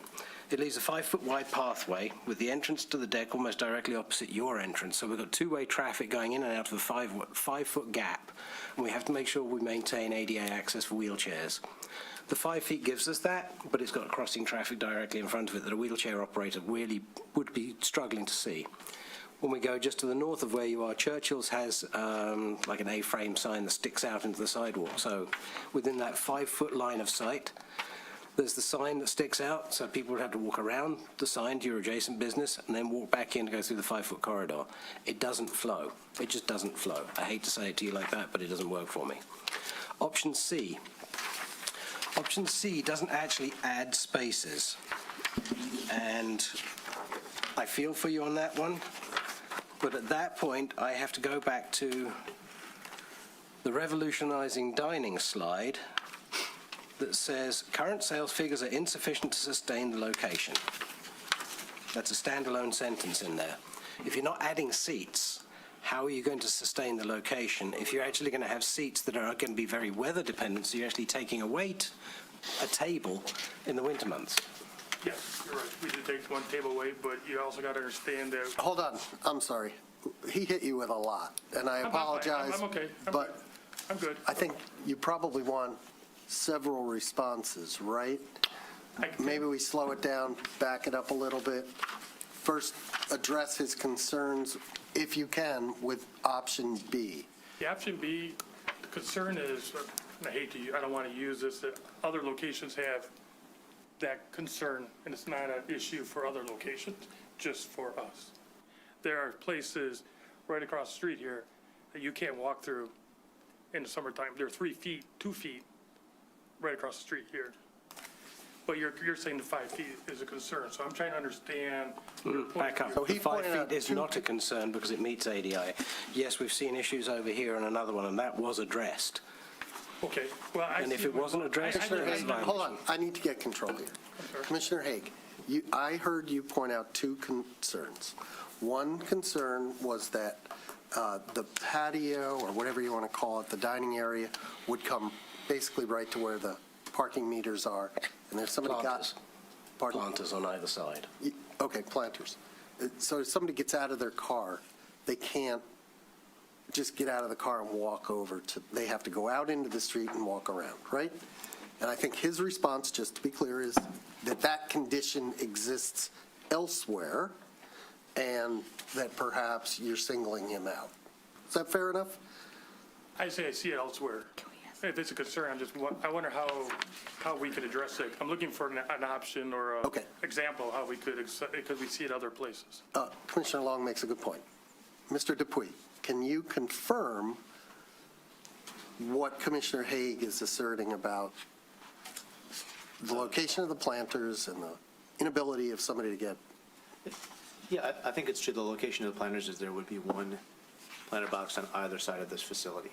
[SPEAKER 8] It leaves a 5-foot wide pathway with the entrance to the deck almost directly opposite your entrance. So we've got two-way traffic going in and out of a 5-foot gap. And we have to make sure we maintain ADA access for wheelchairs. The 5 feet gives us that, but it's got crossing traffic directly in front of it that a wheelchair operator really would be struggling to see. When we go just to the north of where you are, Churchill's has like an A-frame sign that sticks out into the sidewalk. So within that 5-foot line of sight, there's the sign that sticks out, so people would have to walk around the sign to your adjacent business and then walk back in to go through the 5-foot corridor. It doesn't flow. It just doesn't flow. I hate to say it to you like that, but it doesn't work for me. Option C. Option C doesn't actually add spaces. And I feel for you on that one. But at that point, I have to go back to the revolutionizing dining slide that says current sales figures are insufficient to sustain the location. That's a standalone sentence in there. If you're not adding seats, how are you going to sustain the location? If you're actually going to have seats that are going to be very weather dependent, so you're actually taking away a table in the winter months.
[SPEAKER 19] Yes, you're right. We did take one table away, but you also got to understand that.
[SPEAKER 2] Hold on, I'm sorry. He hit you with a lot, and I apologize.
[SPEAKER 19] I'm okay.
[SPEAKER 2] But
[SPEAKER 19] I'm good.
[SPEAKER 2] I think you probably want several responses, right? Maybe we slow it down, back it up a little bit. First, address his concerns, if you can, with option B.
[SPEAKER 19] The option B, the concern is, and I don't want to use this, that other locations have that concern, and it's not an issue for other locations, just for us. There are places right across the street here that you can't walk through in the summertime. They're 3 feet, 2 feet, right across the street here. But you're saying the 5 feet is a concern, so I'm trying to understand your point.
[SPEAKER 8] Back up. The 5 feet is not a concern because it meets ADI. Yes, we've seen issues over here and another one, and that was addressed.
[SPEAKER 19] Okay, well,
[SPEAKER 8] And if it wasn't addressed, it's violation.
[SPEAKER 2] Hold on, I need to get control here. Commissioner Haig, I heard you point out 2 concerns. One concern was that the patio, or whatever you want to call it, the dining area, would come basically right to where the parking meters are. And if somebody
[SPEAKER 8] Planters on either side.
[SPEAKER 2] Okay, planters. So if somebody gets out of their car, they can't just get out of the car and walk over to, they have to go out into the street and walk around, right? And I think his response, just to be clear, is that that condition exists elsewhere. and that perhaps you're singling him out. Is that fair enough?
[SPEAKER 19] I say I see it elsewhere. If it's a concern, I wonder how we could address it. I'm looking for an option or a example how we could, because we see it other places.
[SPEAKER 2] Commissioner Long makes a good point. Mr. Dupuy, can you confirm what Commissioner Haig is asserting about the location of the planters and the inability of somebody to get?
[SPEAKER 18] Yeah, I think it's true. The location of the planters is there would be one planter box on either side of this facility.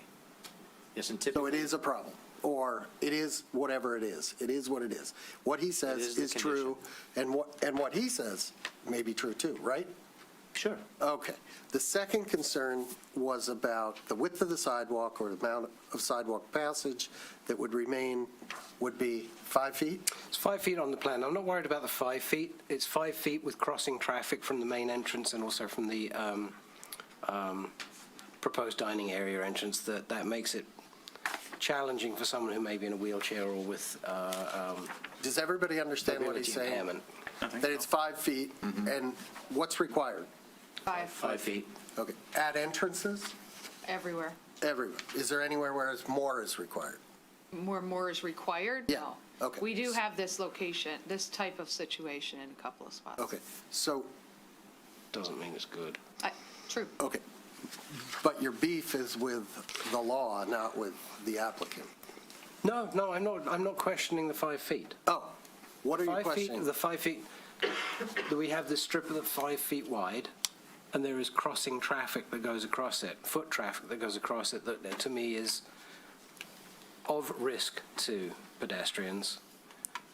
[SPEAKER 18] Yes, and typically.
[SPEAKER 2] So it is a problem, or it is whatever it is. It is what it is. What he says is true, and what he says may be true too, right?
[SPEAKER 18] Sure.
[SPEAKER 2] Okay. The second concern was about the width of the sidewalk or the amount of sidewalk passage that would remain would be 5 feet?
[SPEAKER 8] It's 5 feet on the plan. I'm not worried about the 5 feet. It's 5 feet with crossing traffic from the main entrance and also from the proposed dining area entrance. That makes it challenging for someone who may be in a wheelchair or with
[SPEAKER 2] Does everybody understand what he's saying?
[SPEAKER 8] impairment.
[SPEAKER 2] That it's 5 feet, and what's required?
[SPEAKER 8] 5 feet.
[SPEAKER 2] Okay. At entrances?
[SPEAKER 7] Everywhere.
[SPEAKER 2] Everywhere. Is there anywhere where more is required?
[SPEAKER 7] More is required?
[SPEAKER 2] Yeah.
[SPEAKER 7] No.
[SPEAKER 2] Okay.
[SPEAKER 7] We do have this location, this type of situation in a couple of spots.
[SPEAKER 2] Okay. So,
[SPEAKER 8] Doesn't mean it's good.
[SPEAKER 7] True.
[SPEAKER 2] okay. But your beef is with the law, not with the applicant.
[SPEAKER 8] No, I'm not questioning the 5 feet.
[SPEAKER 2] Oh, what are you
[SPEAKER 8] 5 feet,
[SPEAKER 2] questioning?
[SPEAKER 8] the 5 feet, we have this strip that's 5 feet wide, and there is crossing traffic that goes across it, foot traffic that goes across it, that to me is of risk to pedestrians.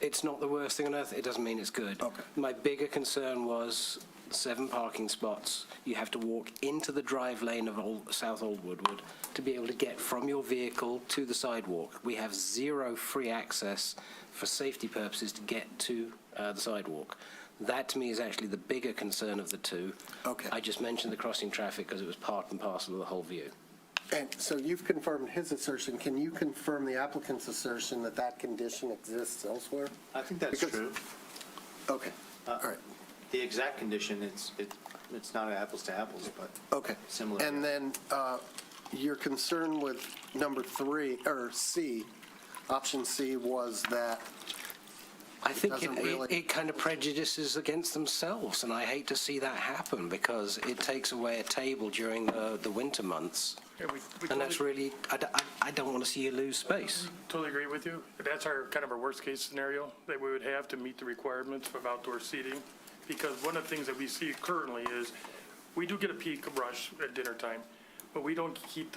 [SPEAKER 8] It's not the worst thing on earth. It doesn't mean it's good.
[SPEAKER 2] Okay.
[SPEAKER 8] My bigger concern was 7 parking spots. You have to walk into the drive lane of South Old Woodward to be able to get from your vehicle to the sidewalk. We have 0 free access for safety purposes to get to the sidewalk. That, to me, is actually the bigger concern of the two.
[SPEAKER 2] Okay.
[SPEAKER 8] I just mentioned the crossing traffic because it was part and parcel of the whole view.
[SPEAKER 2] And so you've confirmed his assertion. Can you confirm the applicant's assertion that that condition exists elsewhere?
[SPEAKER 18] I think that's true.
[SPEAKER 2] Okay. All right.
[SPEAKER 18] The exact condition, it's not apples to apples, but
[SPEAKER 2] Okay.
[SPEAKER 18] similar.
[SPEAKER 2] And then your concern with number 3, or C, option C, was that
[SPEAKER 8] I think
[SPEAKER 2] doesn't really-
[SPEAKER 8] it kind of prejudices against themselves, and I hate to see that happen because it takes away a table during the winter months.
[SPEAKER 19] Yeah,
[SPEAKER 8] And that's really, I don't want to see you lose space.
[SPEAKER 19] Totally agree with you. That's our kind of our worst-case scenario that we would have to meet the requirements of outdoor seating. Because one of the things that we see currently is we do get a peak rush at dinner time, but we don't keep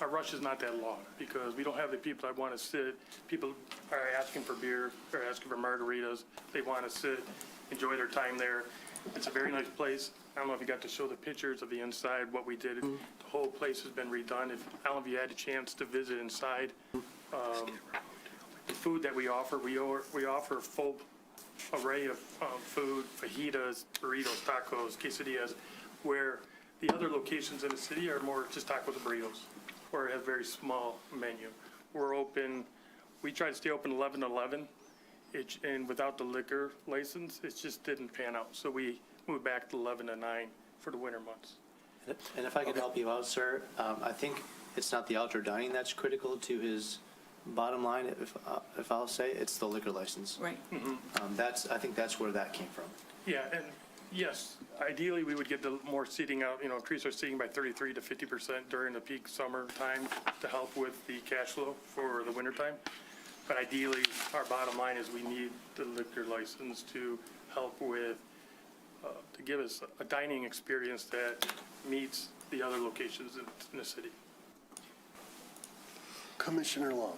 [SPEAKER 19] our rush is not that long because we don't have the people that want to sit. People are asking for beer, they're asking for margaritas. They want to sit, enjoy their time there. It's a very nice place. I don't know if you got to show the pictures of the inside, what we did. The whole place has been redone. I don't know if you had a chance to visit inside. The food that we offer, we offer a full array of food, fajitas, burritos, tacos, quesadillas, where the other locations in the city are more just tacos and burritos, or have very small menu. We're open, we try to stay open 11 to 11, and without the liquor license, it just didn't pan out. So we moved back to 11 to 9 for the winter months.
[SPEAKER 18] And if I could help you out, sir, I think it's not the outdoor dining that's critical to his bottom line, if I'll say, it's the liquor license.
[SPEAKER 5] Right.
[SPEAKER 18] I think that's where that came from.
[SPEAKER 19] Yeah, and yes, ideally, we would get the more seating out, increase our seating by 33 to 50% during the peak summer time to help with the cash flow for the winter time. But ideally, our bottom line is we need the liquor license to help with, to give us a dining experience that meets the other locations in the city.
[SPEAKER 2] Commissioner Long.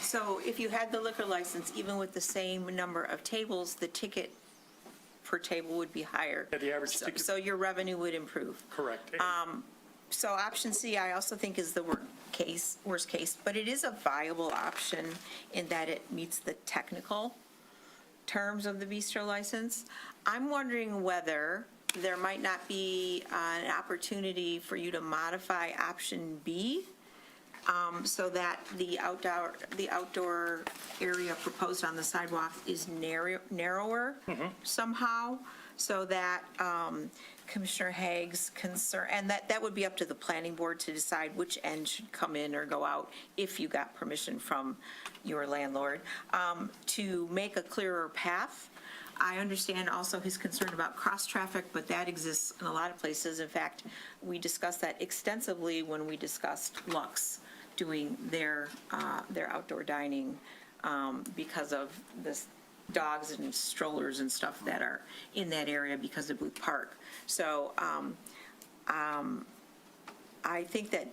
[SPEAKER 5] So if you had the liquor license, even with the same number of tables, the ticket per table would be higher.
[SPEAKER 19] Yeah, the average ticket.
[SPEAKER 5] So your revenue would improve.
[SPEAKER 19] Correct.
[SPEAKER 5] So option C, I also think is the worst case, but it is a viable option in that it meets the technical terms of the bistro license. I'm wondering whether there might not be an opportunity for you to modify option B so that the outdoor area proposed on the sidewalk is narrower somehow, so that Commissioner Haig's concern, and that would be up to the planning board to decide which end should come in or go out if you got permission from your landlord, to make a clearer path. I understand also his concern about cross-traffic, but that exists in a lot of places. In fact, we discussed that extensively when we discussed Lux doing their outdoor dining because of this dogs and strollers and stuff that are in that area because of Booth Park. So I think that,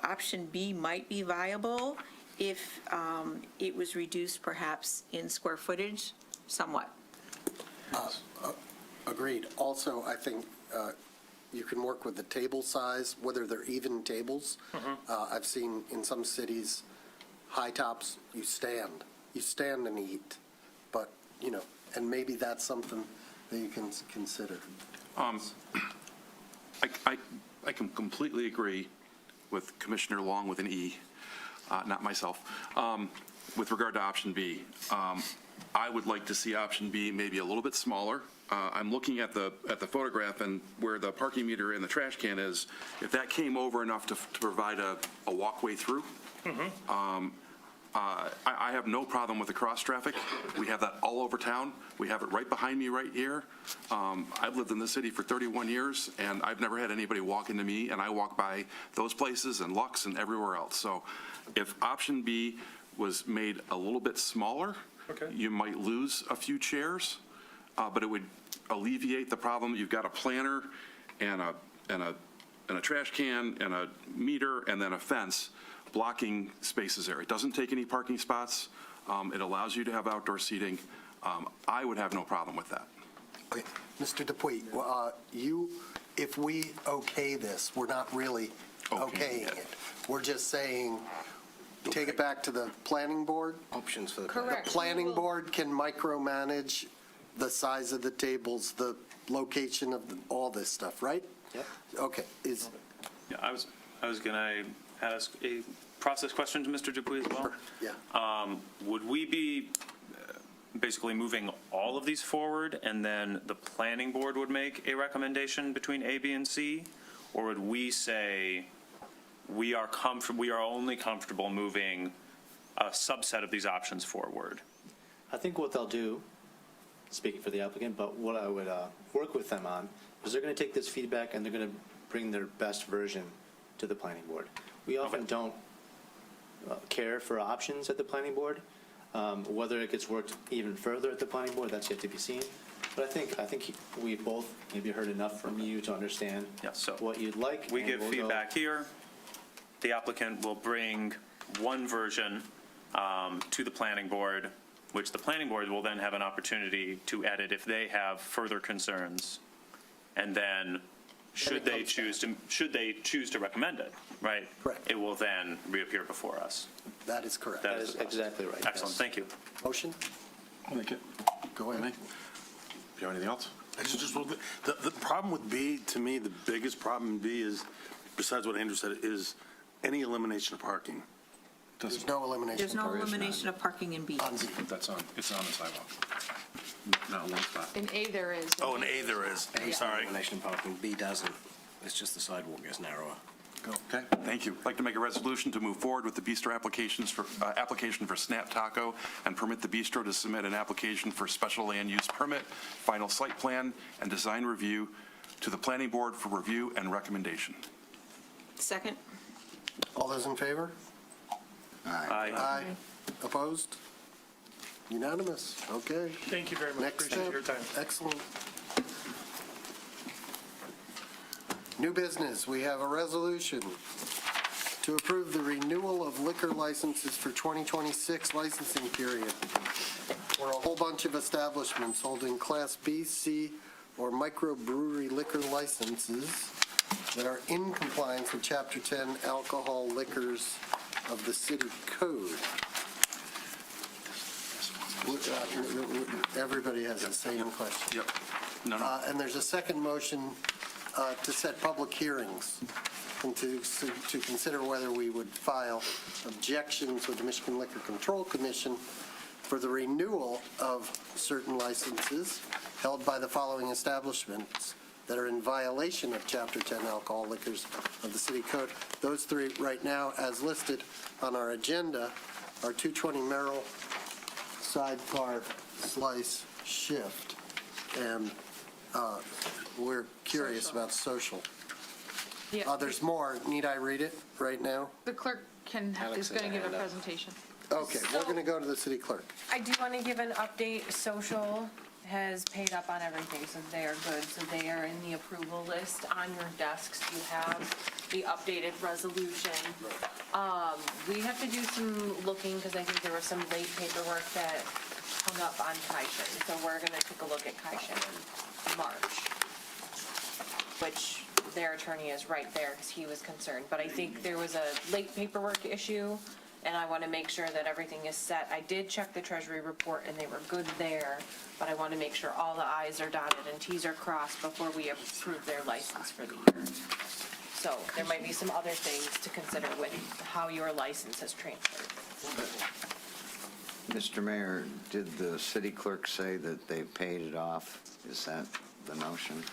[SPEAKER 5] option B might be viable if it was reduced perhaps in square footage somewhat.
[SPEAKER 2] Agreed. Also, I think you can work with the table size, whether they're even tables. I've seen in some cities, high tops, you stand and eat. But, and maybe that's something that you can consider.
[SPEAKER 1] I can completely agree with Commissioner Long with an E, not myself, with regard to option B. I would like to see option B maybe a little bit smaller. I'm looking at the photograph, and where the parking meter and the trash can is, if that came over enough to provide a walkway through, I have no problem with the cross traffic. We have that all over town. We have it right behind me right here. I've lived in this city for 31 years, and I've never had anybody walk into me, and I walk by those places and Lux and everywhere else. So if option B was made a little bit smaller, you might lose a few chairs, but it would alleviate the problem. You've got a planter and a trash can and a meter and then a fence blocking spaces there. It doesn't take any parking spots. It allows you to have outdoor seating. I would have no problem with that.
[SPEAKER 2] Okay. Mr. Dupuy, if we okay this, we're not really okaying it. We're just saying, take it back to the planning board.
[SPEAKER 8] Options for the
[SPEAKER 7] Correct.
[SPEAKER 2] The planning board can micromanage the size of the tables, the location of all this stuff, right?
[SPEAKER 18] Yep.
[SPEAKER 2] Okay.
[SPEAKER 13] Yeah, I was going to ask a process question to Mr. Dupuy as well.
[SPEAKER 2] Yeah.
[SPEAKER 13] Would we be basically moving all of these forward, and then the planning board would make a recommendation between A, B, and C? Or would we say we are only comfortable moving a subset of these options forward?
[SPEAKER 18] I think what they'll do, speaking for the applicant, but what I would work with them on is they're going to take this feedback and they're going to bring their best version to the planning board. We often don't care for options at the planning board. Whether it gets worked even further at the planning board, that's yet to be seen. But I think we both maybe heard enough from you to understand what you'd like.
[SPEAKER 13] We give feedback here. The applicant will bring one version to the planning board, which the planning board will then have an opportunity to edit if they have further concerns. And then should they choose to recommend it, right?
[SPEAKER 2] Correct.
[SPEAKER 13] It will then reappear before us.
[SPEAKER 2] That is correct.
[SPEAKER 18] That is exactly right.
[SPEAKER 13] Excellent,
[SPEAKER 18] yes.
[SPEAKER 13] thank you.
[SPEAKER 2] Motion?
[SPEAKER 1] I'll make it.
[SPEAKER 2] Go ahead.
[SPEAKER 1] Do you have anything else?
[SPEAKER 9] The problem with B, to me, the biggest problem in B is, besides what Andrew said, is any elimination of parking.
[SPEAKER 2] There's no elimination.
[SPEAKER 5] There's no elimination of parking in B.
[SPEAKER 1] It's on the sidewalk. Not one spot.
[SPEAKER 7] In A there is.
[SPEAKER 9] Oh, in A there is.
[SPEAKER 8] A
[SPEAKER 9] Sorry.
[SPEAKER 8] elimination parking, B doesn't. It's just the sidewalk gets narrower.
[SPEAKER 1] Okay, thank you. I'd like to make a resolution to move forward with the bistro application for Snap Taco and permit the bistro to submit an application for special land use permit, final site plan, and design review to the planning board for review and recommendation.
[SPEAKER 5] Second?
[SPEAKER 2] All those in favor? Aye. Opposed? Unanimous. Okay.
[SPEAKER 19] Thank you very much.
[SPEAKER 2] Next
[SPEAKER 19] Appreciate
[SPEAKER 2] step.
[SPEAKER 19] your time.
[SPEAKER 2] Excellent. New business, we have a resolution to approve the renewal of liquor licenses for 2026 licensing period for a whole bunch of establishments holding Class B, C, or microbrewery liquor licenses that are in compliance with Chapter 10 alcohol liquors of the city code. Everybody has the same question.
[SPEAKER 1] Yep. No.
[SPEAKER 2] And there's a second motion to set public hearings and to consider whether we would file objections with the Michigan Liquor Control Commission for the renewal of certain licenses held by the following establishments that are in violation of Chapter 10 alcohol liquors of the city code. Those three right now, as listed on our agenda, are 220 Merrill, Sidecar, Slice, Shift, and we're curious about Social.
[SPEAKER 7] Yeah.
[SPEAKER 2] There's more. Need I read it right now?
[SPEAKER 7] The clerk is going to give a presentation.
[SPEAKER 2] Okay, we're going to go to the city clerk.
[SPEAKER 12] I do want to give an update. Social has paid up on everything, so they are good. So they are in the approval list. On your desks, you have the updated resolution. We have to do some looking because I think there was some late paperwork that hung up on Kaishan. So we're going to take a look at Kaishan in March, which their attorney is right there because he was concerned. But I think there was a late paperwork issue, and I want to make sure that everything is set. I did check the Treasury report, and they were good there, but I want to make sure all the i's are dotted and t's are crossed before we approve their license for the year. So there might be some other things to consider with how your license has transferred.
[SPEAKER 11] Mr. Mayor, did the city clerk say that they paid it off? Is that the notion?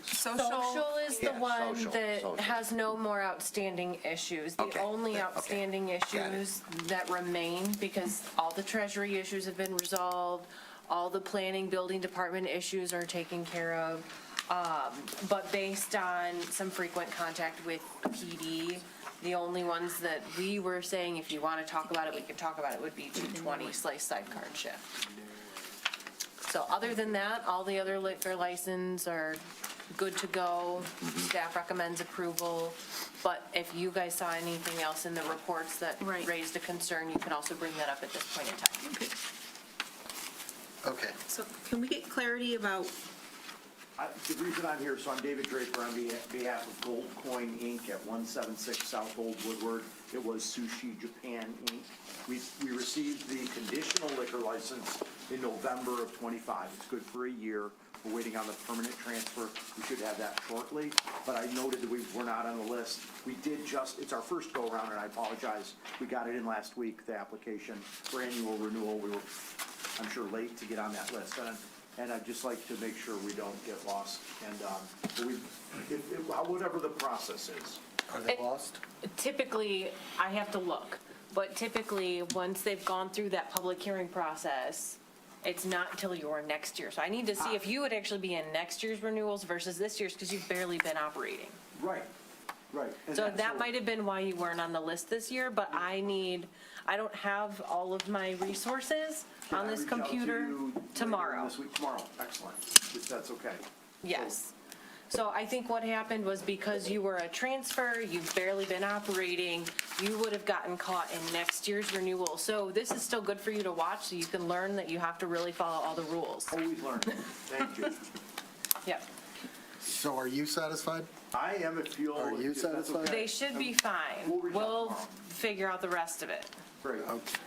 [SPEAKER 12] Social is the
[SPEAKER 11] Yeah,
[SPEAKER 12] one
[SPEAKER 11] social,
[SPEAKER 12] that
[SPEAKER 11] social.
[SPEAKER 12] has no more outstanding issues. The
[SPEAKER 11] Okay,
[SPEAKER 12] only
[SPEAKER 11] okay,
[SPEAKER 12] outstanding
[SPEAKER 11] got it.
[SPEAKER 12] issues that remain, because all the Treasury issues have been resolved, all the planning, building department issues are taken care of, but based on some frequent contact with PD, the only ones that we were saying, if you want to talk about it, we can talk about it, would be 220 Slice Sidecar and Shift. So other than that, all the other liquor license are good to go. Staff recommends approval. But if you guys saw anything else in the reports that
[SPEAKER 5] Right.
[SPEAKER 12] raised a concern, you can also bring that up at this point in time.
[SPEAKER 2] Okay.
[SPEAKER 5] So can we get clarity about,
[SPEAKER 20] The reason I'm here, so I'm David Draper on behalf of Gold Coin Inc. at 176 South Old Woodward. It was Sushi Japan Inc. We received the conditional liquor license in November of '25. It's good for a year. We're waiting on the permanent transfer. We should have that shortly. But I noted that we were not on the list. We did it's our first go-around, and I apologize. We got it in last week, the application for annual renewal. We were, I'm sure, late to get on that list. And I'd just like to make sure we don't get lost. And whatever the process is.
[SPEAKER 2] Are they lost?
[SPEAKER 12] Typically, I have to look, but typically, once they've gone through that public hearing process, it's not until your next year. So I need to see if you would actually be in next year's renewals versus this year's, because you've barely been operating.
[SPEAKER 20] Right. And
[SPEAKER 12] So that might have been why you weren't on the list this year, but I don't have all of my resources on this computer tomorrow.
[SPEAKER 20] This week, tomorrow, excellent, if that's okay.
[SPEAKER 12] Yes. So I think what happened was because you were a transfer, you've barely been operating, you would have gotten caught in next year's renewal. So this is still good for you to watch, so you can learn that you have to really follow all the rules.
[SPEAKER 20] Always learn. Thank you.
[SPEAKER 12] Yep.
[SPEAKER 2] So are you satisfied?
[SPEAKER 20] I am if you'll.
[SPEAKER 2] Are you
[SPEAKER 20] if that's
[SPEAKER 2] satisfied?
[SPEAKER 20] okay.
[SPEAKER 12] They should be fine.
[SPEAKER 20] We'll reach out
[SPEAKER 12] We'll
[SPEAKER 20] tomorrow.
[SPEAKER 12] figure out the rest of it.
[SPEAKER 20] Great.
[SPEAKER 2] Okay.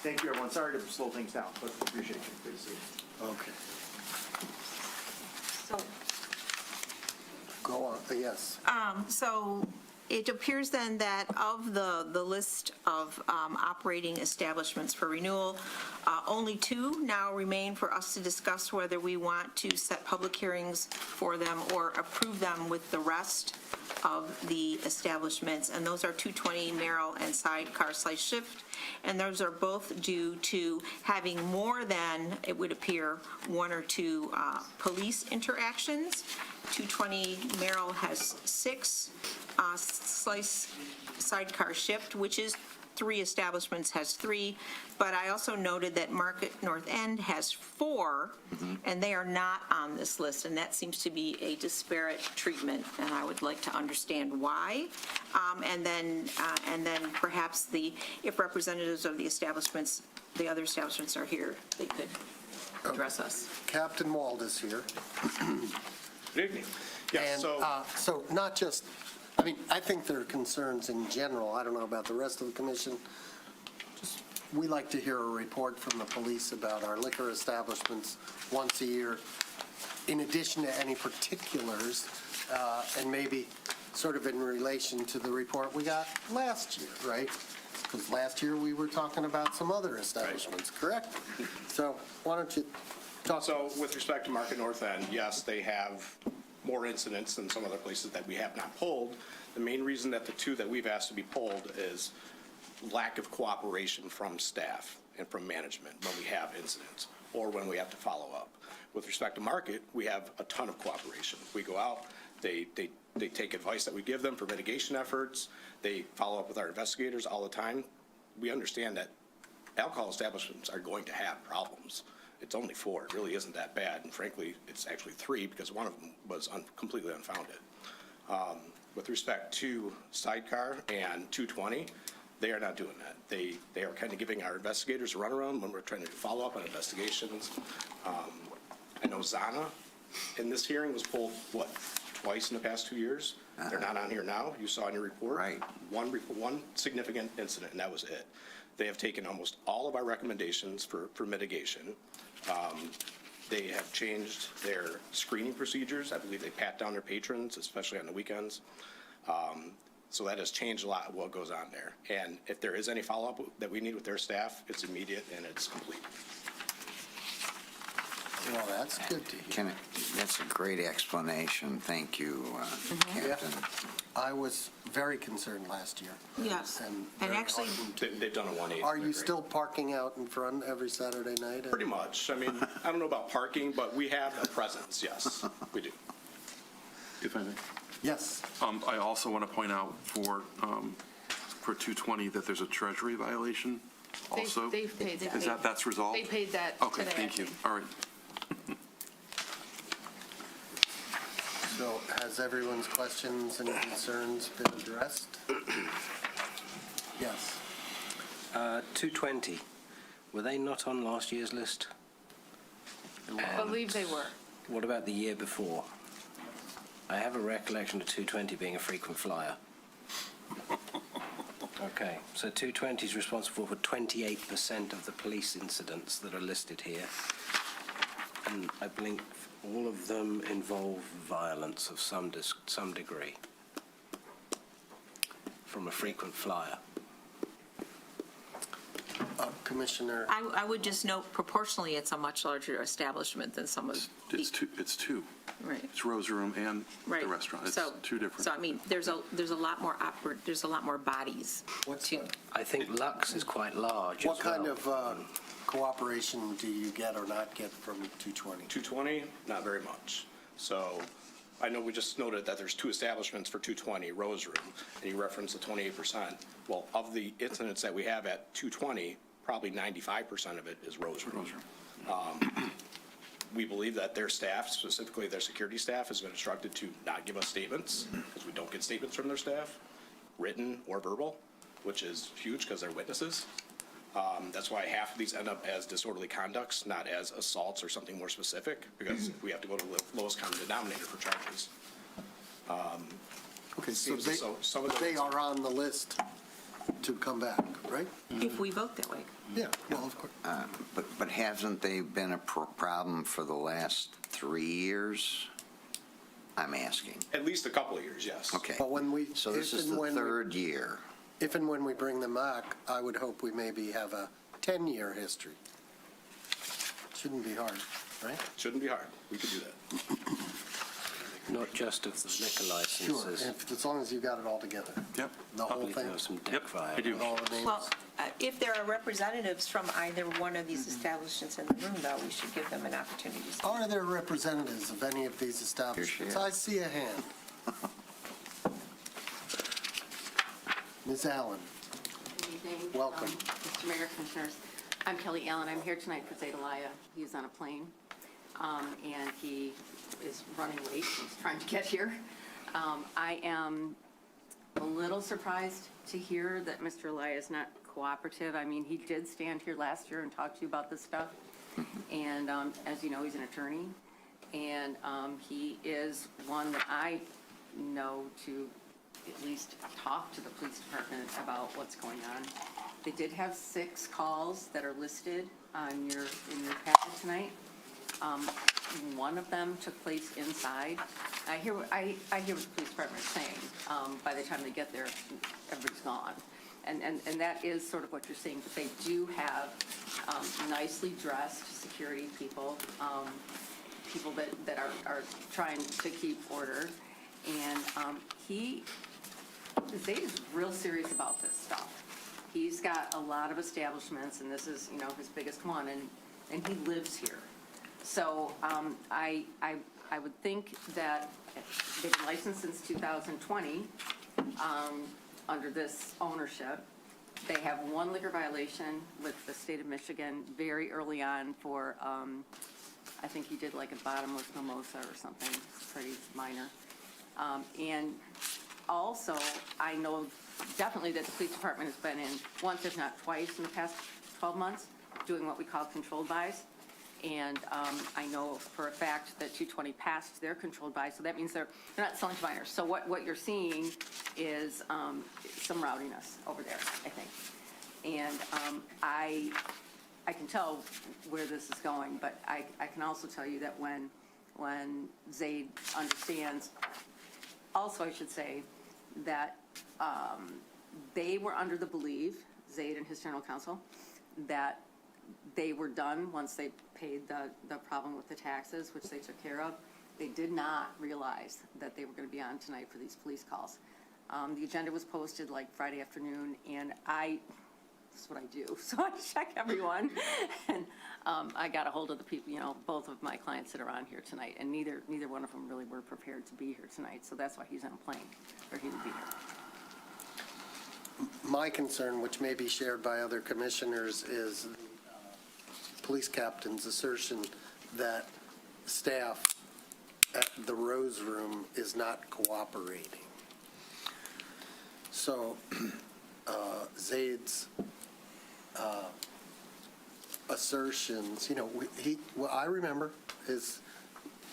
[SPEAKER 20] Thank you, everyone. Sorry to slow things down, but appreciate you. Good to see you.
[SPEAKER 2] Okay.
[SPEAKER 5] so
[SPEAKER 2] Go on. Yes.
[SPEAKER 5] So it appears then that of the list of operating establishments for renewal, only 2 now remain for us to discuss whether we want to set public hearings for them or approve them with the rest of the establishments, and those are 220 Merrill and Sidecar Slice Shift, and those are both due to having more than, it would appear, 1 or 2 police interactions. 220 Merrill has 6, Slice Sidecar Shift, which is 3 establishments, has 3, but I also noted that Market North End has 4, and they are not on this list, and that seems to be a disparate treatment, and I would like to understand why. And then perhaps if representatives of the establishments, the other establishments are here, they could address us.
[SPEAKER 2] Captain Wald is here.
[SPEAKER 21] Good evening. Yeah,
[SPEAKER 2] And so not just, I think there are concerns in general. I don't know about the rest of the commission. We like to hear a report from the police about our liquor establishments once a year, in addition to any particulars, and maybe sort of in relation to the report we got last year, right? Because last year we were talking about some other establishments, correct? So why don't you talk?
[SPEAKER 10] So with respect to Market North End, yes, they have more incidents than some other places that we have not pulled. The main reason that the two that we've asked to be pulled is lack of cooperation from staff and from management when we have incidents or when we have to follow up. With respect to Market, we have a ton of cooperation. We go out, they take advice that we give them for mitigation efforts. They follow up with our investigators all the time. We understand that alcohol establishments are going to have problems. It's only 4. It really isn't that bad. And frankly, it's actually 3 because one of them was completely unfounded. With respect to Sidecar and 220, they are not doing that. They are kind of giving our investigators a runaround when we're trying to follow up on investigations. I know Zana in this hearing was pulled, twice in the past 2 years? They're not on here now. You saw in your report.
[SPEAKER 11] Right.
[SPEAKER 10] One significant incident, and that was it. They have taken almost all of our recommendations for mitigation. They have changed their screening procedures. I believe they pat down their patrons, especially on the weekends. So that has changed a lot of what goes on there. And if there is any follow-up that we need with their staff, it's immediate and it's complete.
[SPEAKER 2] Well, that's good to hear.
[SPEAKER 11] That's a great explanation. Thank you, Captain.
[SPEAKER 2] I was very concerned last year.
[SPEAKER 5] Yes, and
[SPEAKER 2] very
[SPEAKER 5] actually,
[SPEAKER 2] heartened.
[SPEAKER 10] They've done a 180.
[SPEAKER 2] Are you still parking out in front every Saturday night?
[SPEAKER 10] Pretty much. I mean, I don't know about parking, but we have a presence, yes, we do.
[SPEAKER 1] If I may.
[SPEAKER 2] Yes.
[SPEAKER 1] I also want to point out for 220 that there's a treasury violation also.
[SPEAKER 7] They've paid that.
[SPEAKER 1] Is that's resolved?
[SPEAKER 7] They paid that
[SPEAKER 1] Okay,
[SPEAKER 7] today,
[SPEAKER 1] thank
[SPEAKER 7] I
[SPEAKER 1] you.
[SPEAKER 7] think.
[SPEAKER 1] All right.
[SPEAKER 2] So has everyone's questions and concerns been addressed? Yes.
[SPEAKER 8] 220, were they not on last year's list?
[SPEAKER 7] I believe they were.
[SPEAKER 8] What about the year before? I have a recollection of 220 being a frequent flyer. Okay, so 220 is responsible for 28% of the police incidents that are listed here. And I believe all of them involve violence of some degree from a frequent flyer.
[SPEAKER 2] Commissioner?
[SPEAKER 5] I would just note proportionally, it's a much larger establishment than some of the.
[SPEAKER 1] It's two.
[SPEAKER 5] Right.
[SPEAKER 1] It's Rose Room and
[SPEAKER 5] Right.
[SPEAKER 1] the restaurant. It's
[SPEAKER 5] So-
[SPEAKER 1] two different.
[SPEAKER 5] So, I mean, there's a lot more bodies.
[SPEAKER 8] I think Lux is quite large
[SPEAKER 2] What
[SPEAKER 8] as well.
[SPEAKER 2] kind of cooperation do you get or not get from 220?
[SPEAKER 10] 220, not very much. So I know we just noted that there's 2 establishments for 220, Rose Room, and you referenced the 28%. Well, of the incidents that we have at 220, probably 95% of it is Rose Room. We believe that their staff, specifically their security staff, has been instructed to not give us statements, because we don't get statements from their staff, written or verbal, which is huge because they're witnesses. That's why half of these end up as disorderly conducts, not as assaults or something more specific, because we have to go to the lowest common denominator for charges.
[SPEAKER 2] Okay, so
[SPEAKER 10] seems as though some of
[SPEAKER 2] they
[SPEAKER 10] those-
[SPEAKER 2] are on the list to come back, right?
[SPEAKER 5] If we vote that way.
[SPEAKER 2] Yeah, well, of course.
[SPEAKER 11] But hasn't they been a problem for the last 3 years? I'm asking.
[SPEAKER 10] At least a couple of years, yes.
[SPEAKER 11] Okay.
[SPEAKER 2] But when we,
[SPEAKER 11] So this
[SPEAKER 2] if
[SPEAKER 11] is
[SPEAKER 2] and
[SPEAKER 11] the
[SPEAKER 2] when we-
[SPEAKER 11] 3rd year.
[SPEAKER 2] If and when we bring them back, I would hope we maybe have a 10-year history. Shouldn't be hard, right?
[SPEAKER 10] Shouldn't be hard. We could do that.
[SPEAKER 8] Not just of the liquor
[SPEAKER 2] Sure,
[SPEAKER 8] licenses.
[SPEAKER 2] as long as you got it all together.
[SPEAKER 1] Yep.
[SPEAKER 2] The
[SPEAKER 8] I
[SPEAKER 2] whole
[SPEAKER 8] believe
[SPEAKER 2] thing.
[SPEAKER 8] there were some deck fires.
[SPEAKER 1] I do.
[SPEAKER 2] With all the names.
[SPEAKER 5] Well, if there are representatives from either one of these establishments in the room, though, we should give them an opportunity to speak.
[SPEAKER 2] Are there representatives of any of these establishments?
[SPEAKER 11] Here.
[SPEAKER 2] I see a hand. Ms. Allen,
[SPEAKER 22] Good evening.
[SPEAKER 2] Welcome.
[SPEAKER 22] Mr. Mayor, Commissioners. I'm Kelly Allen. I'm here tonight for Zedaliah. He's on a plane, and he is running late. He's trying to get here. I am a little surprised to hear that Mr. Elia is not cooperative. I mean, he did stand here last year and talk to you about this stuff. And as you know, he's an attorney. And he is one that I know to at least talk to the police department about what's going on. They did have 6 calls that are listed on in your packet tonight. One of them took place inside. I hear what the police department is saying. By the time they get there, everybody's gone. And that is sort of what you're seeing, but they do have nicely dressed security people, people that are trying to keep order. And Zaid is real serious about this stuff. He's got a lot of establishments, and this is, his biggest one, and he lives here. So I would think that they've been licensed since 2020 under this ownership. They have one liquor violation with the state of Michigan very early on for, I think he did like a bottomless mimosa or something, pretty minor. And also, I know definitely that the police department has been in once, if not twice, in the past 12 months, doing what we call controlled buys. And I know for a fact that 220 passed their controlled buy, so that means they're not selling to minors. So what you're seeing is some rowdiness over there, I think. And I can tell where this is going, but I can also tell you that when Zaid understands, also I should say that they were under the belief, Zaid and his general counsel, that they were done once they paid the problem with the taxes, which they took care of. They did not realize that they were going to be on tonight for these police calls. The agenda was posted like Friday afternoon, and this is what I do, so I check everyone. And I got a hold of the people, both of my clients that are on here tonight, and neither one of them really were prepared to be here tonight, so that's why he's on a plane, or he would be here.
[SPEAKER 2] My concern, which may be shared by other commissioners, is the police captain's assertion that staff at the Rose Room is not cooperating. So Zaid's assertions, I remember his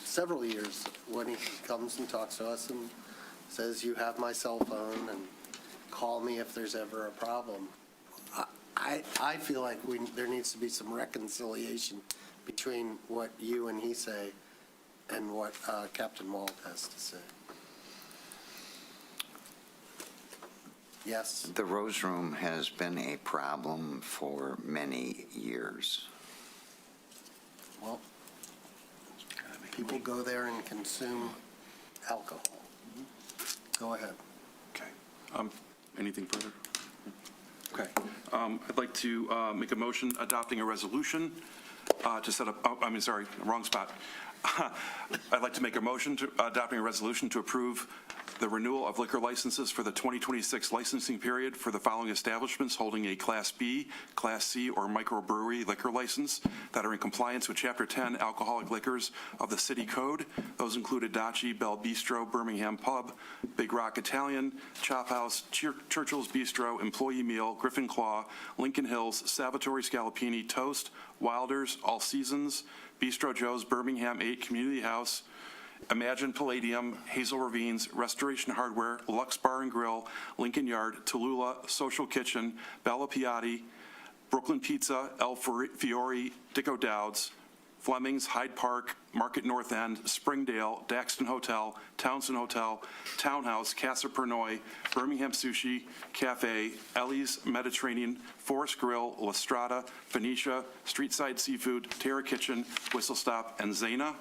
[SPEAKER 2] several years when he comes and talks to us and says, you have my cell phone and call me if there's ever a problem. I feel like there needs to be some reconciliation between what you and he say and what Captain Wald has to say. Yes?
[SPEAKER 11] The Rose Room has been a problem for many years.
[SPEAKER 2] Well, people go there and consume alcohol. Go ahead.
[SPEAKER 1] Okay. Anything further? Okay. I'd like to make a motion adopting a resolution to set up, wrong spot. I'd like to make a motion to adopting a resolution to approve the renewal of liquor licenses for the 2026 licensing period for the following establishments holding a Class B, Class C, or microbrewery liquor license that are in compliance with Chapter 10 alcoholic liquors of the City Code. Those include Adachi, Bell Bistro, Birmingham Pub, Big Rock Italian, Chop House, Churchill's Bistro, Employee Meal, Griffin Claw, Lincoln Hills, Salvatore Scalapini, Toast, Wilders, All Seasons, Bistro Joe's, Birmingham 8 Community House, Imagine Palladium, Hazel Ravines, Restoration Hardware, Lux Bar and Grill, Lincoln Yard, Tallulah, Social Kitchen, Bella Piatti, Brooklyn Pizza, El Fiore, Dick O'Dowd's, Fleming's, Hyde Park, Market North End, Springdale, Daxton Hotel, Townsend Hotel, Townhouse, Casa Pernoy, Birmingham Sushi, Cafe, Ellie's Mediterranean, Forest Grill, La Strada, Phoenicia, Streetside Seafood, Terra Kitchen, Whistle Stop, and Zana.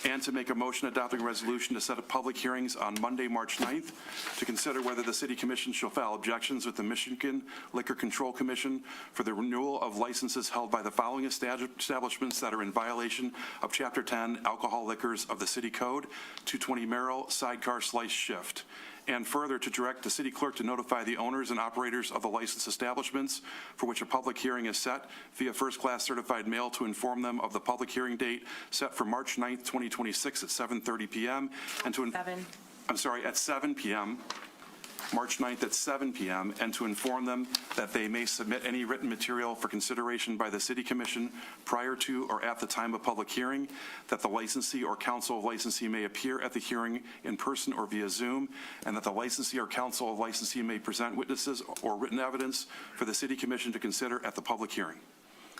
[SPEAKER 1] And to make a motion adopting a resolution to set up public hearings on Monday, March 9th, to consider whether the City Commission shall file objections with the Michigan Liquor Control Commission for the renewal of licenses held by the following establishments that are in violation of Chapter 10 alcohol liquors of the City Code: 220 Merrill, Sidecar Slice Shift. And further, to direct the city clerk to notify the owners and operators of the licensed establishments for which a public hearing is set via first-class certified mail to inform them of the public hearing date set for March 9th, 2026 at 7:30 p.m. and to at 7 p.m. March 9th at 7 p.m. and to inform them that they may submit any written material for consideration by the City Commission prior to or at the time of public hearing, that the licensee or counsel of licensee may appear at the hearing in person or via Zoom, and that the licensee or counsel of licensee may present witnesses or written evidence for the City Commission to consider at the public hearing.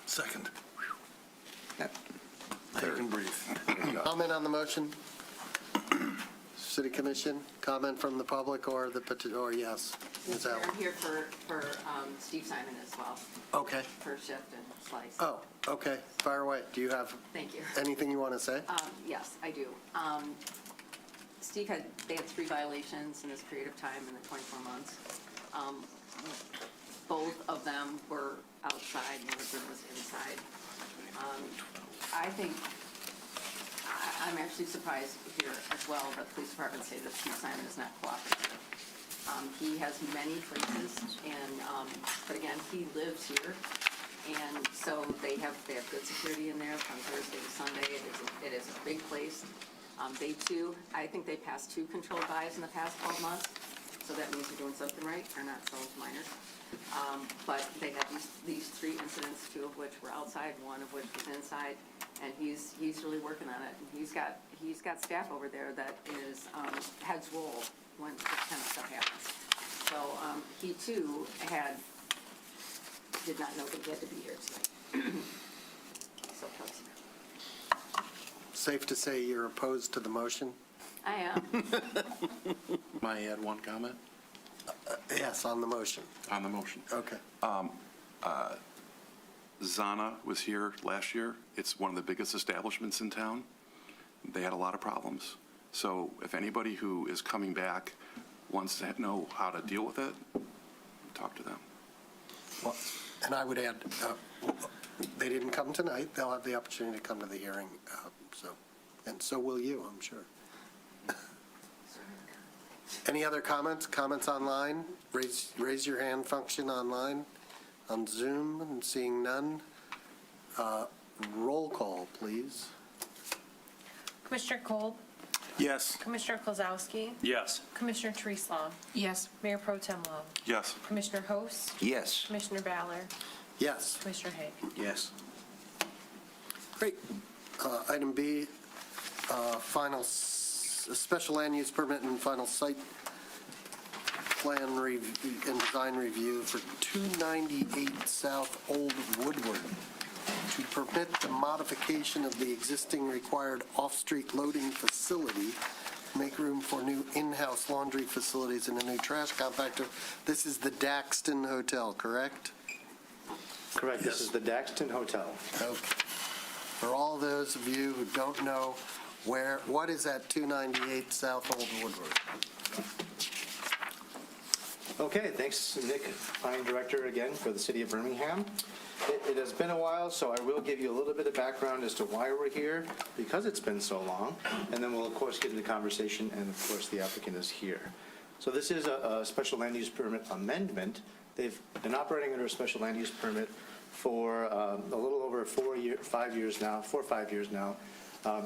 [SPEAKER 9] Second.
[SPEAKER 11] 3rd.
[SPEAKER 9] breathe.
[SPEAKER 2] Comment on the motion? City Commission, comment from the public or or yes? Ms.
[SPEAKER 22] Mr.
[SPEAKER 2] Allen?
[SPEAKER 22] I'm here for Steve Simon as well,
[SPEAKER 2] Okay.
[SPEAKER 22] for Shift and Slice.
[SPEAKER 2] Oh, okay. Fire away. Do you have
[SPEAKER 22] Thank you.
[SPEAKER 2] anything you want to say?
[SPEAKER 22] Yes, I do. Steve they had 3 violations in this period of time in the 24 months. Both of them were outside, one of them was inside. I think, I'm actually surprised here as well that the police department say that Steve Simon is not cooperative. He has many places, and, but again, he lives here, and so they have good security in there from Thursday to Sunday. It is a big place. They too, I think they passed 2 controlled buys in the past 12 months, so that means they're doing something right, they're not selling to minors. But they had these 3 incidents, 2 of which were outside, 1 of which was inside, and he's really working on it. He's got staff over there that is heads roll when this kind of stuff happens. So he too did not know that he had to be here tonight. So close.
[SPEAKER 2] Safe to say you're opposed to the motion?
[SPEAKER 22] I am.
[SPEAKER 1] May I add one comment
[SPEAKER 2] Yes, on the motion.
[SPEAKER 1] on the motion?
[SPEAKER 2] Okay.
[SPEAKER 1] Zana was here last year. It's one of the biggest establishments in town. They had a lot of problems. So if anybody who is coming back wants to know how to deal with it, talk to them.
[SPEAKER 2] Well, and I would add, they didn't come tonight. They'll have the opportunity to come to the hearing, and so will you, I'm sure. Any other comments? Comments online? Raise your hand function online, on Zoom, and seeing none. Roll call, please.
[SPEAKER 12] Commissioner Kolb,
[SPEAKER 9] Yes.
[SPEAKER 12] Commissioner Kozowski,
[SPEAKER 6] Yes.
[SPEAKER 12] Commissioner Treeslaw,
[SPEAKER 5] Yes.
[SPEAKER 12] Mayor Pro Tem Love,
[SPEAKER 1] Yes.
[SPEAKER 12] Commissioner Host,
[SPEAKER 11] Yes.
[SPEAKER 12] Commissioner Ballard,
[SPEAKER 2] Yes.
[SPEAKER 12] Commissioner Haig.
[SPEAKER 8] Yes.
[SPEAKER 2] Great. Item B, final special land use permit and final site plan review and design review for 298 South Old Woodward to permit the modification of the existing required off-street loading facility, make room for new in-house laundry facilities and a new trash compactor. This is the Daxton Hotel, correct?
[SPEAKER 18] Correct, this is the Daxton Hotel.
[SPEAKER 2] Okay. For all those of you who don't know, what is at 298 South Old Woodward?
[SPEAKER 18] Okay, thanks, Nick, Planning Director, again, for the City of Birmingham. It has been a while, so I will give you a little bit of background as to why we're here, because it's been so long, and then we'll, of course, get into the conversation, and, of course, the applicant is here. So this is a special land use permit amendment. They've been operating under a special land use permit for a little over 4 or 5 years now,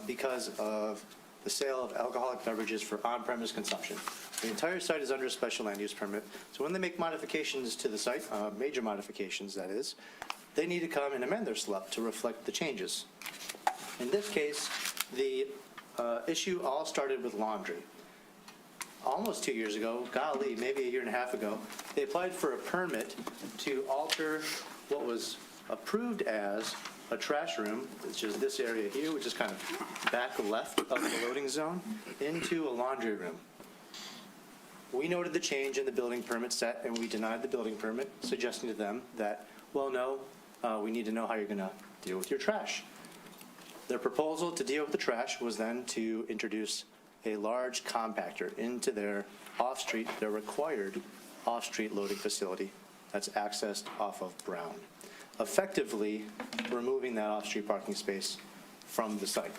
[SPEAKER 18] because of the sale of alcoholic beverages for on-premise consumption. The entire site is under a special land use permit, so when they make modifications to the site, major modifications that is, they need to come and amend their SLUP to reflect the changes. In this case, the issue all started with laundry. Almost 2 years ago, golly, maybe a year and a half ago, they applied for a permit to alter what was approved as a trash room, which is this area here, which is kind of back left of the loading zone, into a laundry room. We noted the change in the building permit set, and we denied the building permit, suggesting to them that, well, no, we need to know how you're going to deal with your trash. Their proposal to deal with the trash was then to introduce a large compactor into their off-street, their required off-street loading facility that's accessed off of Brown, effectively removing that off-street parking space from the site,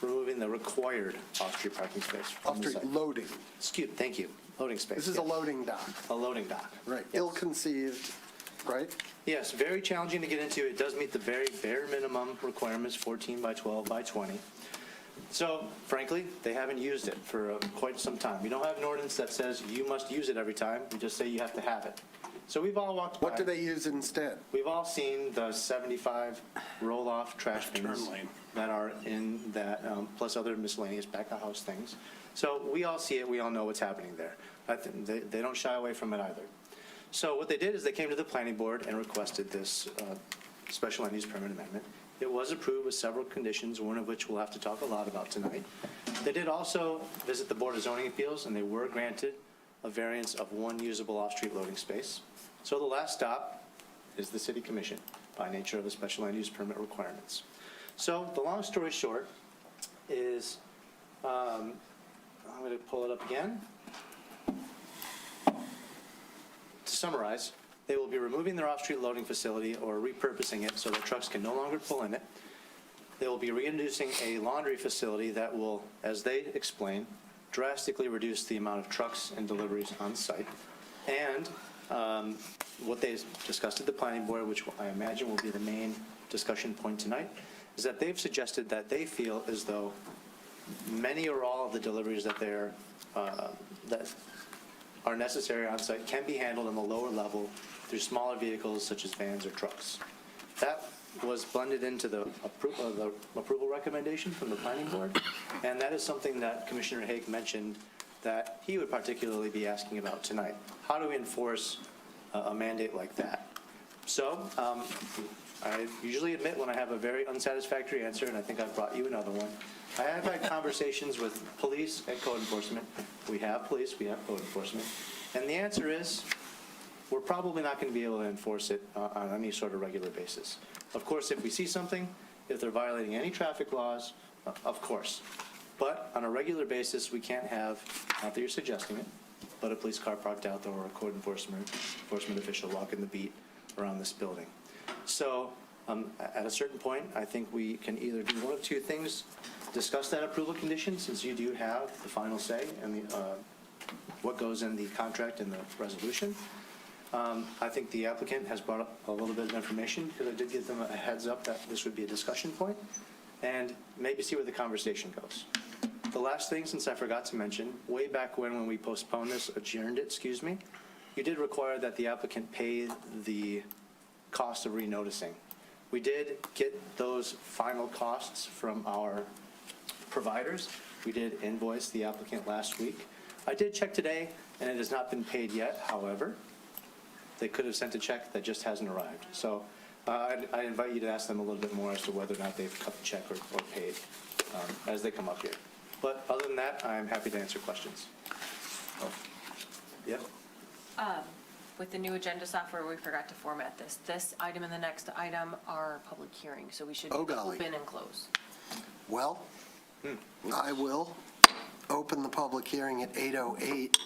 [SPEAKER 18] removing the required off-street parking space from the site.
[SPEAKER 2] Off-street loading.
[SPEAKER 18] Thank you, loading space.
[SPEAKER 2] This is a loading dock.
[SPEAKER 18] A loading dock.
[SPEAKER 2] Right. Ill-conceived, right?
[SPEAKER 18] Yes, very challenging to get into. It does meet the very bare minimum requirements, 14 by 12 by 20. So, frankly, they haven't used it for quite some time. We don't have an ordinance that says you must use it every time. We just say you have to have it. So we've all walked by.
[SPEAKER 2] What do they use instead?
[SPEAKER 18] We've all seen the 75 roll-off trash bins that are in that, plus other miscellaneous back-of-house things. So we all see it. We all know what's happening there. I think they don't shy away from it either. So what they did is they came to the planning board and requested this special land use permit amendment. It was approved with several conditions, one of which we'll have to talk a lot about tonight. They did also visit the Board of Zoning Appeals, and they were granted a variance of one usable off-street loading space. So the last stop is the City Commission by nature of the special land use permit requirements. So the long story short is, I'm going to pull it up again. To summarize, they will be removing their off-street loading facility or repurposing it so that trucks can no longer pull in it. They will be reintroducing a laundry facility that will, as they explain, drastically reduce the amount of trucks and deliveries on site. And what they discussed at the planning board, which I imagine will be the main discussion point tonight, is that they've suggested that they feel as though many or all of the deliveries that that are necessary on site can be handled on the lower level through smaller vehicles such as vans or trucks. That was blended into the approval recommendation from the planning board, and that is something that Commissioner Haig mentioned that he would particularly be asking about tonight. How do we enforce a mandate like that? So I usually admit when I have a very unsatisfactory answer, and I think I've brought you another one. I have had conversations with police and code enforcement. We have police, we have code enforcement. And the answer is, we're probably not going to be able to enforce it on any sort of regular basis. Of course, if we see something, if they're violating any traffic laws, of course. But on a regular basis, we can't have, not that you're suggesting it, but a police car parked out there or a code enforcement official walking the beat around this building. So at a certain point, I think we can either do one of two things: discuss that approval condition, since you do have the final say in what goes in the contract and the resolution. I think the applicant has brought up a little bit of information, because I did give them a heads up that this would be a discussion point, and maybe see where the conversation goes. The last thing, since I forgot to mention, way back when we postponed this, adjourned it, excuse me, you did require that the applicant pay the cost of renoticing. We did get those final costs from our providers. We did invoice the applicant last week. I did check today, and it has not been paid yet. However, they could have sent a check that just hasn't arrived. So I invite you to ask them a little bit more as to whether or not they've cut the check or paid as they come up here. But other than that, I'm happy to answer questions. Oh. Yep.
[SPEAKER 22] With the new agenda software, we forgot to format this. This item and the next item are public hearings, so we should open and close.
[SPEAKER 2] Well, I will open the public hearing at 8:08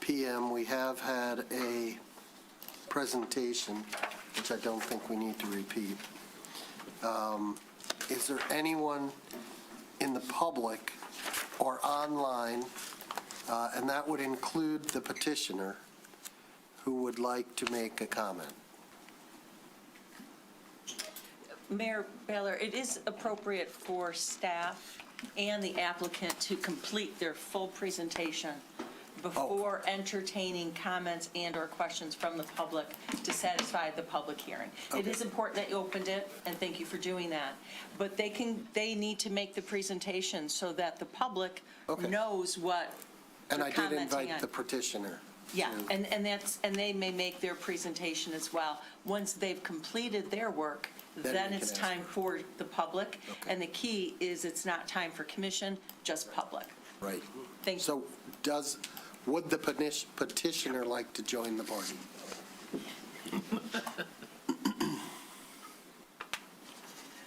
[SPEAKER 2] p.m. We have had a presentation, which I don't think we need to repeat. Is there anyone in the public or online, and that would include the petitioner, who would like to make a comment?
[SPEAKER 4] Mayor Baylor, it is appropriate for staff and the applicant to complete their full presentation before entertaining comments and/or questions from the public to satisfy the public hearing. It is important that you opened it, and thank you for doing that. But they need to make the presentation so that the public knows what
[SPEAKER 2] And
[SPEAKER 4] they're
[SPEAKER 2] I did
[SPEAKER 4] commenting
[SPEAKER 2] invite
[SPEAKER 4] on.
[SPEAKER 2] the petitioner.
[SPEAKER 4] Yeah, and they may make their presentation as well. Once they've completed their work, then
[SPEAKER 2] we
[SPEAKER 4] it's
[SPEAKER 2] can
[SPEAKER 4] time for the public. And the key is it's not time for commission, just public.
[SPEAKER 2] Right.
[SPEAKER 4] Thank you.
[SPEAKER 2] So would the petitioner like to join the party?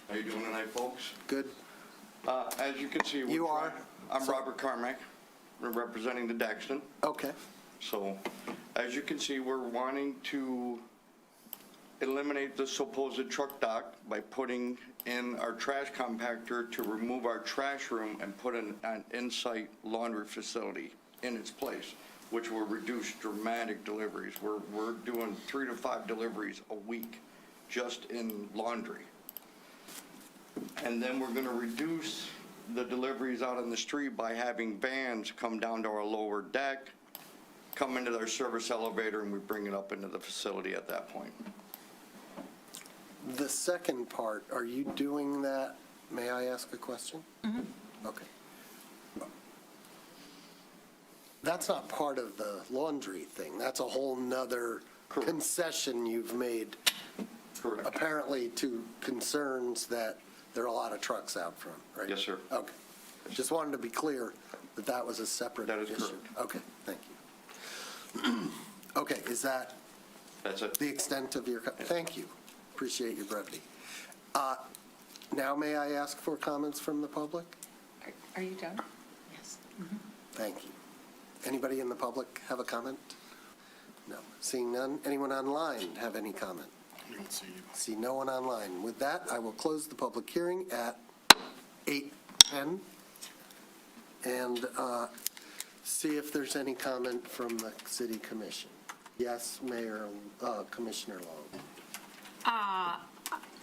[SPEAKER 3] How you doing tonight, folks?
[SPEAKER 2] Good.
[SPEAKER 3] As you can see,
[SPEAKER 2] You are?
[SPEAKER 3] I'm Robert Carmack. We're representing the Daxton.
[SPEAKER 2] Okay.
[SPEAKER 3] So, as you can see, we're wanting to eliminate the supposed truck dock by putting in our trash compactor to remove our trash room and put an in-site laundry facility in its place, which will reduce dramatic deliveries. We're doing 3 to 5 deliveries a week just in laundry. And then we're going to reduce the deliveries out on the street by having vans come down to our lower deck, come into their service elevator, and we bring it up into the facility at that point.
[SPEAKER 2] The second part, are you doing that? May I ask a question? Mm-hmm. Okay. That's not part of the laundry thing. That's a whole nother concession you've made
[SPEAKER 3] Correct.
[SPEAKER 2] apparently to concerns that there are a lot of trucks out front, right?
[SPEAKER 3] Yes, sir.
[SPEAKER 2] Okay. Just wanted to be clear that that was a separate issue.
[SPEAKER 3] That is correct.
[SPEAKER 2] Okay, thank you. Okay, is that
[SPEAKER 3] That's it.
[SPEAKER 2] the extent of your, thank you. Appreciate your brevity. Now may I ask for comments from the public?
[SPEAKER 4] Are you done? Yes.
[SPEAKER 2] Thank you. Anybody in the public have a comment? No. Seeing none. Anyone online have any comment? See no one online. With that, I will close the public hearing at 8:10 and see if there's any comment from the city commission. Yes, Mayor, Commissioner Long.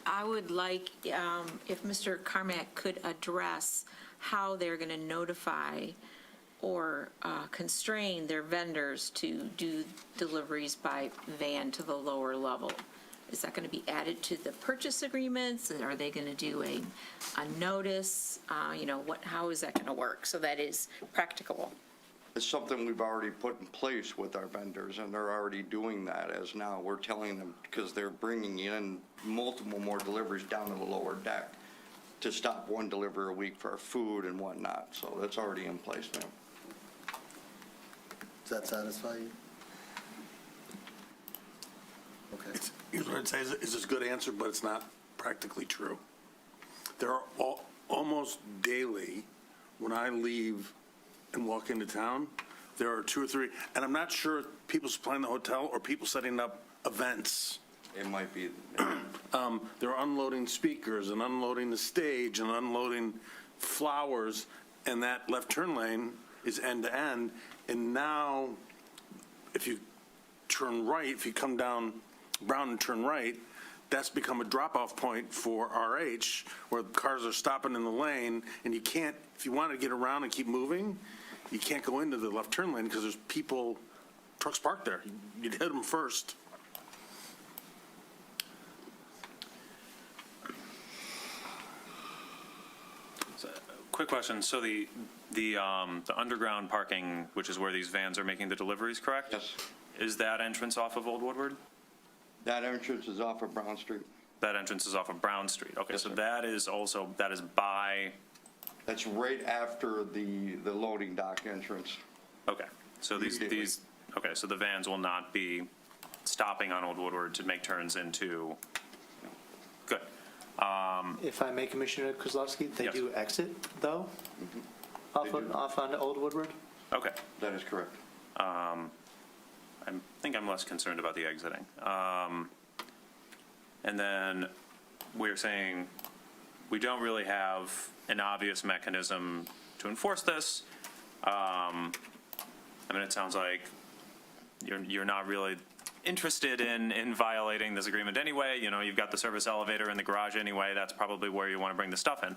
[SPEAKER 5] I would like, if Mr. Carmack could address how they're going to notify or constrain their vendors to do deliveries by van to the lower level. Is that going to be added to the purchase agreements? And are they going to do a notice? How is that going to work so that is practicable?
[SPEAKER 3] It's something we've already put in place with our vendors, and they're already doing that as now. We're telling them, because they're bringing in multiple more deliveries down to the lower deck to stop one delivery a week for our food and whatnot. So that's already in place now.
[SPEAKER 2] Does that satisfy you? Okay.
[SPEAKER 9] Here's what I'd say is a good answer, but it's not practically true. There are almost daily, when I leave and walk into town, there are 2 or 3, and I'm not sure if people supplying the hotel or people setting up events.
[SPEAKER 3] It might be.
[SPEAKER 9] They're unloading speakers and unloading the stage and unloading flowers, and that left turn lane is end to end. And now, if you turn right, if you come down Brown and turn right, that's become a drop-off point for RH, where cars are stopping in the lane, and you can't, if you want to get around and keep moving, you can't go into the left turn lane because there's trucks parked there. You'd hit them first.
[SPEAKER 13] Quick question, so the underground parking, which is where these vans are making the deliveries, correct?
[SPEAKER 3] Yes.
[SPEAKER 13] Is that entrance off of Old Woodward?
[SPEAKER 3] That entrance is off of Brown Street.
[SPEAKER 13] That entrance is off of Brown Street, okay,
[SPEAKER 3] Yes,
[SPEAKER 13] so
[SPEAKER 3] sir.
[SPEAKER 13] that is by,
[SPEAKER 3] That's right after the loading dock entrance.
[SPEAKER 13] okay, so so the vans will not be stopping on Old Woodward to make turns into, good.
[SPEAKER 18] If I may, Commissioner Kozlowski, they
[SPEAKER 13] Yes.
[SPEAKER 18] do exit, though, off onto Old Woodward?
[SPEAKER 13] Okay.
[SPEAKER 3] That is correct.
[SPEAKER 13] I think I'm less concerned about the exiting. And then we're saying we don't really have an obvious mechanism to enforce this. It sounds like you're not really interested in violating this agreement anyway. You've got the service elevator in the garage anyway. That's probably where you want to bring the stuff in.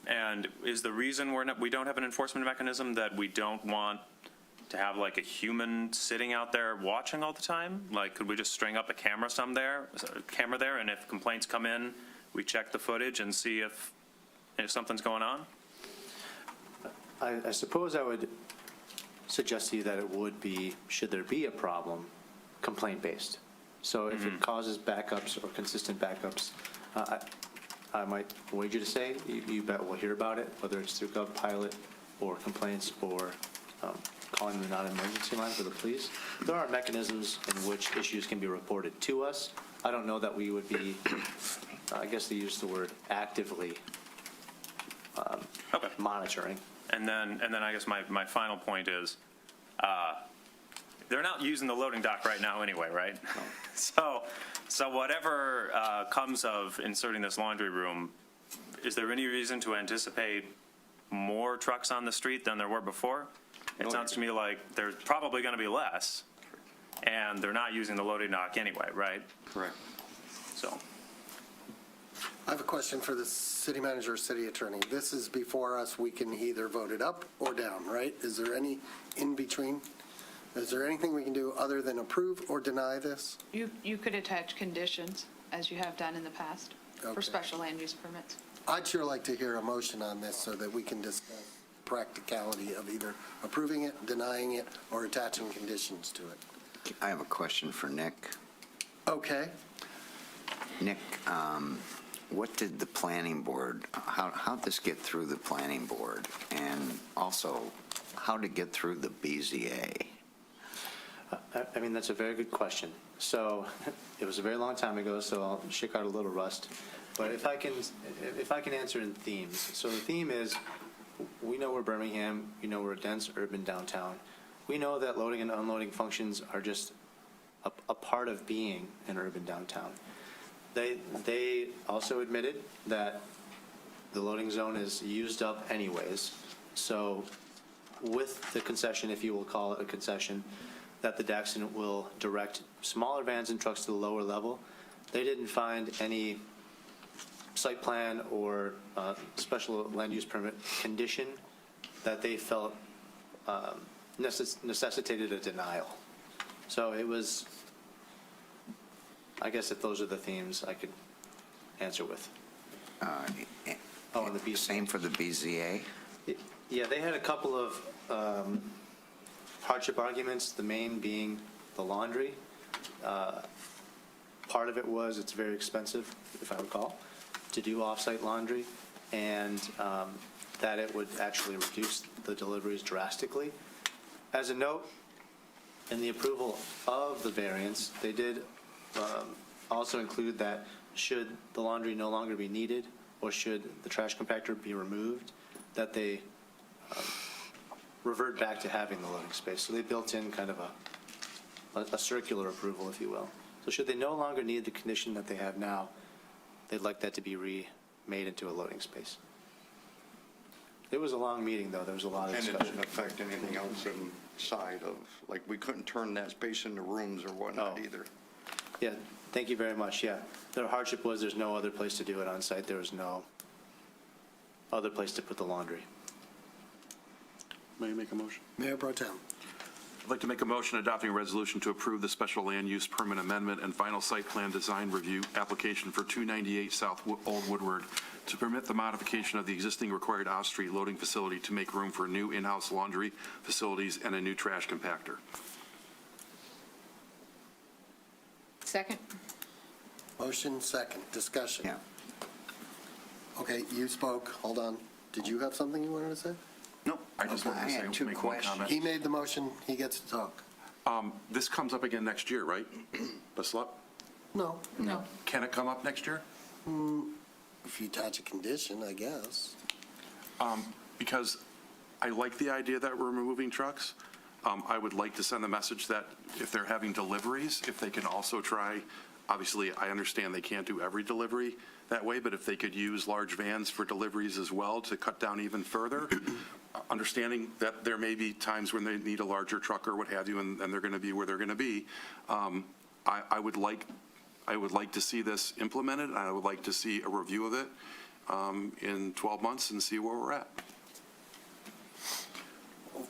[SPEAKER 13] And is the reason we don't have an enforcement mechanism that we don't want to have like a human sitting out there watching all the time? Like, could we just string up a camera there, and if complaints come in, we check the footage and see if something's going on?
[SPEAKER 18] I suppose I would suggest to you that it would be, should there be a problem, complaint-based. So if it causes backups or consistent backups, I might wager to say, you bet we'll hear about it, whether it's through GovPilot or complaints or calling the non-emergency line for the police. There are mechanisms in which issues can be reported to us. I don't know that we would be, I guess they use the word actively monitoring.
[SPEAKER 13] And then I guess my final point is, they're not using the loading dock right now anyway, right? So whatever comes of inserting this laundry room, is there any reason to anticipate more trucks on the street than there were before? It sounds to me like there's probably going to be less, and they're not using the loading dock anyway, right?
[SPEAKER 3] Correct.
[SPEAKER 13] So.
[SPEAKER 2] I have a question for the city manager or city attorney. This is before us. We can either vote it up or down, right? Is there any in between? Is there anything we can do other than approve or deny this?
[SPEAKER 7] You could attach conditions, as you have done in the past,
[SPEAKER 2] Okay.
[SPEAKER 7] for special land use permits.
[SPEAKER 2] I'd sure like to hear a motion on this so that we can discuss practicality of either approving it, denying it, or attaching conditions to it.
[SPEAKER 11] I have a question for Nick.
[SPEAKER 2] Okay.
[SPEAKER 11] Nick, what did the planning board, how'd this get through the planning board? And also, how'd it get through the BZA?
[SPEAKER 18] I mean, that's a very good question. So it was a very long time ago, so I'll shake out a little rust. But if I can answer in themes. So the theme is, we know we're Birmingham, we know we're a dense urban downtown. We know that loading and unloading functions are just a part of being an urban downtown. They also admitted that the loading zone is used up anyways. So with the concession, if you will call it a concession, that the Daxton will direct smaller vans and trucks to the lower level, they didn't find any site plan or special land use permit condition that they felt necessitated a denial. So it was, I guess if those are the themes I could answer with. And the BZA.
[SPEAKER 11] Same for the BZA?
[SPEAKER 18] Yeah, they had a couple of hardship arguments, the main being the laundry. Part of it was it's very expensive, if I recall, to do off-site laundry, and that it would actually reduce the deliveries drastically. As a note, in the approval of the variance, they did also include that should the laundry no longer be needed, or should the trash compactor be removed, that they revert back to having the loading space. So they built in kind of a circular approval, if you will. So should they no longer need the condition that they have now, they'd like that to be remade into a loading space. It was a long meeting, though. There was a lot of discussion.
[SPEAKER 3] And it didn't affect anything else inside of, like, we couldn't turn that space into rooms or whatnot either.
[SPEAKER 18] Yeah, thank you very much. Yeah. Their hardship was there's no other place to do it on site. There was no other place to put the laundry.
[SPEAKER 1] May I make a motion?
[SPEAKER 2] Mayor Pro Tem.
[SPEAKER 1] I'd like to make a motion adopting a resolution to approve the special land use permit amendment and final site plan design review application for 298 South Old Woodward to permit the modification of the existing required off-street loading facility to make room for new in-house laundry facilities and a new trash compactor.
[SPEAKER 5] Second.
[SPEAKER 2] Motion second. Discussion.
[SPEAKER 11] Yeah.
[SPEAKER 2] Okay, you spoke. Hold on. Did you have something you wanted to say?
[SPEAKER 1] No, I just wanted to
[SPEAKER 11] I
[SPEAKER 1] say,
[SPEAKER 11] had two
[SPEAKER 1] make one
[SPEAKER 11] questions.
[SPEAKER 1] comment.
[SPEAKER 2] He made the motion. He gets to talk.
[SPEAKER 1] This comes up again next year, right? The SLUP?
[SPEAKER 2] No.
[SPEAKER 7] No.
[SPEAKER 1] Can it come up next year?
[SPEAKER 2] If you attach a condition, I guess.
[SPEAKER 1] Because I like the idea that we're removing trucks. I would like to send the message that if they're having deliveries, if they can also try, obviously, I understand they can't do every delivery that way, but if they could use large vans for deliveries as well to cut down even further, understanding that there may be times when they need a larger truck or what have you, and they're going to be where they're going to be, I would like to see this implemented. I would like to see a review of it in 12 months and see where we're at.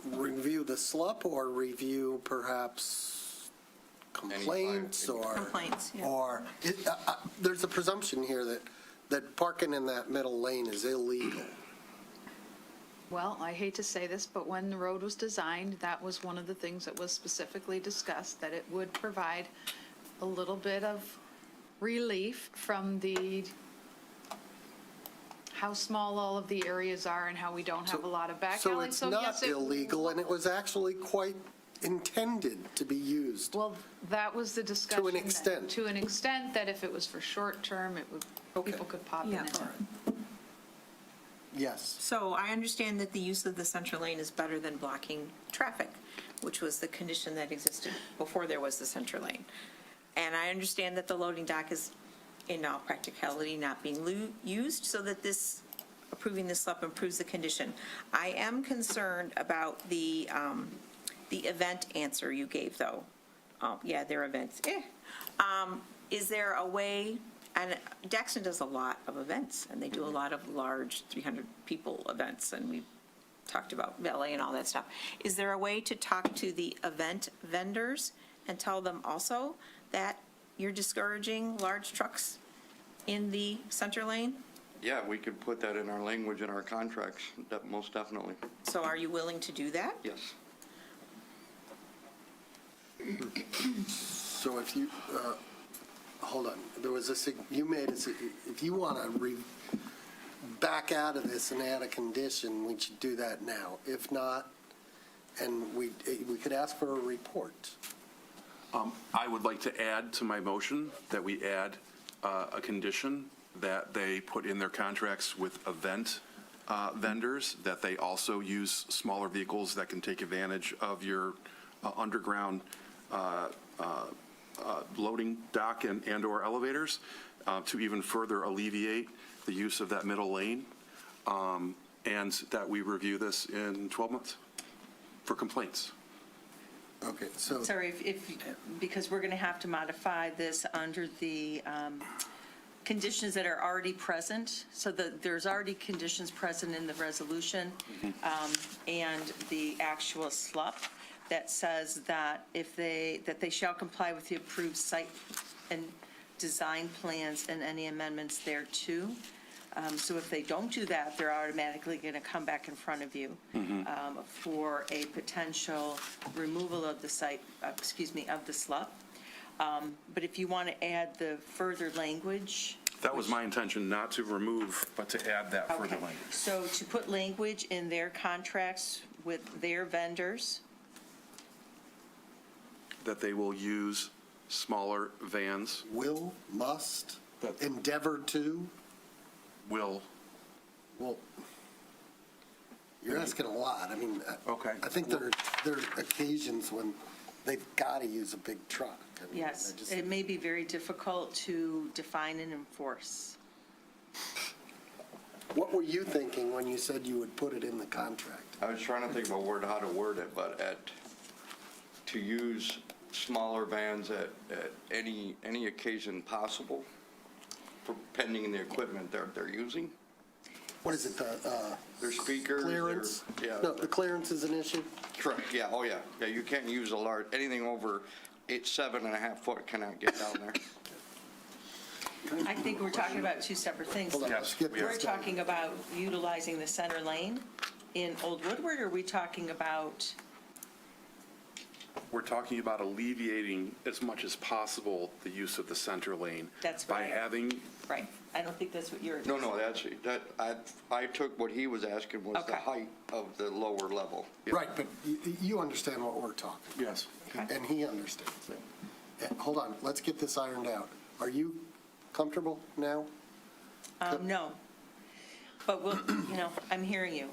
[SPEAKER 2] Review the SLUP or review perhaps complaints or?
[SPEAKER 5] Complaints, yeah.
[SPEAKER 2] Or, there's a presumption here that parking in that middle lane is illegal.
[SPEAKER 7] Well, I hate to say this, but when the road was designed, that was one of the things that was specifically discussed, that it would provide a little bit of relief from how small all of the areas are and how we don't have a lot of back
[SPEAKER 2] So
[SPEAKER 7] alleys.
[SPEAKER 2] it's
[SPEAKER 7] So
[SPEAKER 2] not
[SPEAKER 7] yes,
[SPEAKER 2] illegal, and it was actually quite intended to be used.
[SPEAKER 7] Well, that was the discussion.
[SPEAKER 2] To an extent.
[SPEAKER 7] To an extent that if it was for short term, it would, people could pop in
[SPEAKER 5] Yeah.
[SPEAKER 7] and out.
[SPEAKER 2] Yes.
[SPEAKER 5] So I understand that the use of the central lane is better than blocking traffic, which was the condition that existed before there was the central lane. And I understand that the loading dock is, in all practicality, not being used, so that approving this SLUP improves the condition. I am concerned about the event answer you gave, though. Yeah, they're events. Is there a way, and Daxton does a lot of events, and they do a lot of large 300-people events, and we talked about valet and all that stuff. Is there a way to talk to the event vendors and tell them also that you're discouraging large trucks in the center lane?
[SPEAKER 3] Yeah, we could put that in our language in our contracts, most definitely.
[SPEAKER 5] So are you willing to do that?
[SPEAKER 3] Yes.
[SPEAKER 2] So if you, hold on, there was you made if you want to back out of this and add a condition, we should do that now. If not, and we could ask for a report.
[SPEAKER 1] I would like to add to my motion that we add a condition that they put in their contracts with event vendors, that they also use smaller vehicles that can take advantage of your underground loading dock and/or elevators to even further alleviate the use of that middle lane, and that we review this in 12 months for complaints.
[SPEAKER 2] Okay, so.
[SPEAKER 4] Sorry, because we're going to have to modify this under the conditions that are already present. So there's already conditions present in the resolution and the actual SLUP that says that that they shall comply with the approved site and design plans and any amendments thereto. So if they don't do that, they're automatically going to come back in front of you for a potential removal of the site, of the SLUP. But if you want to add the further language.
[SPEAKER 1] That was my intention, not to remove, but to add that further language.
[SPEAKER 4] So to put language in their contracts with their vendors.
[SPEAKER 1] That they will use smaller vans.
[SPEAKER 2] Will, must, endeavor to?
[SPEAKER 1] Will.
[SPEAKER 2] Well, you're asking a lot. I mean,
[SPEAKER 1] Okay.
[SPEAKER 2] I think there are occasions when they've got to use a big truck. I mean,
[SPEAKER 4] Yes, it may be very difficult to define and enforce.
[SPEAKER 2] What were you thinking when you said you would put it in the contract?
[SPEAKER 3] I was trying to think of how to word it, but to use smaller vans at any occasion possible, for pending the equipment they're using.
[SPEAKER 2] What is it,
[SPEAKER 3] Their speakers.
[SPEAKER 2] clearance?
[SPEAKER 3] Yeah.
[SPEAKER 2] No, the clearance is an issue?
[SPEAKER 3] Correct, yeah, oh yeah. Yeah, you can't use anything over 7.5 foot cannot get down there.
[SPEAKER 4] I think we're talking about two separate things.
[SPEAKER 2] Hold on, let's get
[SPEAKER 4] We're
[SPEAKER 2] this going.
[SPEAKER 4] talking about utilizing the center lane in Old Woodward, or are we talking about,
[SPEAKER 1] We're talking about alleviating as much as possible the use of the center lane.
[SPEAKER 4] That's
[SPEAKER 1] By
[SPEAKER 4] right.
[SPEAKER 1] having,
[SPEAKER 4] right, I don't think that's what you're.
[SPEAKER 3] No, I took what he was asking was the
[SPEAKER 4] Okay.
[SPEAKER 3] height of the lower level.
[SPEAKER 2] Right, but you understand what we're talking.
[SPEAKER 1] yes.
[SPEAKER 2] And he understands. Hold on, let's get this ironed out. Are you comfortable now?
[SPEAKER 4] No. But we'll, I'm hearing you.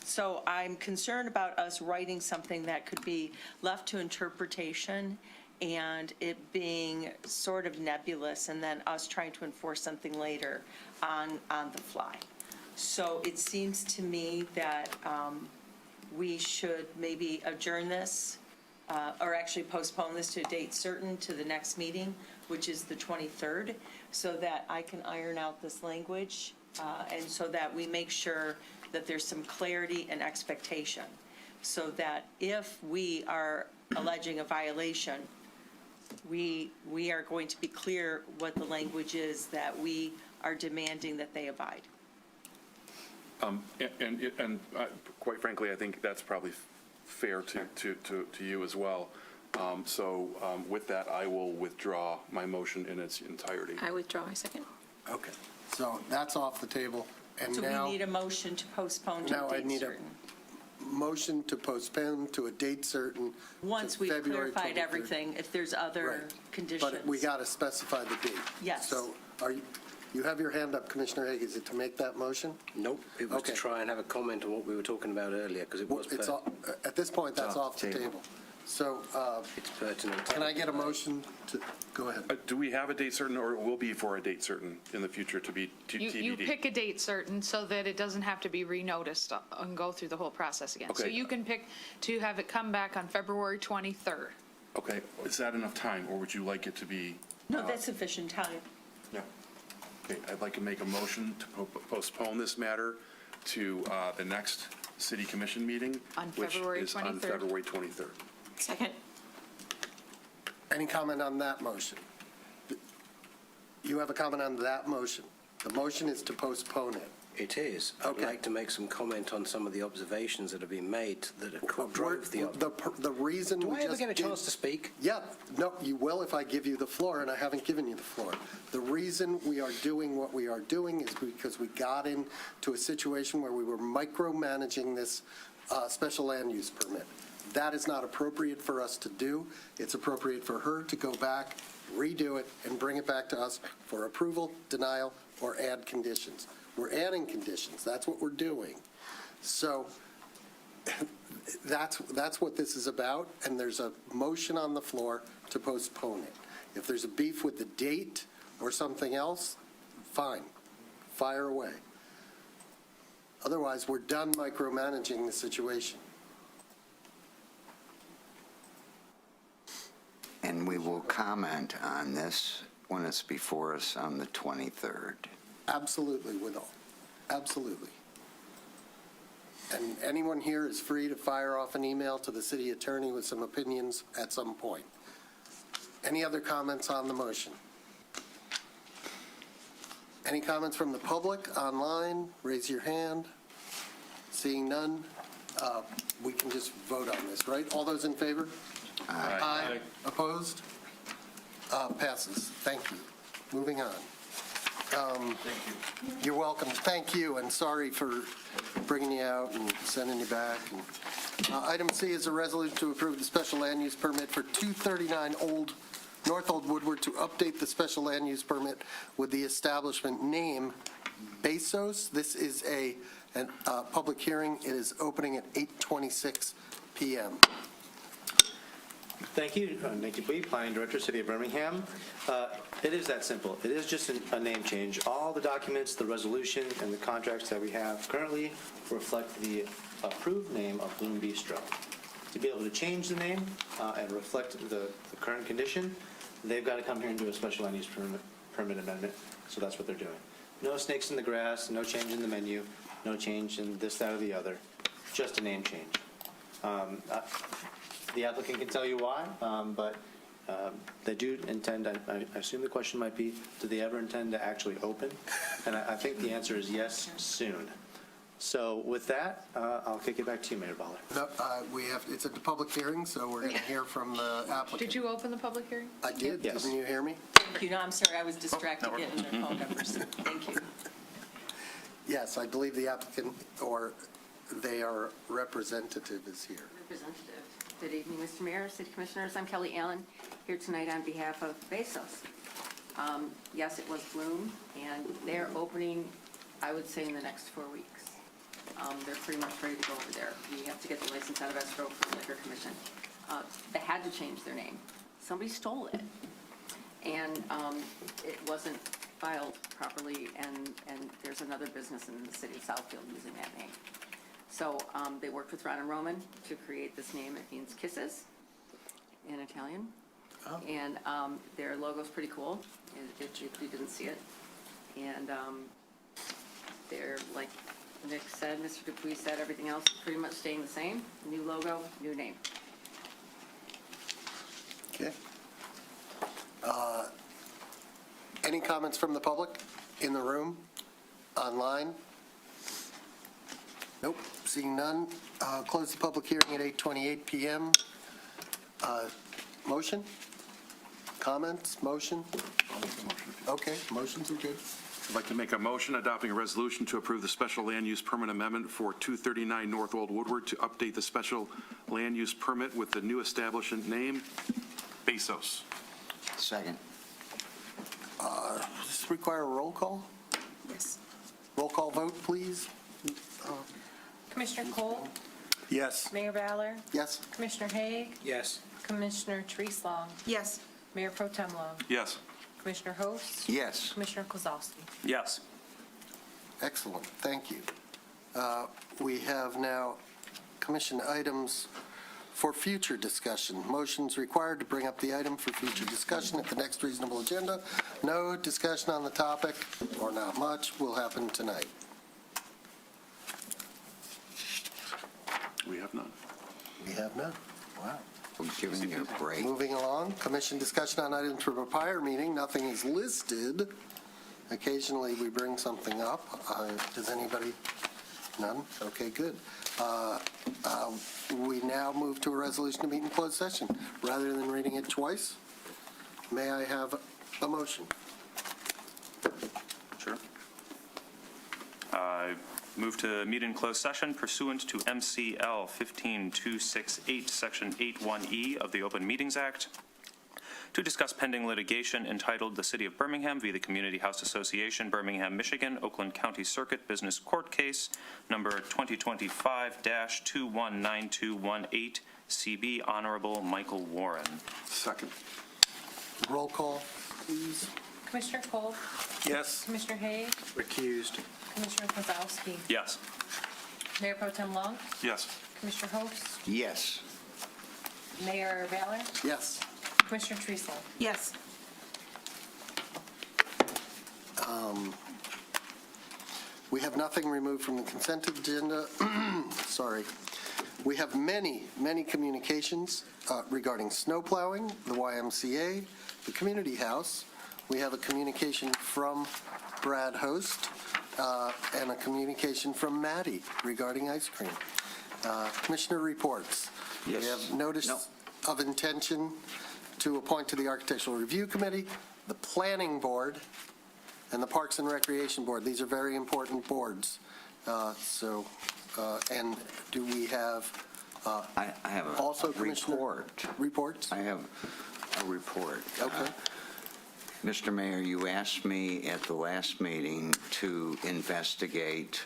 [SPEAKER 4] So I'm concerned about us writing something that could be left to interpretation and it being sort of nebulous, and then us trying to enforce something later on the fly. So it seems to me that we should maybe adjourn this, or actually postpone this to a date certain to the next meeting, which is the 23rd, so that I can iron out this language, and so that we make sure that there's some clarity and expectation, so that if we are alleging a violation, we are going to be clear what the language is that we are demanding that they abide.
[SPEAKER 1] And quite frankly, I think that's probably fair to you as well. So with that, I will withdraw my motion in its entirety.
[SPEAKER 5] I withdraw my second.
[SPEAKER 2] Okay, so that's off the table. And
[SPEAKER 4] So
[SPEAKER 2] now,
[SPEAKER 4] we need a motion to postpone to
[SPEAKER 2] now
[SPEAKER 4] a
[SPEAKER 2] I
[SPEAKER 4] date
[SPEAKER 2] need a
[SPEAKER 4] certain.
[SPEAKER 2] motion to postpone to a date certain.
[SPEAKER 4] Once
[SPEAKER 2] to
[SPEAKER 4] we've
[SPEAKER 2] February
[SPEAKER 4] clarified
[SPEAKER 2] 23rd.
[SPEAKER 4] everything, if there's other
[SPEAKER 2] Right.
[SPEAKER 4] conditions.
[SPEAKER 2] But we got to specify the date.
[SPEAKER 4] Yes.
[SPEAKER 2] So you have your hand up, Commissioner Haig. Is it to make that motion?
[SPEAKER 8] Nope, it was to
[SPEAKER 2] Okay.
[SPEAKER 8] try and have a comment on what we were talking about earlier, because it was
[SPEAKER 2] It's at this point, that's off the table. So
[SPEAKER 8] it's pertinent.
[SPEAKER 2] can I get a motion to, go ahead.
[SPEAKER 1] Do we have a date certain, or it will be for a date certain in the future to be TBD?
[SPEAKER 7] You pick a date certain so that it doesn't have to be renoticed and go through the whole process again. So
[SPEAKER 1] Okay.
[SPEAKER 7] you can pick to have it come back on February 23rd.
[SPEAKER 1] Okay, is that enough time, or would you like it to be?
[SPEAKER 4] No, that's sufficient time.
[SPEAKER 1] Yeah. Okay, I'd like to make a motion to postpone this matter to the next city commission meeting.
[SPEAKER 7] On February
[SPEAKER 1] Which is on
[SPEAKER 7] 23rd.
[SPEAKER 1] February 23rd.
[SPEAKER 5] Second.
[SPEAKER 2] Any comment on that motion? You have a comment on that motion? The motion is to postpone it.
[SPEAKER 8] It is. I'd like to make some comment on some of the observations that have been made that drove
[SPEAKER 2] The reason
[SPEAKER 8] Do
[SPEAKER 2] we
[SPEAKER 8] I ever
[SPEAKER 2] just
[SPEAKER 8] get a
[SPEAKER 2] did-
[SPEAKER 8] chance to speak?
[SPEAKER 2] Yeah, no, you will if I give you the floor, and I haven't given you the floor. The reason we are doing what we are doing is because we got into a situation where we were micromanaging this special land use permit. That is not appropriate for us to do. It's appropriate for her to go back, redo it, and bring it back to us for approval, denial, or add conditions. We're adding conditions. That's what we're doing. So that's what this is about, and there's a motion on the floor to postpone it. If there's a beef with the date or something else, fine, fire away. Otherwise, we're done micromanaging the situation.
[SPEAKER 11] And we will comment on this when it's before us on the 23rd.
[SPEAKER 2] Absolutely, absolutely. And anyone here is free to fire off an email to the city attorney with some opinions at some point. Any other comments on the motion? Any comments from the public online? Raise your hand. Seeing none, we can just vote on this, right? All those in favor? Aye. Opposed? Passes. Thank you. Moving on. You're welcome. Thank you, and sorry for bringing you out and sending you back. Item C is a resolution to approve the special land use permit for 239 North Old Woodward to update the special land use permit with the establishment name Bezos. This is a public hearing. It is opening at 8:26 p.m.
[SPEAKER 18] Thank you, Nick Dupuy, Planning Director, City of Birmingham. It is that simple. It is just a name change. All the documents, the resolution, and the contracts that we have currently reflect the approved name of Bloom Bistro. To be able to change the name and reflect the current condition, they've got to come here and do a special land use permit amendment, so that's what they're doing. No snakes in the grass, no change in the menu, no change in this, that, or the other, just a name change. The applicant can tell you why, but they do intend, I assume the question might be, do they ever intend to actually open? And I think the answer is yes, soon. So with that, I'll kick it back to you, Mayor Baller.
[SPEAKER 2] No, it's a public hearing, so we're going to hear from the applicant.
[SPEAKER 7] Did you open the public hearing?
[SPEAKER 2] I did.
[SPEAKER 18] Yes.
[SPEAKER 2] Didn't you hear me?
[SPEAKER 4] Thank you. No, I'm sorry, I was distracted getting their phone numbers. Thank you.
[SPEAKER 2] Yes, I believe the applicant or their representative is here.
[SPEAKER 22] Representative. Good evening, Mr. Mayor, City Commissioners. I'm Kelly Allen, here tonight on behalf of Bezos. Yes, it was Bloom, and they're opening, I would say, in the next 4 weeks. They're pretty much ready to go over there. We have to get the license out of escrow from the Liquor Commission. They had to change their name. Somebody stole it, and it wasn't filed properly, and there's another business in the city of Southfield using that name. So they worked with Ron and Roman to create this name. It means kisses in Italian. Oh. And their logo's pretty cool, if you didn't see it. And they're, like Nick said, Mr. Dupuy said, everything else is pretty much staying the same. New logo, new name.
[SPEAKER 2] Okay. Any comments from the public in the room, online? Nope, seeing none. Close the public hearing at 8:28 p.m. Motion? Comments? Motion? Okay, motions are good.
[SPEAKER 1] I'd like to make a motion adopting a resolution to approve the special land use permit amendment for 239 North Old Woodward to update the special land use permit with the new establishment name, Bezos.
[SPEAKER 11] Second.
[SPEAKER 2] Does this require a roll call?
[SPEAKER 5] Yes.
[SPEAKER 2] Roll call vote, please.
[SPEAKER 12] Commissioner Cole?
[SPEAKER 9] Yes.
[SPEAKER 12] Mayor Baller?
[SPEAKER 2] Yes?
[SPEAKER 12] Commissioner Haig?
[SPEAKER 8] Yes.
[SPEAKER 12] Commissioner Therese Long?
[SPEAKER 5] Yes.
[SPEAKER 12] Mayor Pro Tem Long?
[SPEAKER 1] Yes.
[SPEAKER 12] Commissioner Host?
[SPEAKER 11] Yes.
[SPEAKER 12] Commissioner Kozlowski?
[SPEAKER 6] Yes.
[SPEAKER 2] Excellent, thank you. We have now commission items for future discussion. Motions required to bring up the item for future discussion at the next reasonable agenda. No discussion on the topic, or not much, will happen tonight.
[SPEAKER 1] We have none.
[SPEAKER 2] We have none. Wow.
[SPEAKER 11] We're giving you a break.
[SPEAKER 2] Moving along, commission discussion on items from a prior meeting. Nothing is listed. Occasionally, we bring something up. Does anybody? None? Okay, good. We now move to a resolution to meet in closed session. Rather than reading it twice, may I have a motion?
[SPEAKER 14] Sure. I move to meet in closed session pursuant to MCL 15268, Section 81E of the Open Meetings Act, to discuss pending litigation entitled The City of Birmingham v. the Community House Association, Birmingham, Michigan, Oakland County Circuit Business Court Case Number 2025-219218, CB Honorable Michael Warren.
[SPEAKER 1] Second.
[SPEAKER 2] Roll call, please.
[SPEAKER 12] Commissioner Cole?
[SPEAKER 2] Yes.
[SPEAKER 12] Commissioner Hayes?
[SPEAKER 8] Recused.
[SPEAKER 12] Commissioner Kozowski?
[SPEAKER 14] Yes.
[SPEAKER 12] Mayor Pro Tem Long?
[SPEAKER 1] Yes.
[SPEAKER 12] Commissioner Host?
[SPEAKER 11] Yes.
[SPEAKER 12] Mayor Valor?
[SPEAKER 2] Yes.
[SPEAKER 12] Commissioner Treesel?
[SPEAKER 5] Yes.
[SPEAKER 2] We have nothing removed from the consent agenda. Sorry. We have many communications regarding snow plowing, the YMCA, the community house. We have a communication from Brad Host and a communication from Maddie regarding ice cream. Commissioner reports.
[SPEAKER 11] Yes.
[SPEAKER 2] We have notice
[SPEAKER 11] No.
[SPEAKER 2] of intention to appoint to the Architectural Review Committee, the Planning Board, and the Parks and Recreation Board. These are very important boards. And do we have
[SPEAKER 11] I have a
[SPEAKER 2] also Commissioner reports?
[SPEAKER 11] I have a report.
[SPEAKER 2] Okay.
[SPEAKER 11] Mr. Mayor, you asked me at the last meeting to investigate.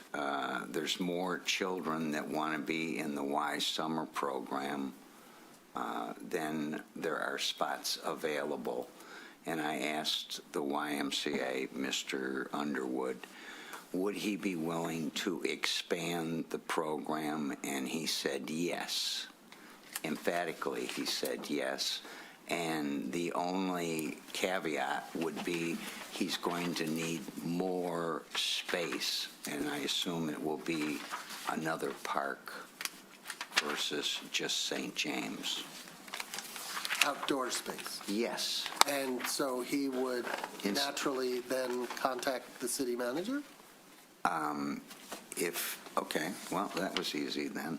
[SPEAKER 11] There's more children that want to be in the Y Summer program than there are spots available. And I asked the YMCA, Mr. Underwood, would he be willing to expand the program? And he said yes. Emphatically, he said yes. And the only caveat would be he's going to need more space, and I assume it will be another park versus just St. James.
[SPEAKER 2] Outdoor space.
[SPEAKER 11] Yes.
[SPEAKER 2] And so he would naturally then contact the city manager?
[SPEAKER 11] Okay, well, that was easy then.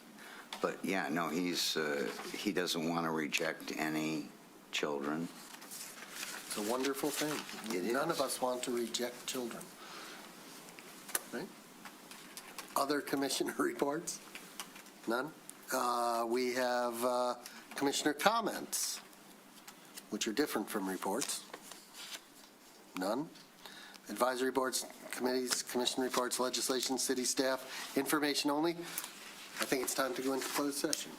[SPEAKER 11] But yeah, no, he doesn't want to reject any children.
[SPEAKER 2] It's a wonderful thing. None of us want to reject children. Right? Other commissioner reports? None? We have commissioner comments, which are different from reports. None? Advisory boards, committees, commission reports, legislation, city staff, information only. I think it's time to go into closed session.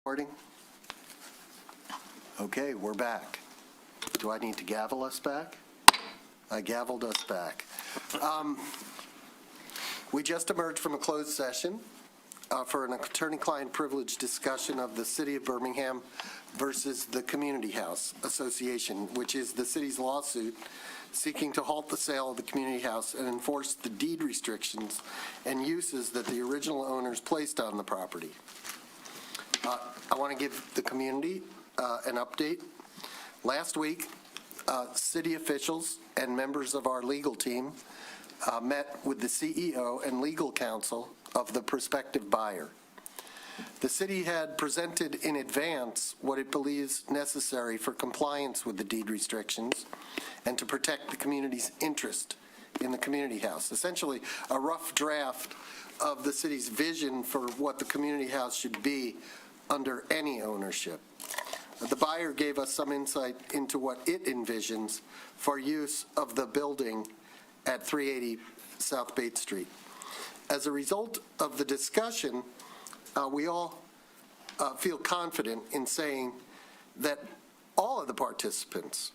[SPEAKER 2] Recording? Okay, we're back. Do I need to gavel us back? I gavelled us back. We just emerged from a closed session for an attorney-client privilege discussion of the City of Birmingham versus the Community House Association, which is the city's lawsuit seeking to halt the sale of the community house and enforce the deed restrictions and uses that the original owners placed on the property. I want to give the community an update. Last week, city officials and members of our legal team met with the CEO and legal counsel of the prospective buyer. The city had presented in advance what it believes necessary for compliance with the deed restrictions and to protect the community's interest in the community house. Essentially, a rough draft of the city's vision for what the community house should be under any ownership. The buyer gave us some insight into what it envisions for use of the building at 380 South Bates Street. As a result of the discussion, we all feel confident in saying that all of the participants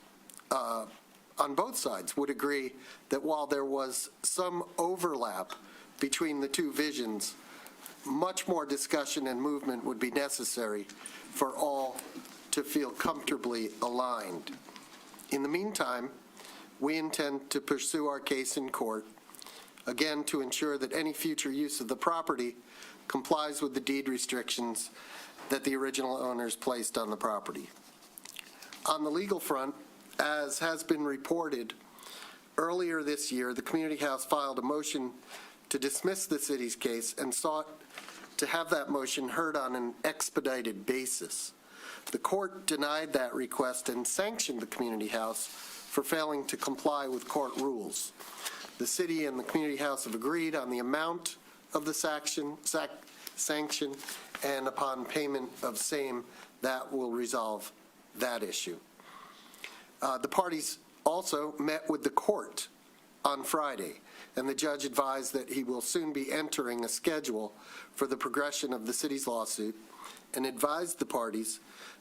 [SPEAKER 2] on both sides would agree that while there was some overlap between the two visions, much more discussion and movement would be necessary for all to feel comfortably aligned. In the meantime, we intend to pursue our case in court, again, to ensure that any future use of the property complies with the deed restrictions that the original owners placed on the property. On the legal front, as has been reported, earlier this year, the Community House filed a motion to dismiss the city's case and sought to have that motion heard on an expedited basis. The court denied that request and sanctioned the Community House for failing to comply with court rules. The city and the Community House have agreed on the amount of the sanction, and upon payment of same, that will resolve that issue. The parties also met with the court on Friday, and the judge advised that he will soon be entering a schedule for the progression of the city's lawsuit and advised the parties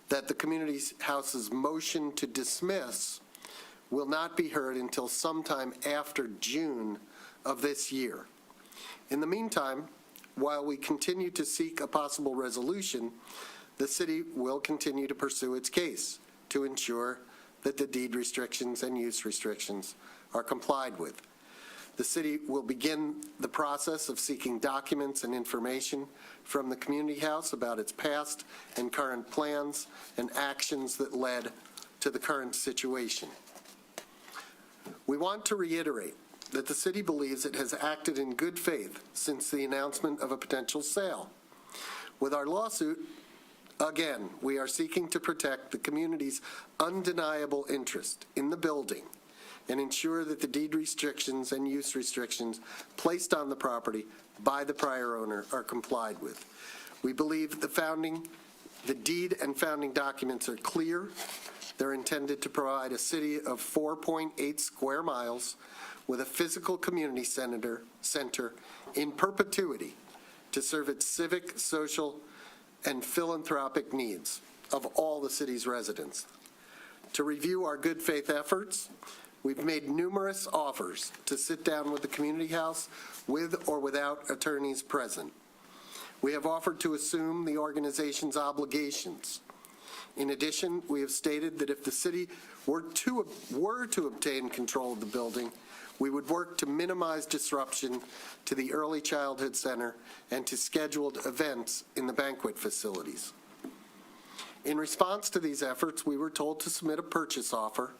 [SPEAKER 2] that the Community House's motion to dismiss will not be heard until sometime after June of this year. In the meantime, while we continue to seek a possible resolution, the city will continue to pursue its case to ensure that the deed restrictions and use restrictions are complied with. The city will begin the process of seeking documents and information from the Community House about its past and current plans and actions that led to the current situation. We want to reiterate that the city believes it has acted in good faith since the announcement of a potential sale. With our lawsuit, again, we are seeking to protect the community's undeniable interest in the building and ensure that the deed restrictions and use restrictions placed on the property by the prior owner are complied with. We believe the deed and founding documents are clear. They're intended to provide a city of 4.8 square miles with a physical community center in perpetuity to serve its civic, social, and philanthropic needs of all the city's residents. To review our good faith efforts, we've made numerous offers to sit down with the Community House with or without attorneys present. We have offered to assume the organization's obligations. In addition, we have stated that if the city were to obtain control of the building, we would work to minimize disruption to the early childhood center and to scheduled events in the banquet facilities. In response to these efforts, we were told to submit a purchase offer,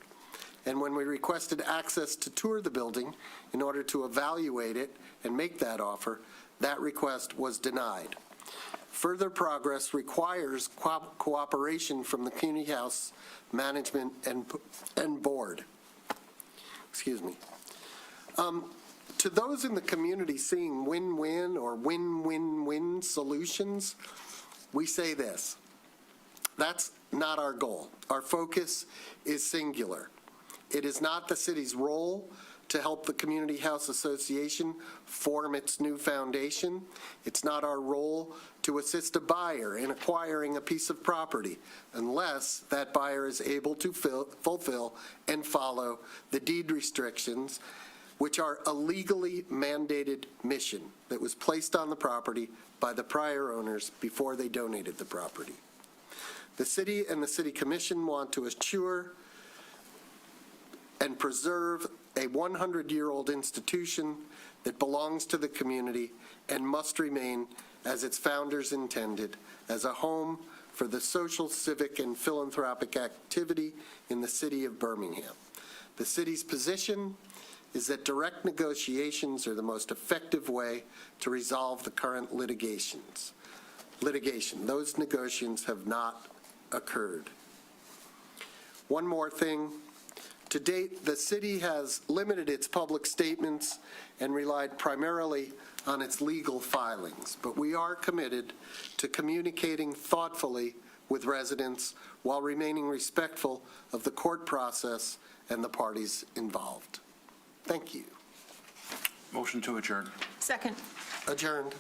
[SPEAKER 2] and when we requested access to tour the building in order to evaluate it and make that offer, that request was denied. Further progress requires cooperation from the Community House management and board. Excuse me. To those in the community seeing win-win or win-win-win solutions, we say this: that's not our goal. Our focus is singular. It is not the city's role to help the Community House Association form its new foundation. It's not our role to assist a buyer in acquiring a piece of property unless that buyer is able to fulfill and follow the deed restrictions, which are a legally mandated mission that was placed on the property by the prior owners before they donated the property. The city and the city commission want to assure and preserve a 100-year-old institution that belongs to the community and must remain, as its founders intended, as a home for the social, civic, and philanthropic activity in the city of Birmingham. The city's position is that direct negotiations are the most effective way to resolve the current litigation. Those negotiations have not occurred. One more thing. To date, the city has limited its public statements and relied primarily on its legal filings, but we are committed to communicating thoughtfully with residents while remaining respectful of the court process and the parties involved. Thank you.
[SPEAKER 1] Motion to adjourn.
[SPEAKER 5] Second.
[SPEAKER 2] Adjourned.